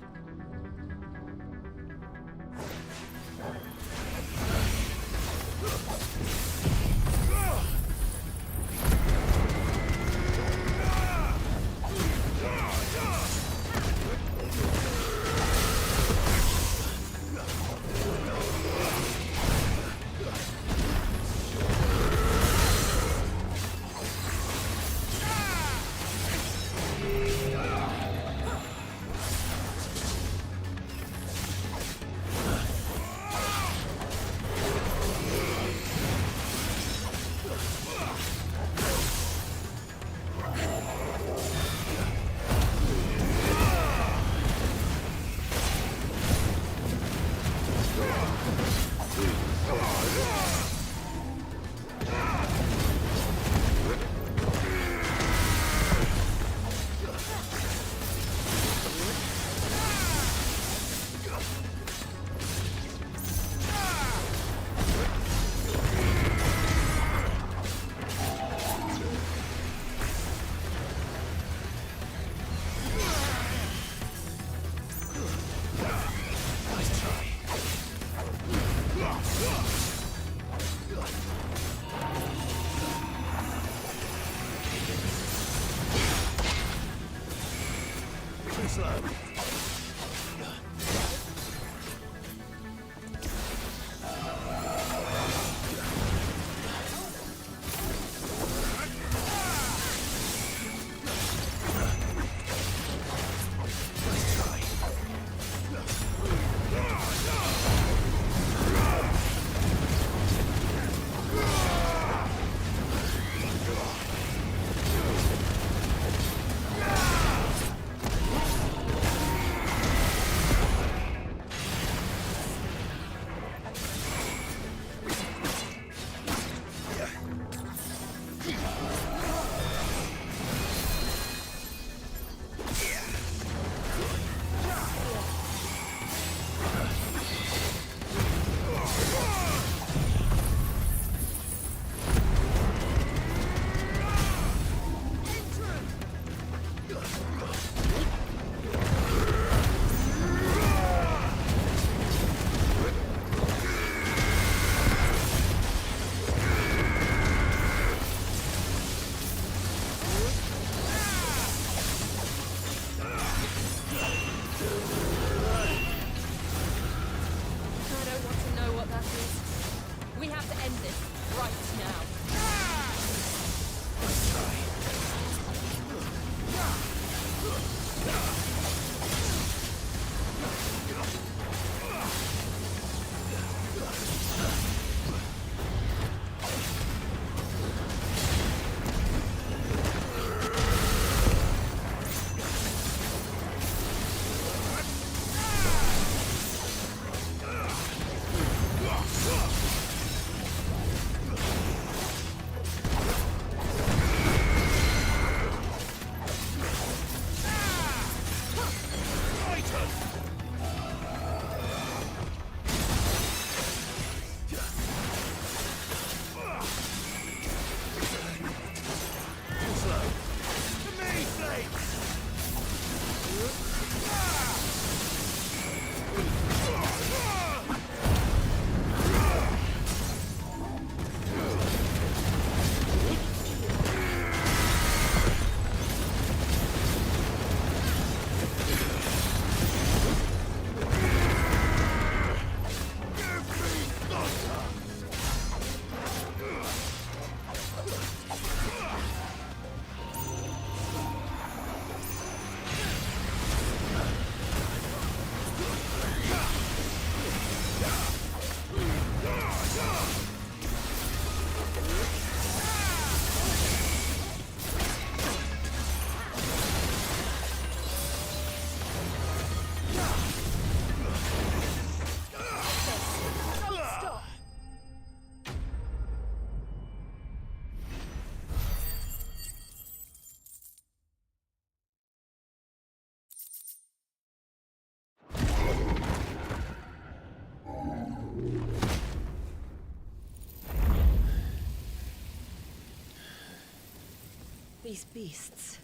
These beasts.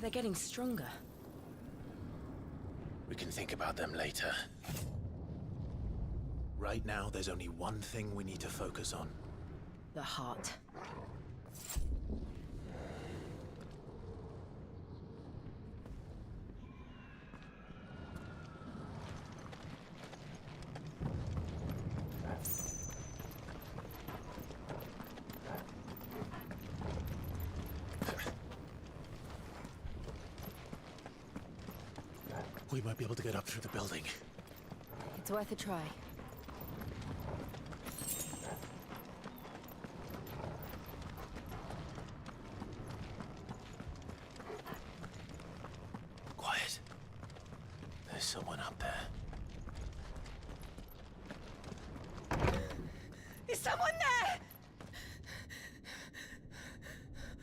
They're getting stronger. We can think about them later. Right now, there's only one thing we need to focus on. The heart. We might be able to get up through the building. It's worth a try. Quiet. There's someone up there. Is someone there?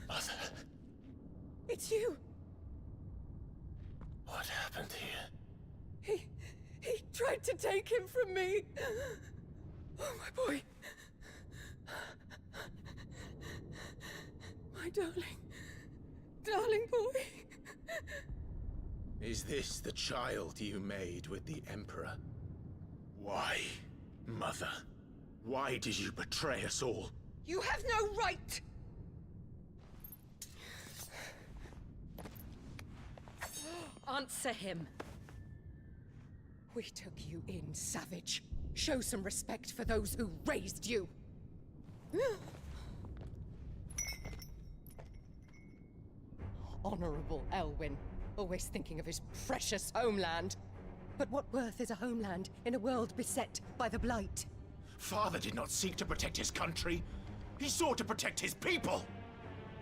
Mother. It's you. What happened here? He tried to take him from me. Oh, my boy. My darling boy. Is this the child you made with the Emperor? Why, Mother? Why did you betray us all? You have no right! Answer him. We took you in, savage. Show some respect for those who raised you. Honorable Elwyn, always thinking of his precious homeland. But what worth is a homeland in a world beset by the Blight? Father did not seek to protect his country. He sought to protect his people.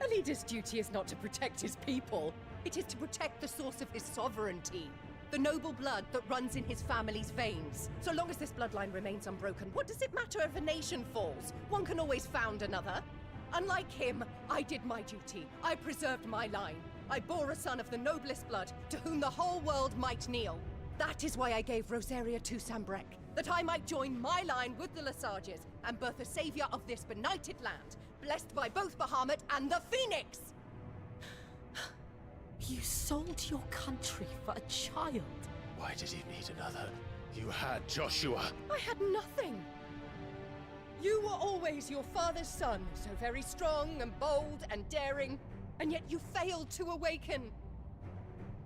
A leader's duty is not to protect his people. It is to protect the source of his sovereignty. The noble blood that runs in his family's veins. So long as this bloodline remains unbroken, what does it matter if a nation falls? One can always found another. Unlike him, I did my duty. I preserved my line. I bore a son of the noblest blood, to whom the whole world might kneel. That is why I gave Rosaria to Sambrek, that I might join my line with the Lesages and birth a savior of this benighted land, blessed by both Bahamut and the Phoenix! You sold your country for a child. Why did he need another? You had Joshua. I had nothing. You were always your father's son, so very strong and bold and daring, and yet you failed to awaken.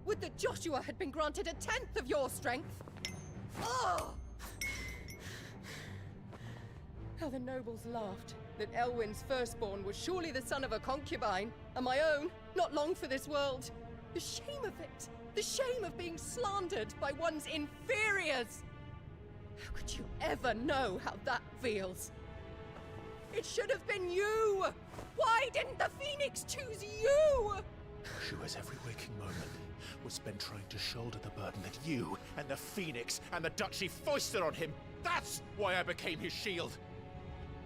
Would that Joshua had been granted 1/10 of your strength? Oh! How the nobles laughed that Elwyn's firstborn was surely the son of a concubine, and my own, not long for this world. The shame of it! The shame of being slandered by one's inferiors! How could you ever know how that feels? It should have been you! Why didn't the Phoenix choose you? Joshua's every waking moment was spent trying to shoulder the burden that you and the Phoenix and the Duchy foisted on him. That's why I became his shield.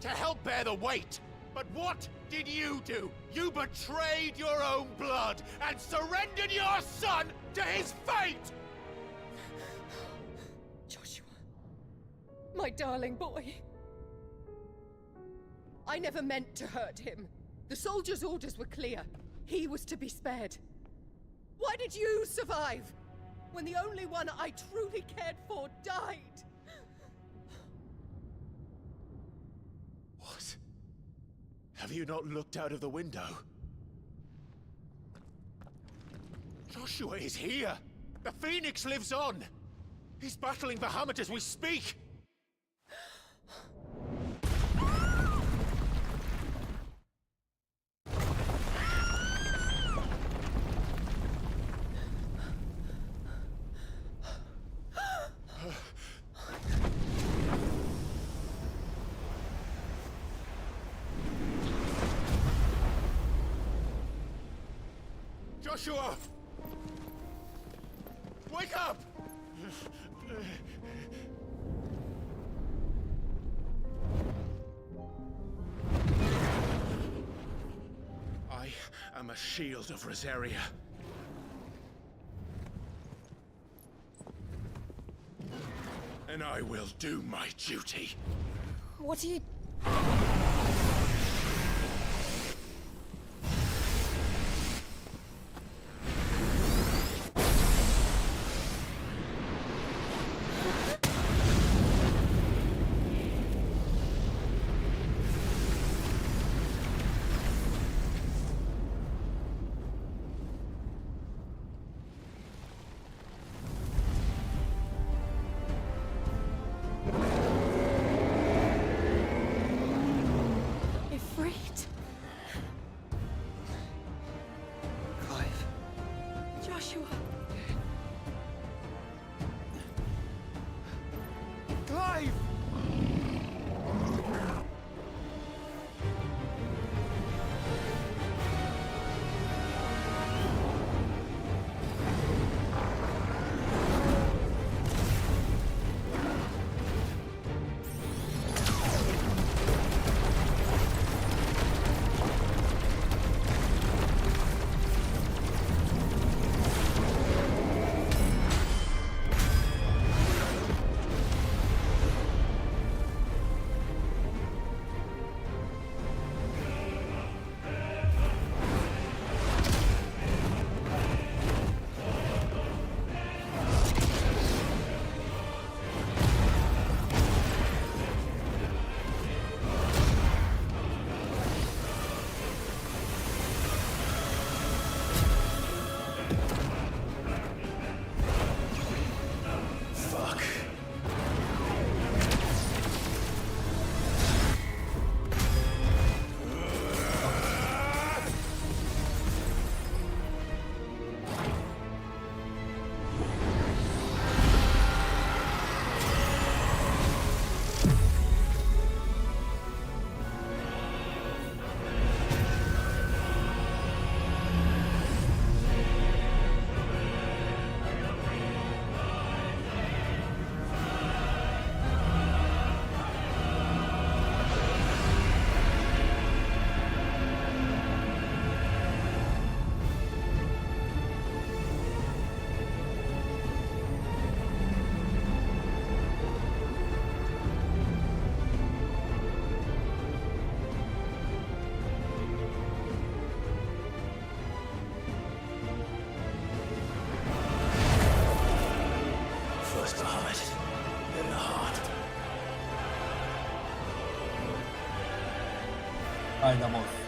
To help bear the weight. But what did you do? You betrayed your own blood and surrendered your son to his fate! Joshua, my darling boy. I never meant to hurt him. The soldiers' orders were clear. He was to be spared. Why did you survive when the only one I truly cared for died? What? Have you not looked out of the window? Joshua is here! The Phoenix lives on! He's battling Bahamut as we speak! Joshua! Wake up! I am a shield of Rosaria. And I will do my duty. What are you... Haidamos.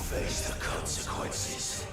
Face the consequences.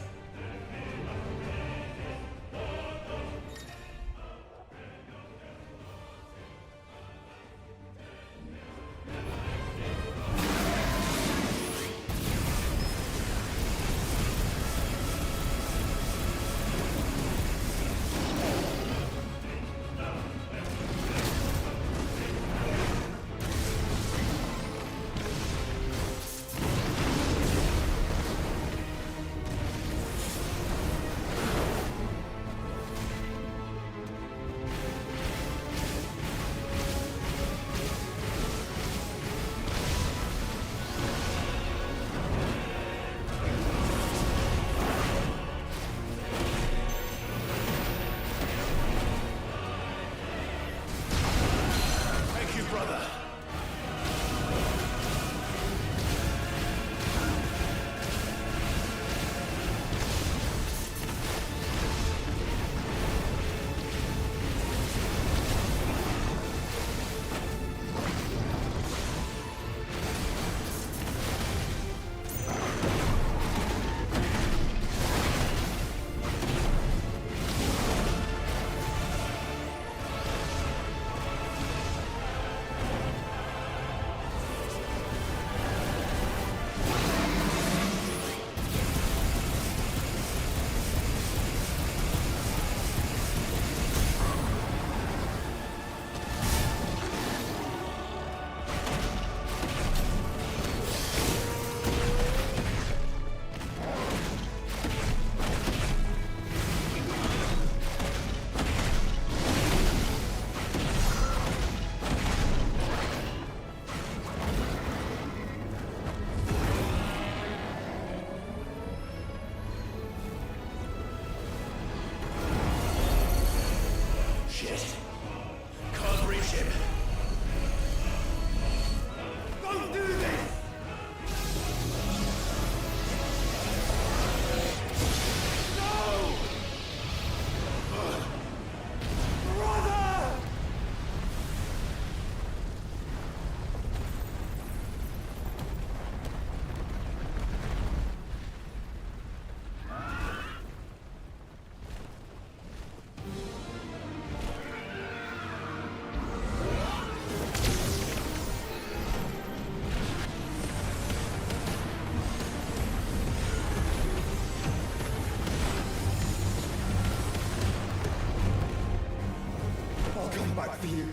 back for you.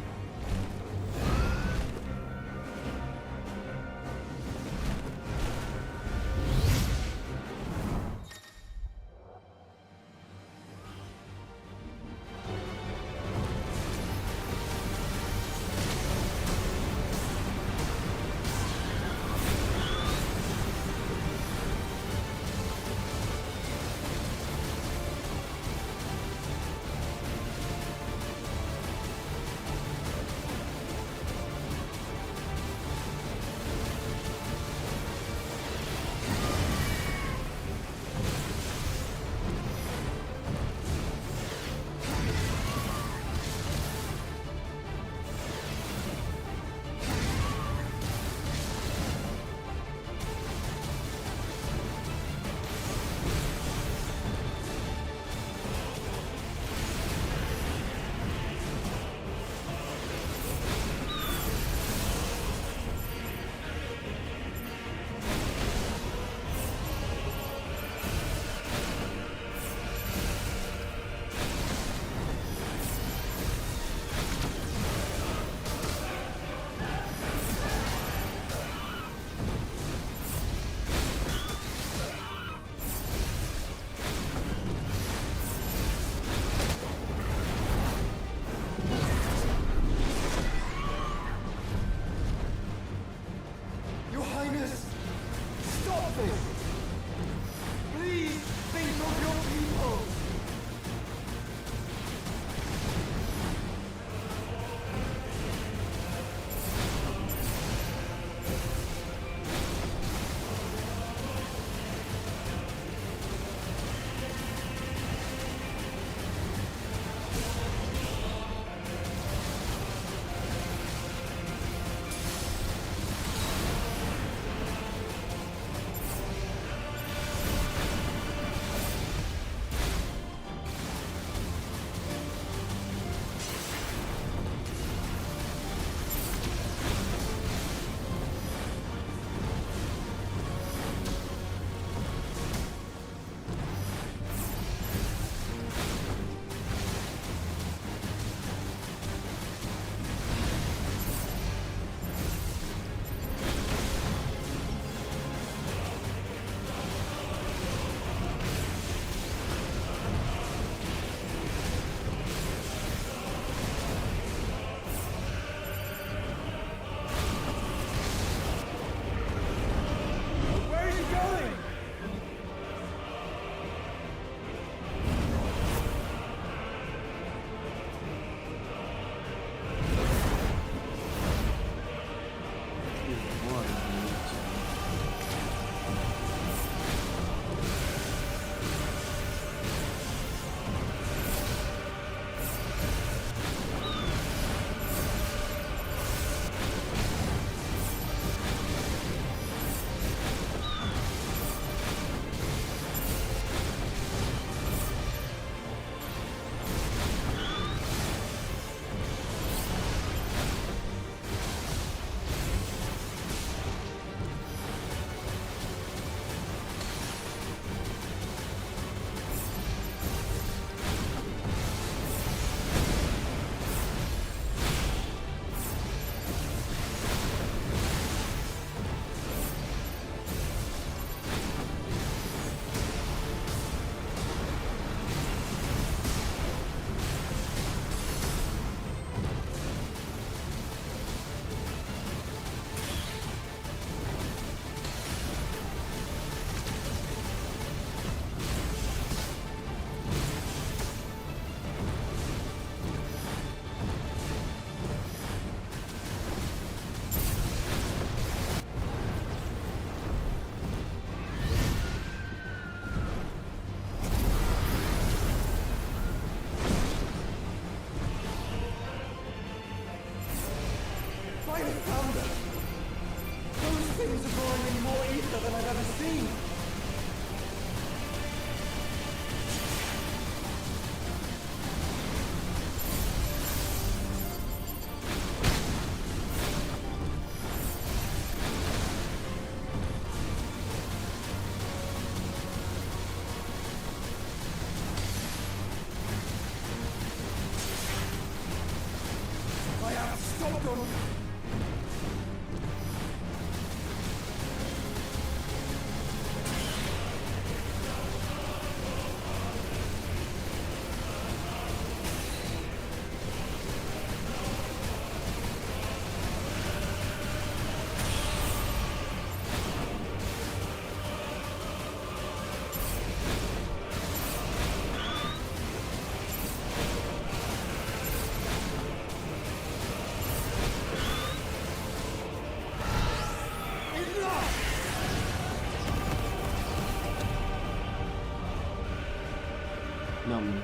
Num.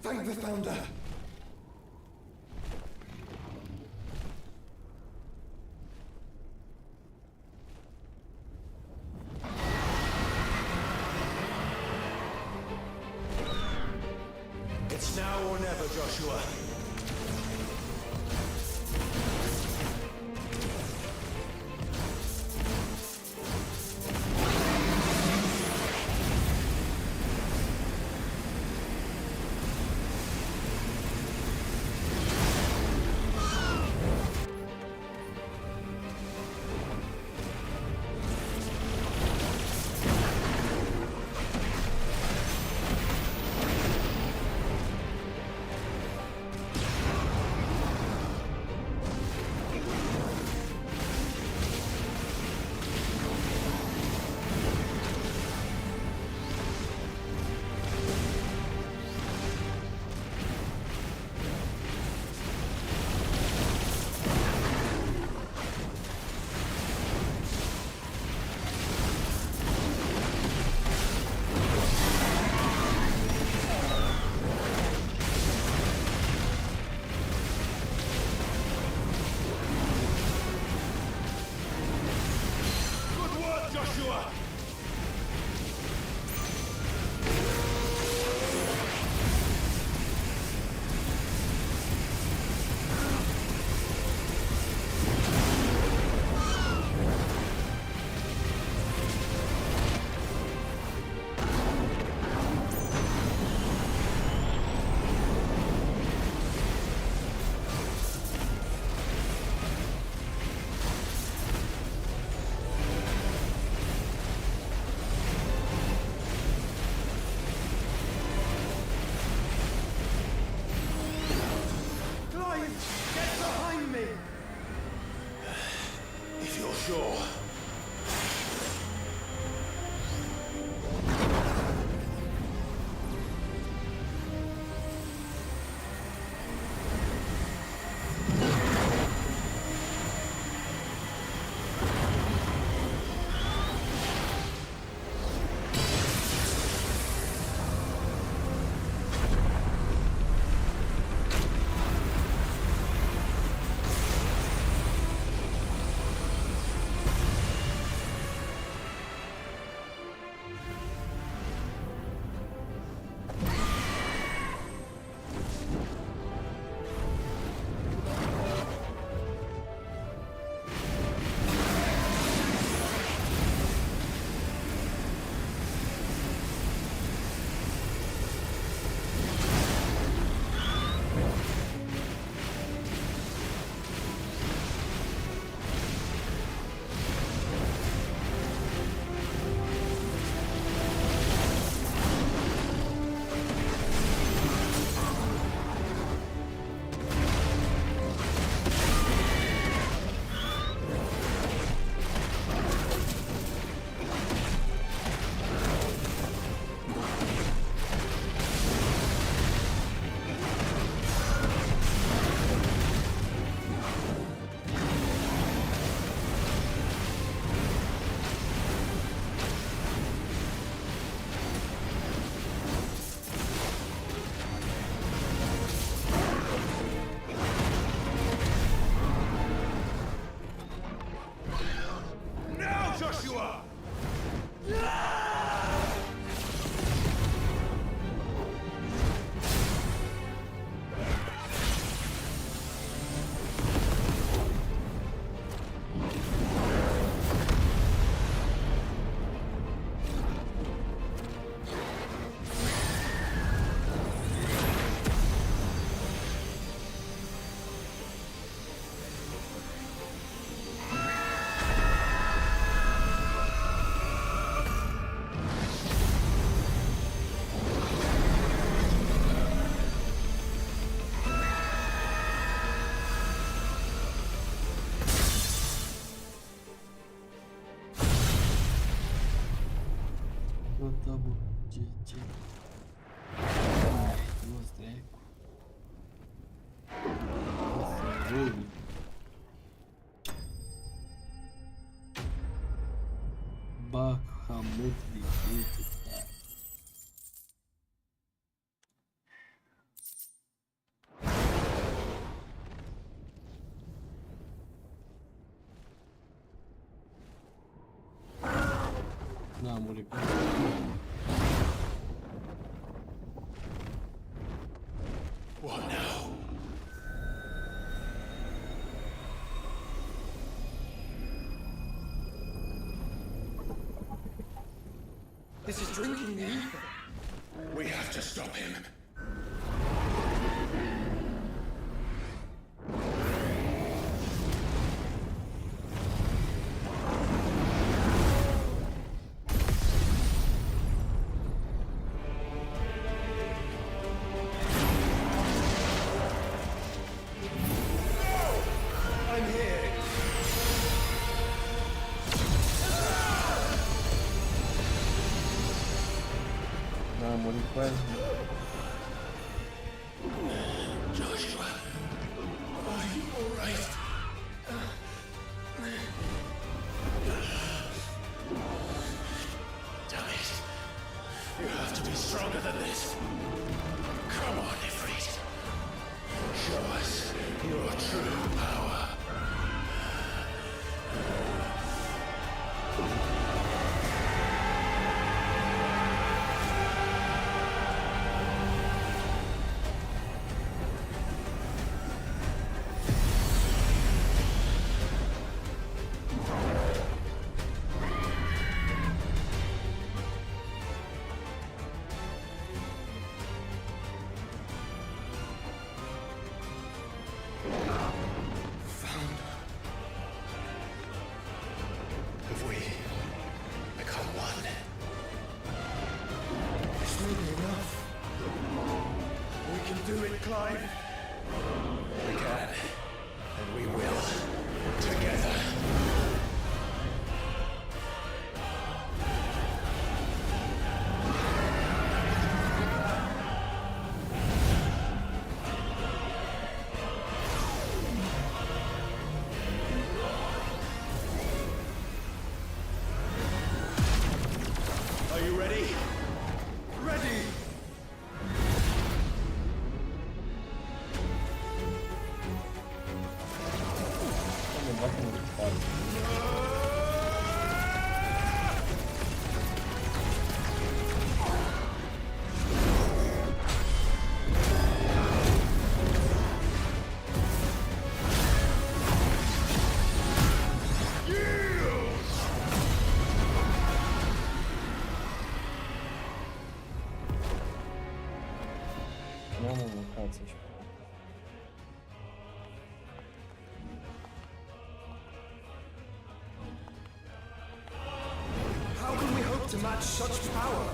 Thank the Founder! It's now or never, Joshua. Sure. double GG. Duas deco. Zowie. MYRIA, cara. Não, Muri. What now? This is drinking the ether. We have to stop him. I'm here. Não, Muri quase. Joshua, are you alright? Damn it. You have to be stronger than this. Come on, Ifrit. Show us your true power. Have we become one? This may be enough. We can do it, Clive. We can, and we will, together. Are you ready? Ready! Não, cara, vocês. How can we hope to match such power?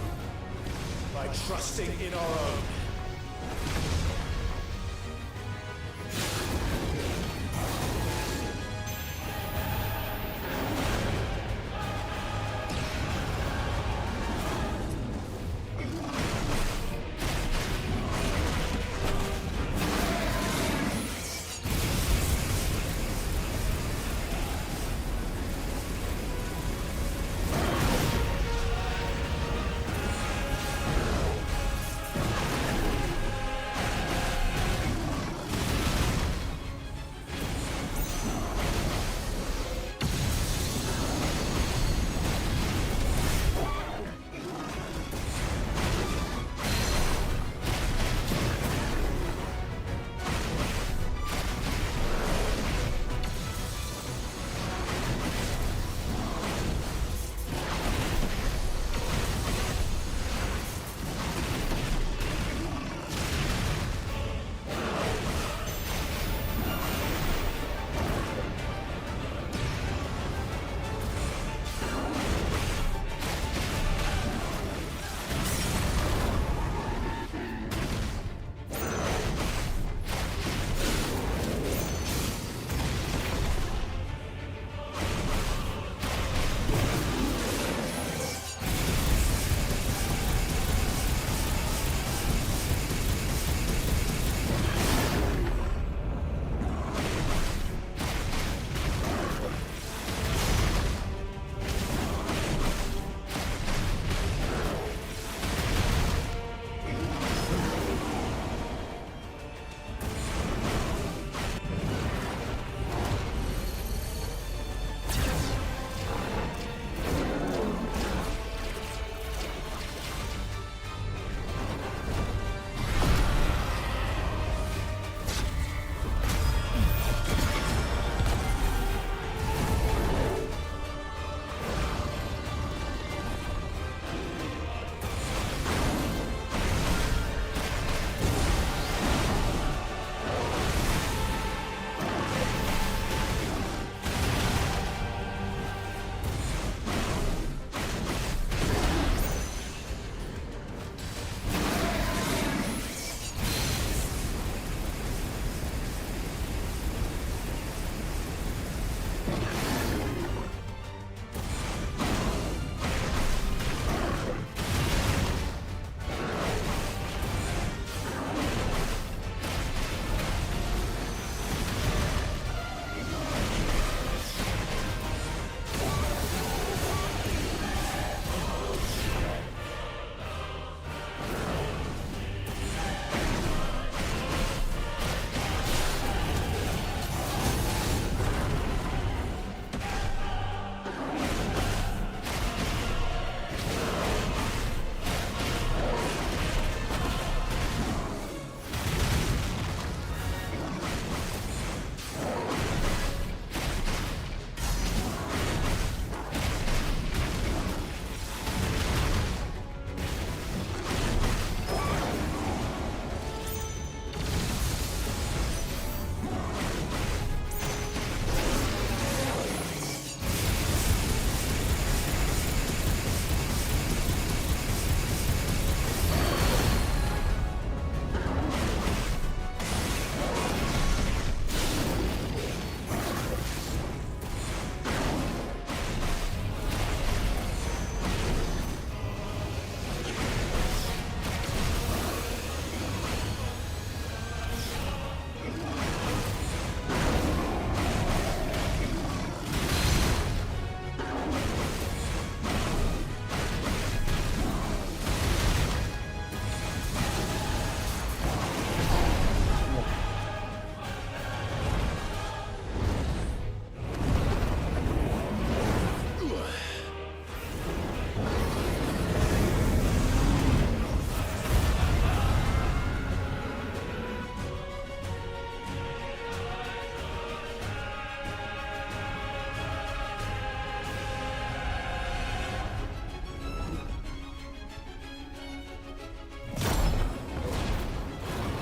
By trusting in our own.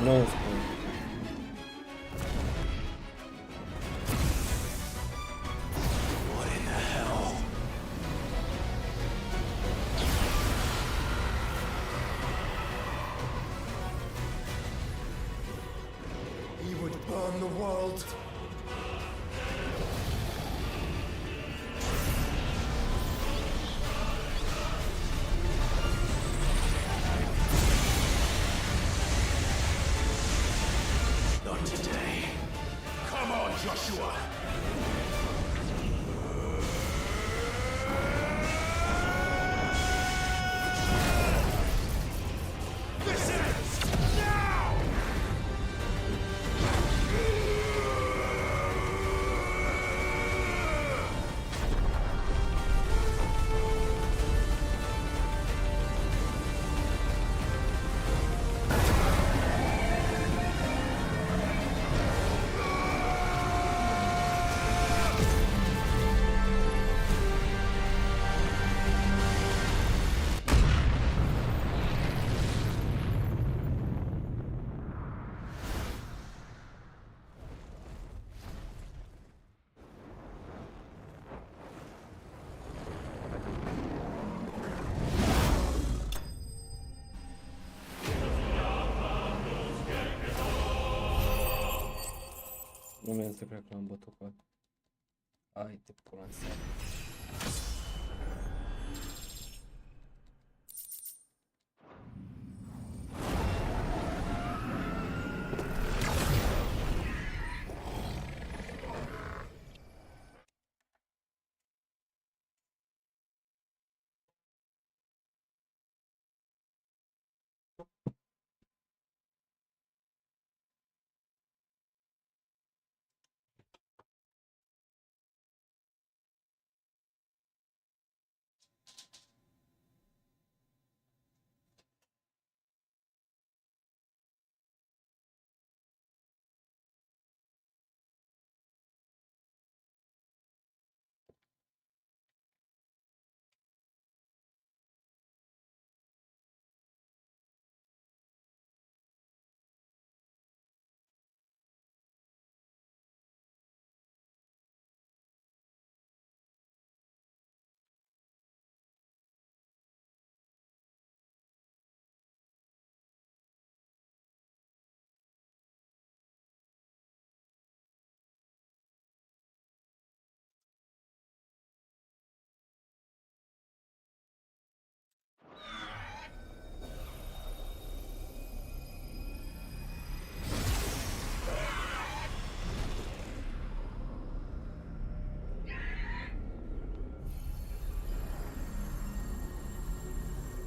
oldu? What in the hell? He would burn the world. Not today. Come on, Joshua! This ends now! Moment să cred că l-am bătut cu ai de pula în seara.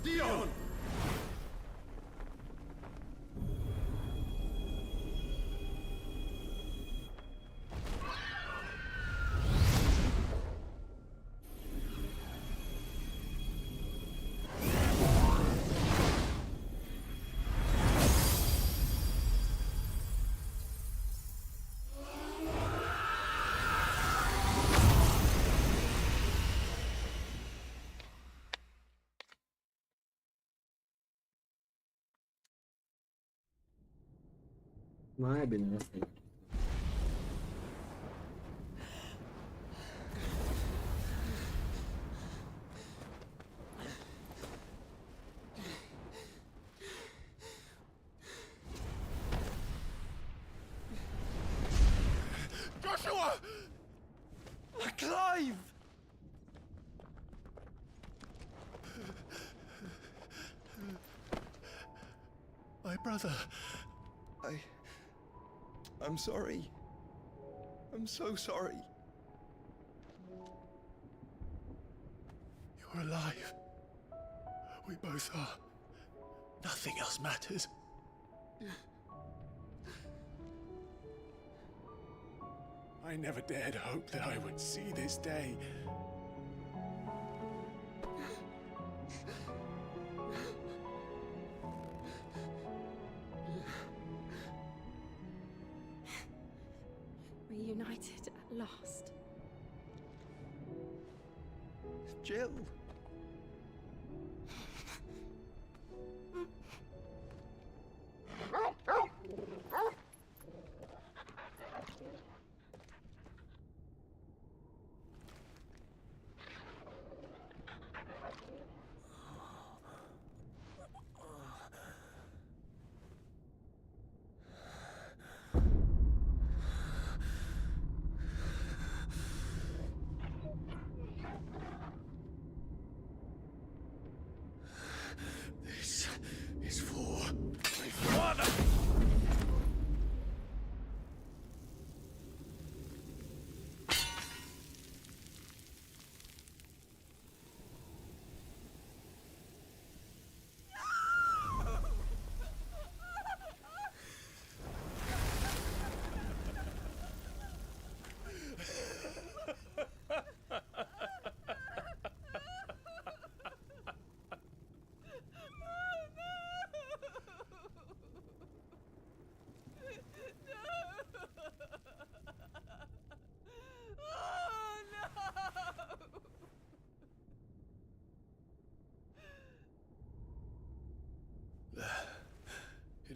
Dion! Mai bine asta e. Joshua! Clive! My brother. I'm sorry. I'm so sorry. You're alive. We both are. Nothing else matters. I never dared hope that I would see this day. Reunited at last. Jill.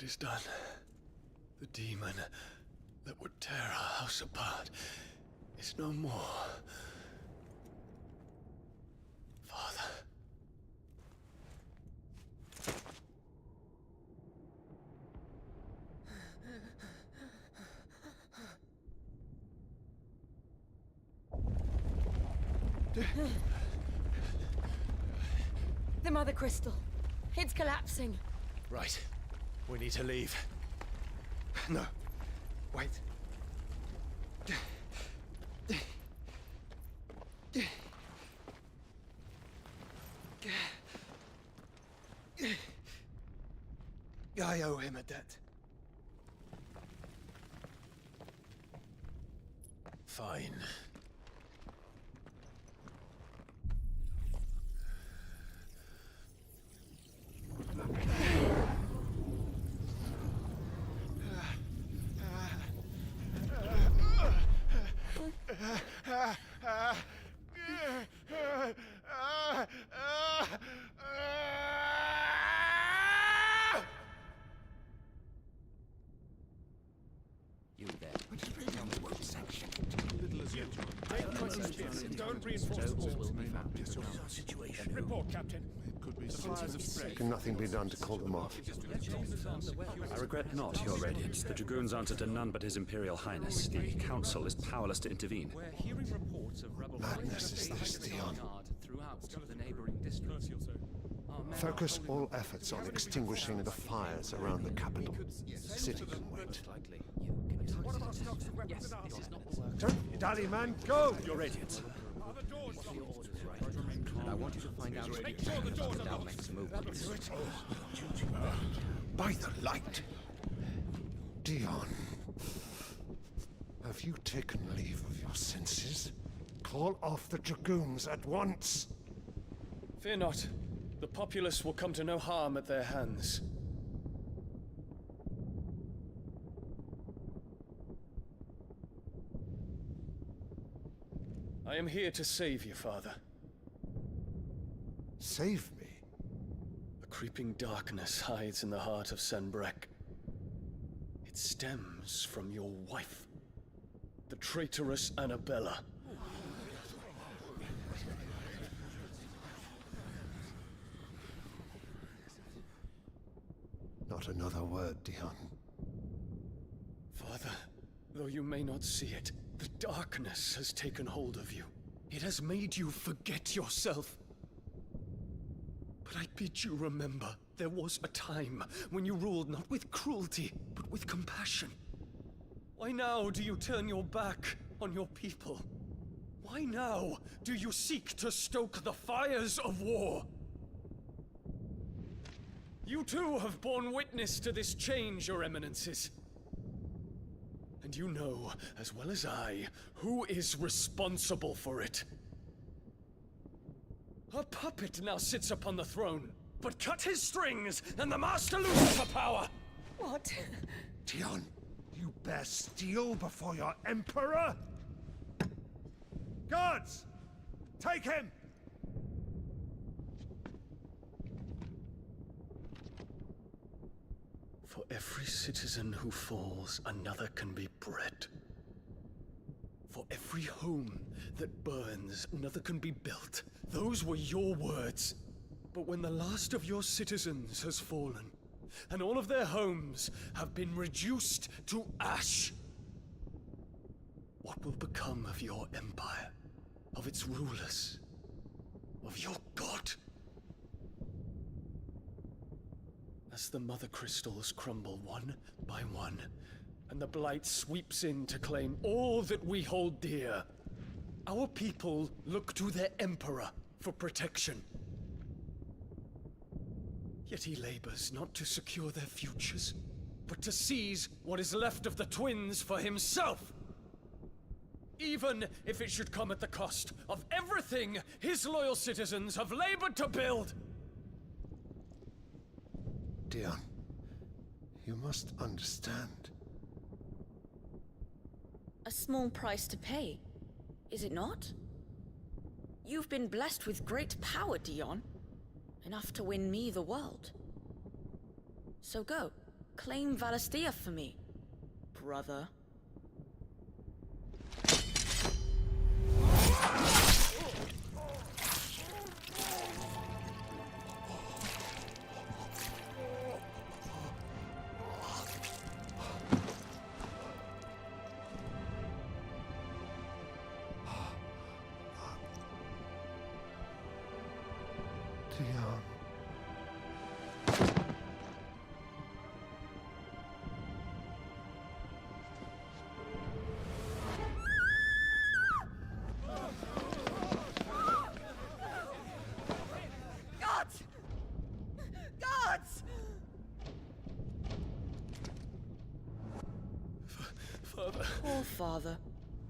is done. The demon that would tear our house apart is no more. Father. The Mother Crystal. It's collapsing. Right. We need to leave. No. Wait. I owe him a debt. Fine. You there. Don't reinforce the walls. Report, Captain. Can nothing be done to call them off? I regret not, Your Radiance. The Dragoons answer to none but His Imperial Highness. The Council is powerless to intervene. We're hearing reports of rebel Madness is this, Dion. throughout the neighboring districts. Focus all efforts on extinguishing the fires around the capital. The city can wait. Don't dally, man, go! Your Radiance. And I want you to find out Make sure the doors are locked. next movements. By the light! Dion, have you taken leave of your senses? Call off the Dragoons at once! Fear not. The populace will come to no harm at their hands. I am here to save you, Father. Save me? A creeping darkness hides in the heart of Senbrek. It stems from your wife, the traitorous Annabella. Not another word, Dion. Father, though you may not see it, the darkness has taken hold of you. It has made you forget yourself. But I bid you remember, there was a time when you ruled not with cruelty, but with compassion. Why now do you turn your back on your people? Why now do you seek to stoke the fires of war? You too have borne witness to this change, Your Eminences. And you know, as well as I, who is responsible for it. A puppet now sits upon the throne, but cut his strings, and the Master loses the power! What? Dion, you bear steel before your Emperor? Guards! Take him! For every citizen who falls, another can be bred. For every home that burns, another can be built. Those were your words. But when the last of your citizens has fallen, and all of their homes have been reduced to ash, what will become of your empire, of its rulers, of your god? As the Mother Crystals crumble one by one, and the Blight sweeps in to claim all that we hold dear, our people look to their Emperor for protection. Yet he labors not to secure their futures, but to seize what is left of the twins for himself! Even if it should come at the cost of everything his loyal citizens have labored to build! Dion, you must understand. A small price to pay, is it not? You've been blessed with great power, Dion. Enough to win me the world. So go. Claim Valisthea for me, brother. Father. Poor father.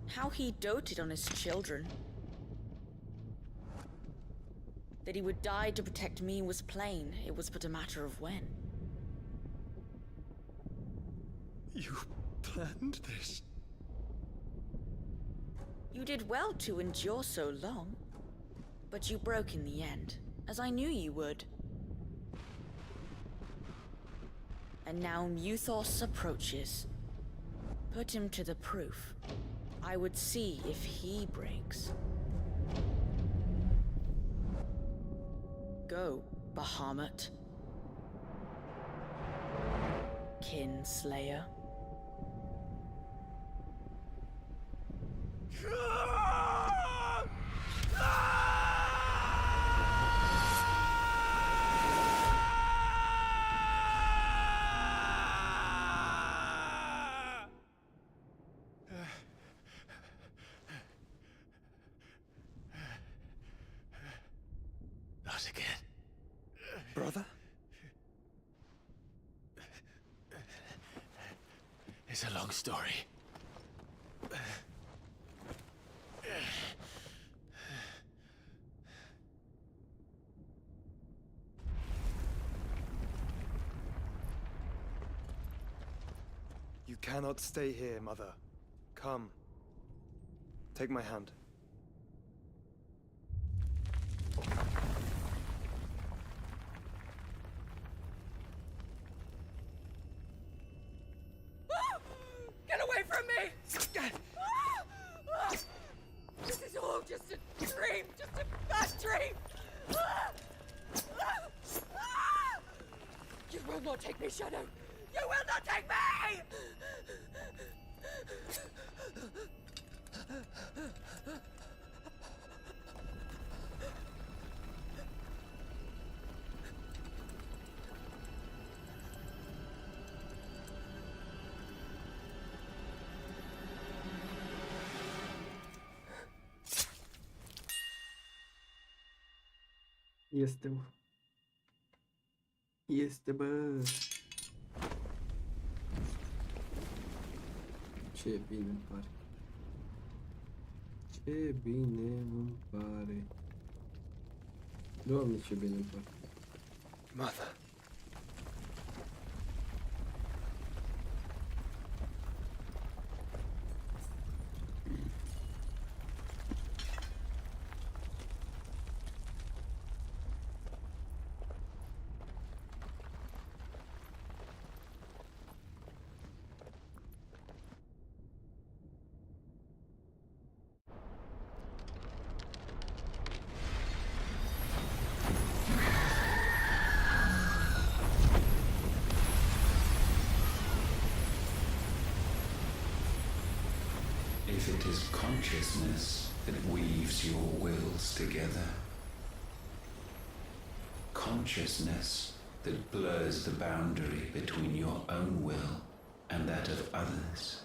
How he doted on his children. That he would die to protect me was plain. It was but a matter of when. You planned this? You did well to endure so long. But you broke in the end, as I knew you would. And now Muthos approaches. Put him to the proof. I would see if he breaks. Go, Bahamut. Kinslayer. Not again. Brother? It's a long story. You cannot stay here, Mother. Come. Take my hand. Get away from me! This is all just a dream, just a bad dream! You will not take me, Shadow! You will not take me! Este, bă. Este, bă. Ce bine îmi pare. Ce bine îmi pare. Doamne, ce bine îmi pare. Mother. If it is consciousness that weaves your wills together, consciousness that blurs the boundary between your own will and that of others,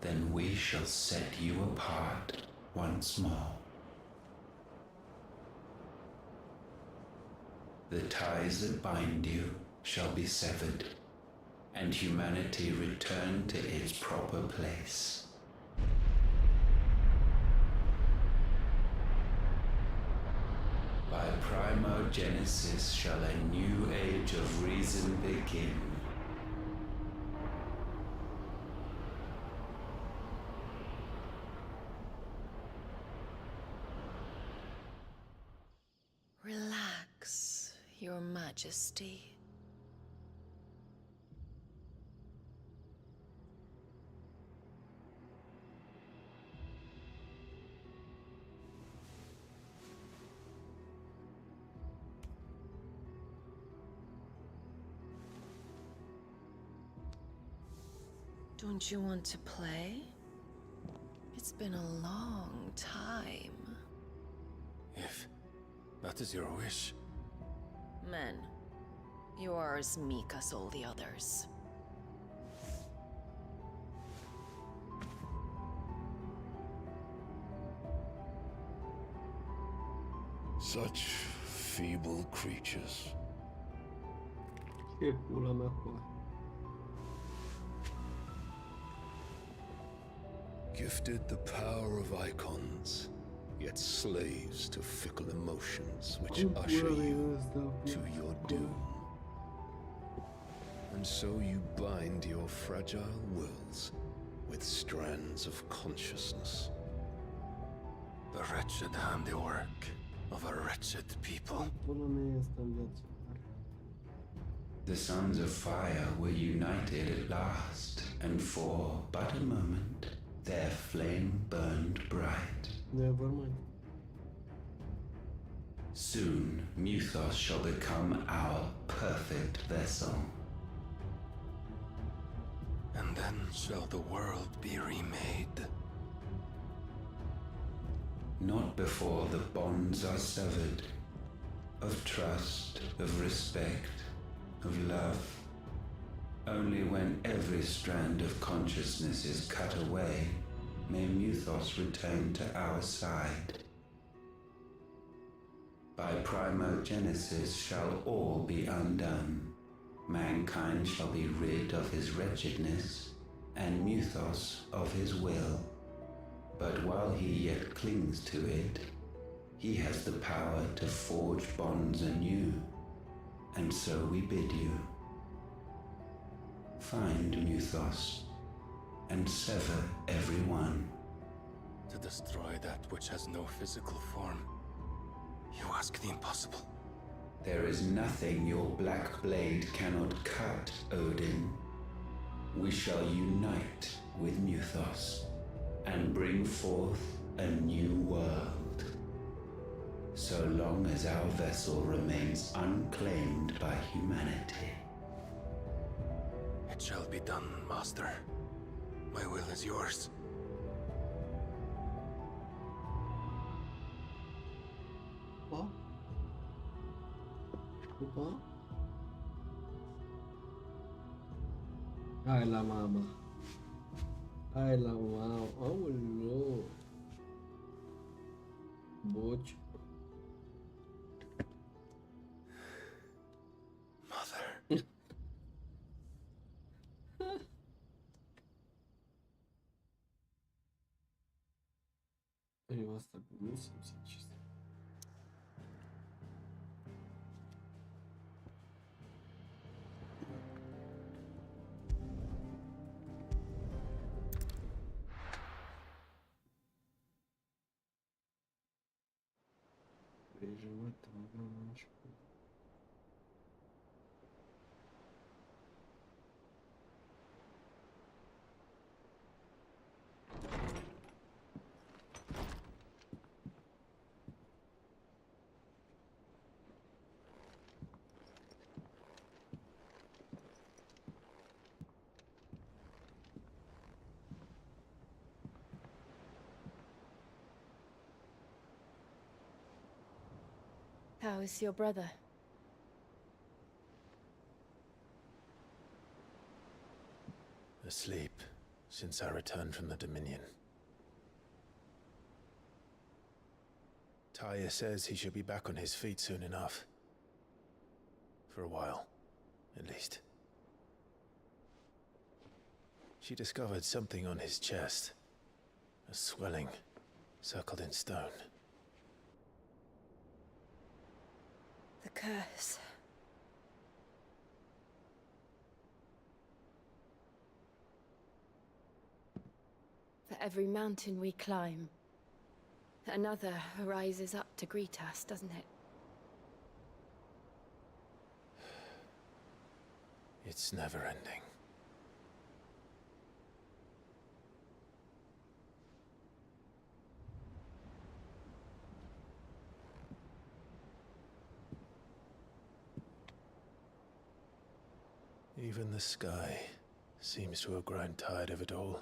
then we shall set you apart once more. The ties that bind you shall be severed, and humanity return to its proper place. By primogenesis shall a new age of reason begin. Relax, Your Majesty. Don't you want to play? It's been a long time. If that is your wish. Men, you are as meek as all the others. Such feeble creatures. Ce pula mea cu Gifted the power of icons, yet slaves to fickle emotions which usher you to your doom. And so you bind your fragile wills with strands of consciousness. The wretched handiwork of a wretched people. pula mea este în viață. The sons of fire were united at last, and for but a moment their flame burned bright. Never mind. Soon Mythos shall become our perfect vessel. And then shall the world be remade. Not before the bonds are severed, of trust, of respect, of love. Only when every strand of consciousness is cut away, may Mythos return to our side. By primogenesis shall all be undone. Mankind shall be rid of his wretchedness, and Mythos of his will. But while he yet clings to it, he has the power to forge bonds anew. And so we bid you, find Mythos, and sever every one. To destroy that which has no physical form. You ask the impossible. There is nothing your black blade cannot cut, Odin. We shall unite with Mythos, and bring forth a new world. So long as our vessel remains unclaimed by humanity. It shall be done, Master. My will is yours. Pa? Pa? Hai la mama. Hai la mama. Aoleu. Boci. Mother. Eu asta cu nu sunt sincer. Vejo então, não acho. How is your brother? Asleep since I returned from the Dominion. Taya says he should be back on his feet soon enough. For a while, at least. She discovered something on his chest. A swelling, circled in stone. The curse. For every mountain we climb, another rises up to greet us, doesn't it? It's never ending. Even the sky Seems to have grown tired of it all.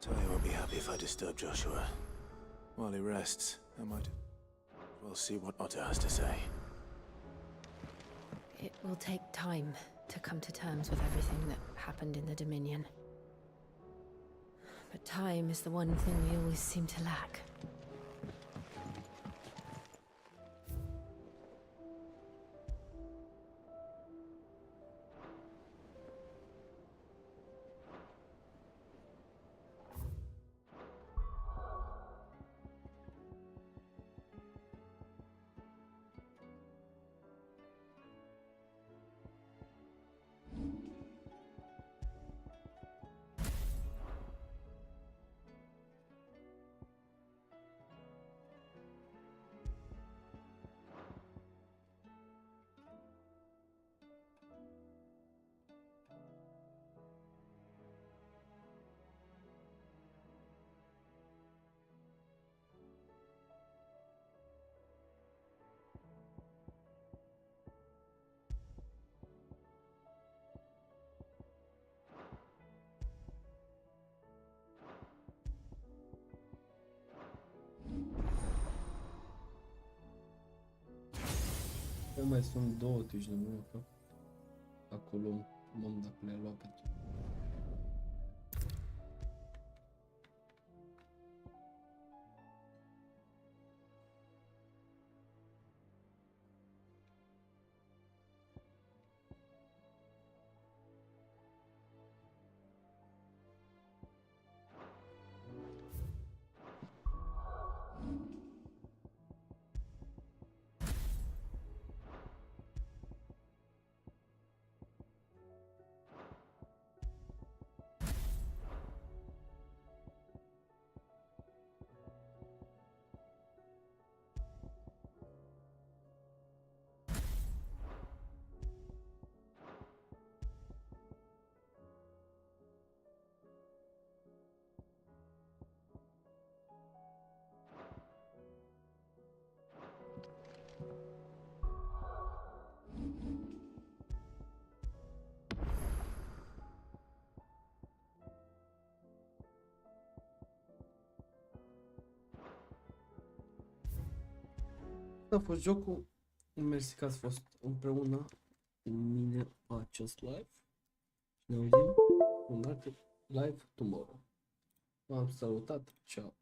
Zowie won't be happy if I disturb Joshua. While he rests, I might... We'll see what Otto has to say. It will take time to come to terms with everything that happened in the Dominion. But time is the one thing we always seem to lack. Mai sunt două tici, nu? Acolo, mamă, dacă le-ai luat pe toate. A fost jocul. Mersi că ați fost împreună cu mine pe acest live. Ne auzim în alt live tomorrow. V-am salutat. Ciao.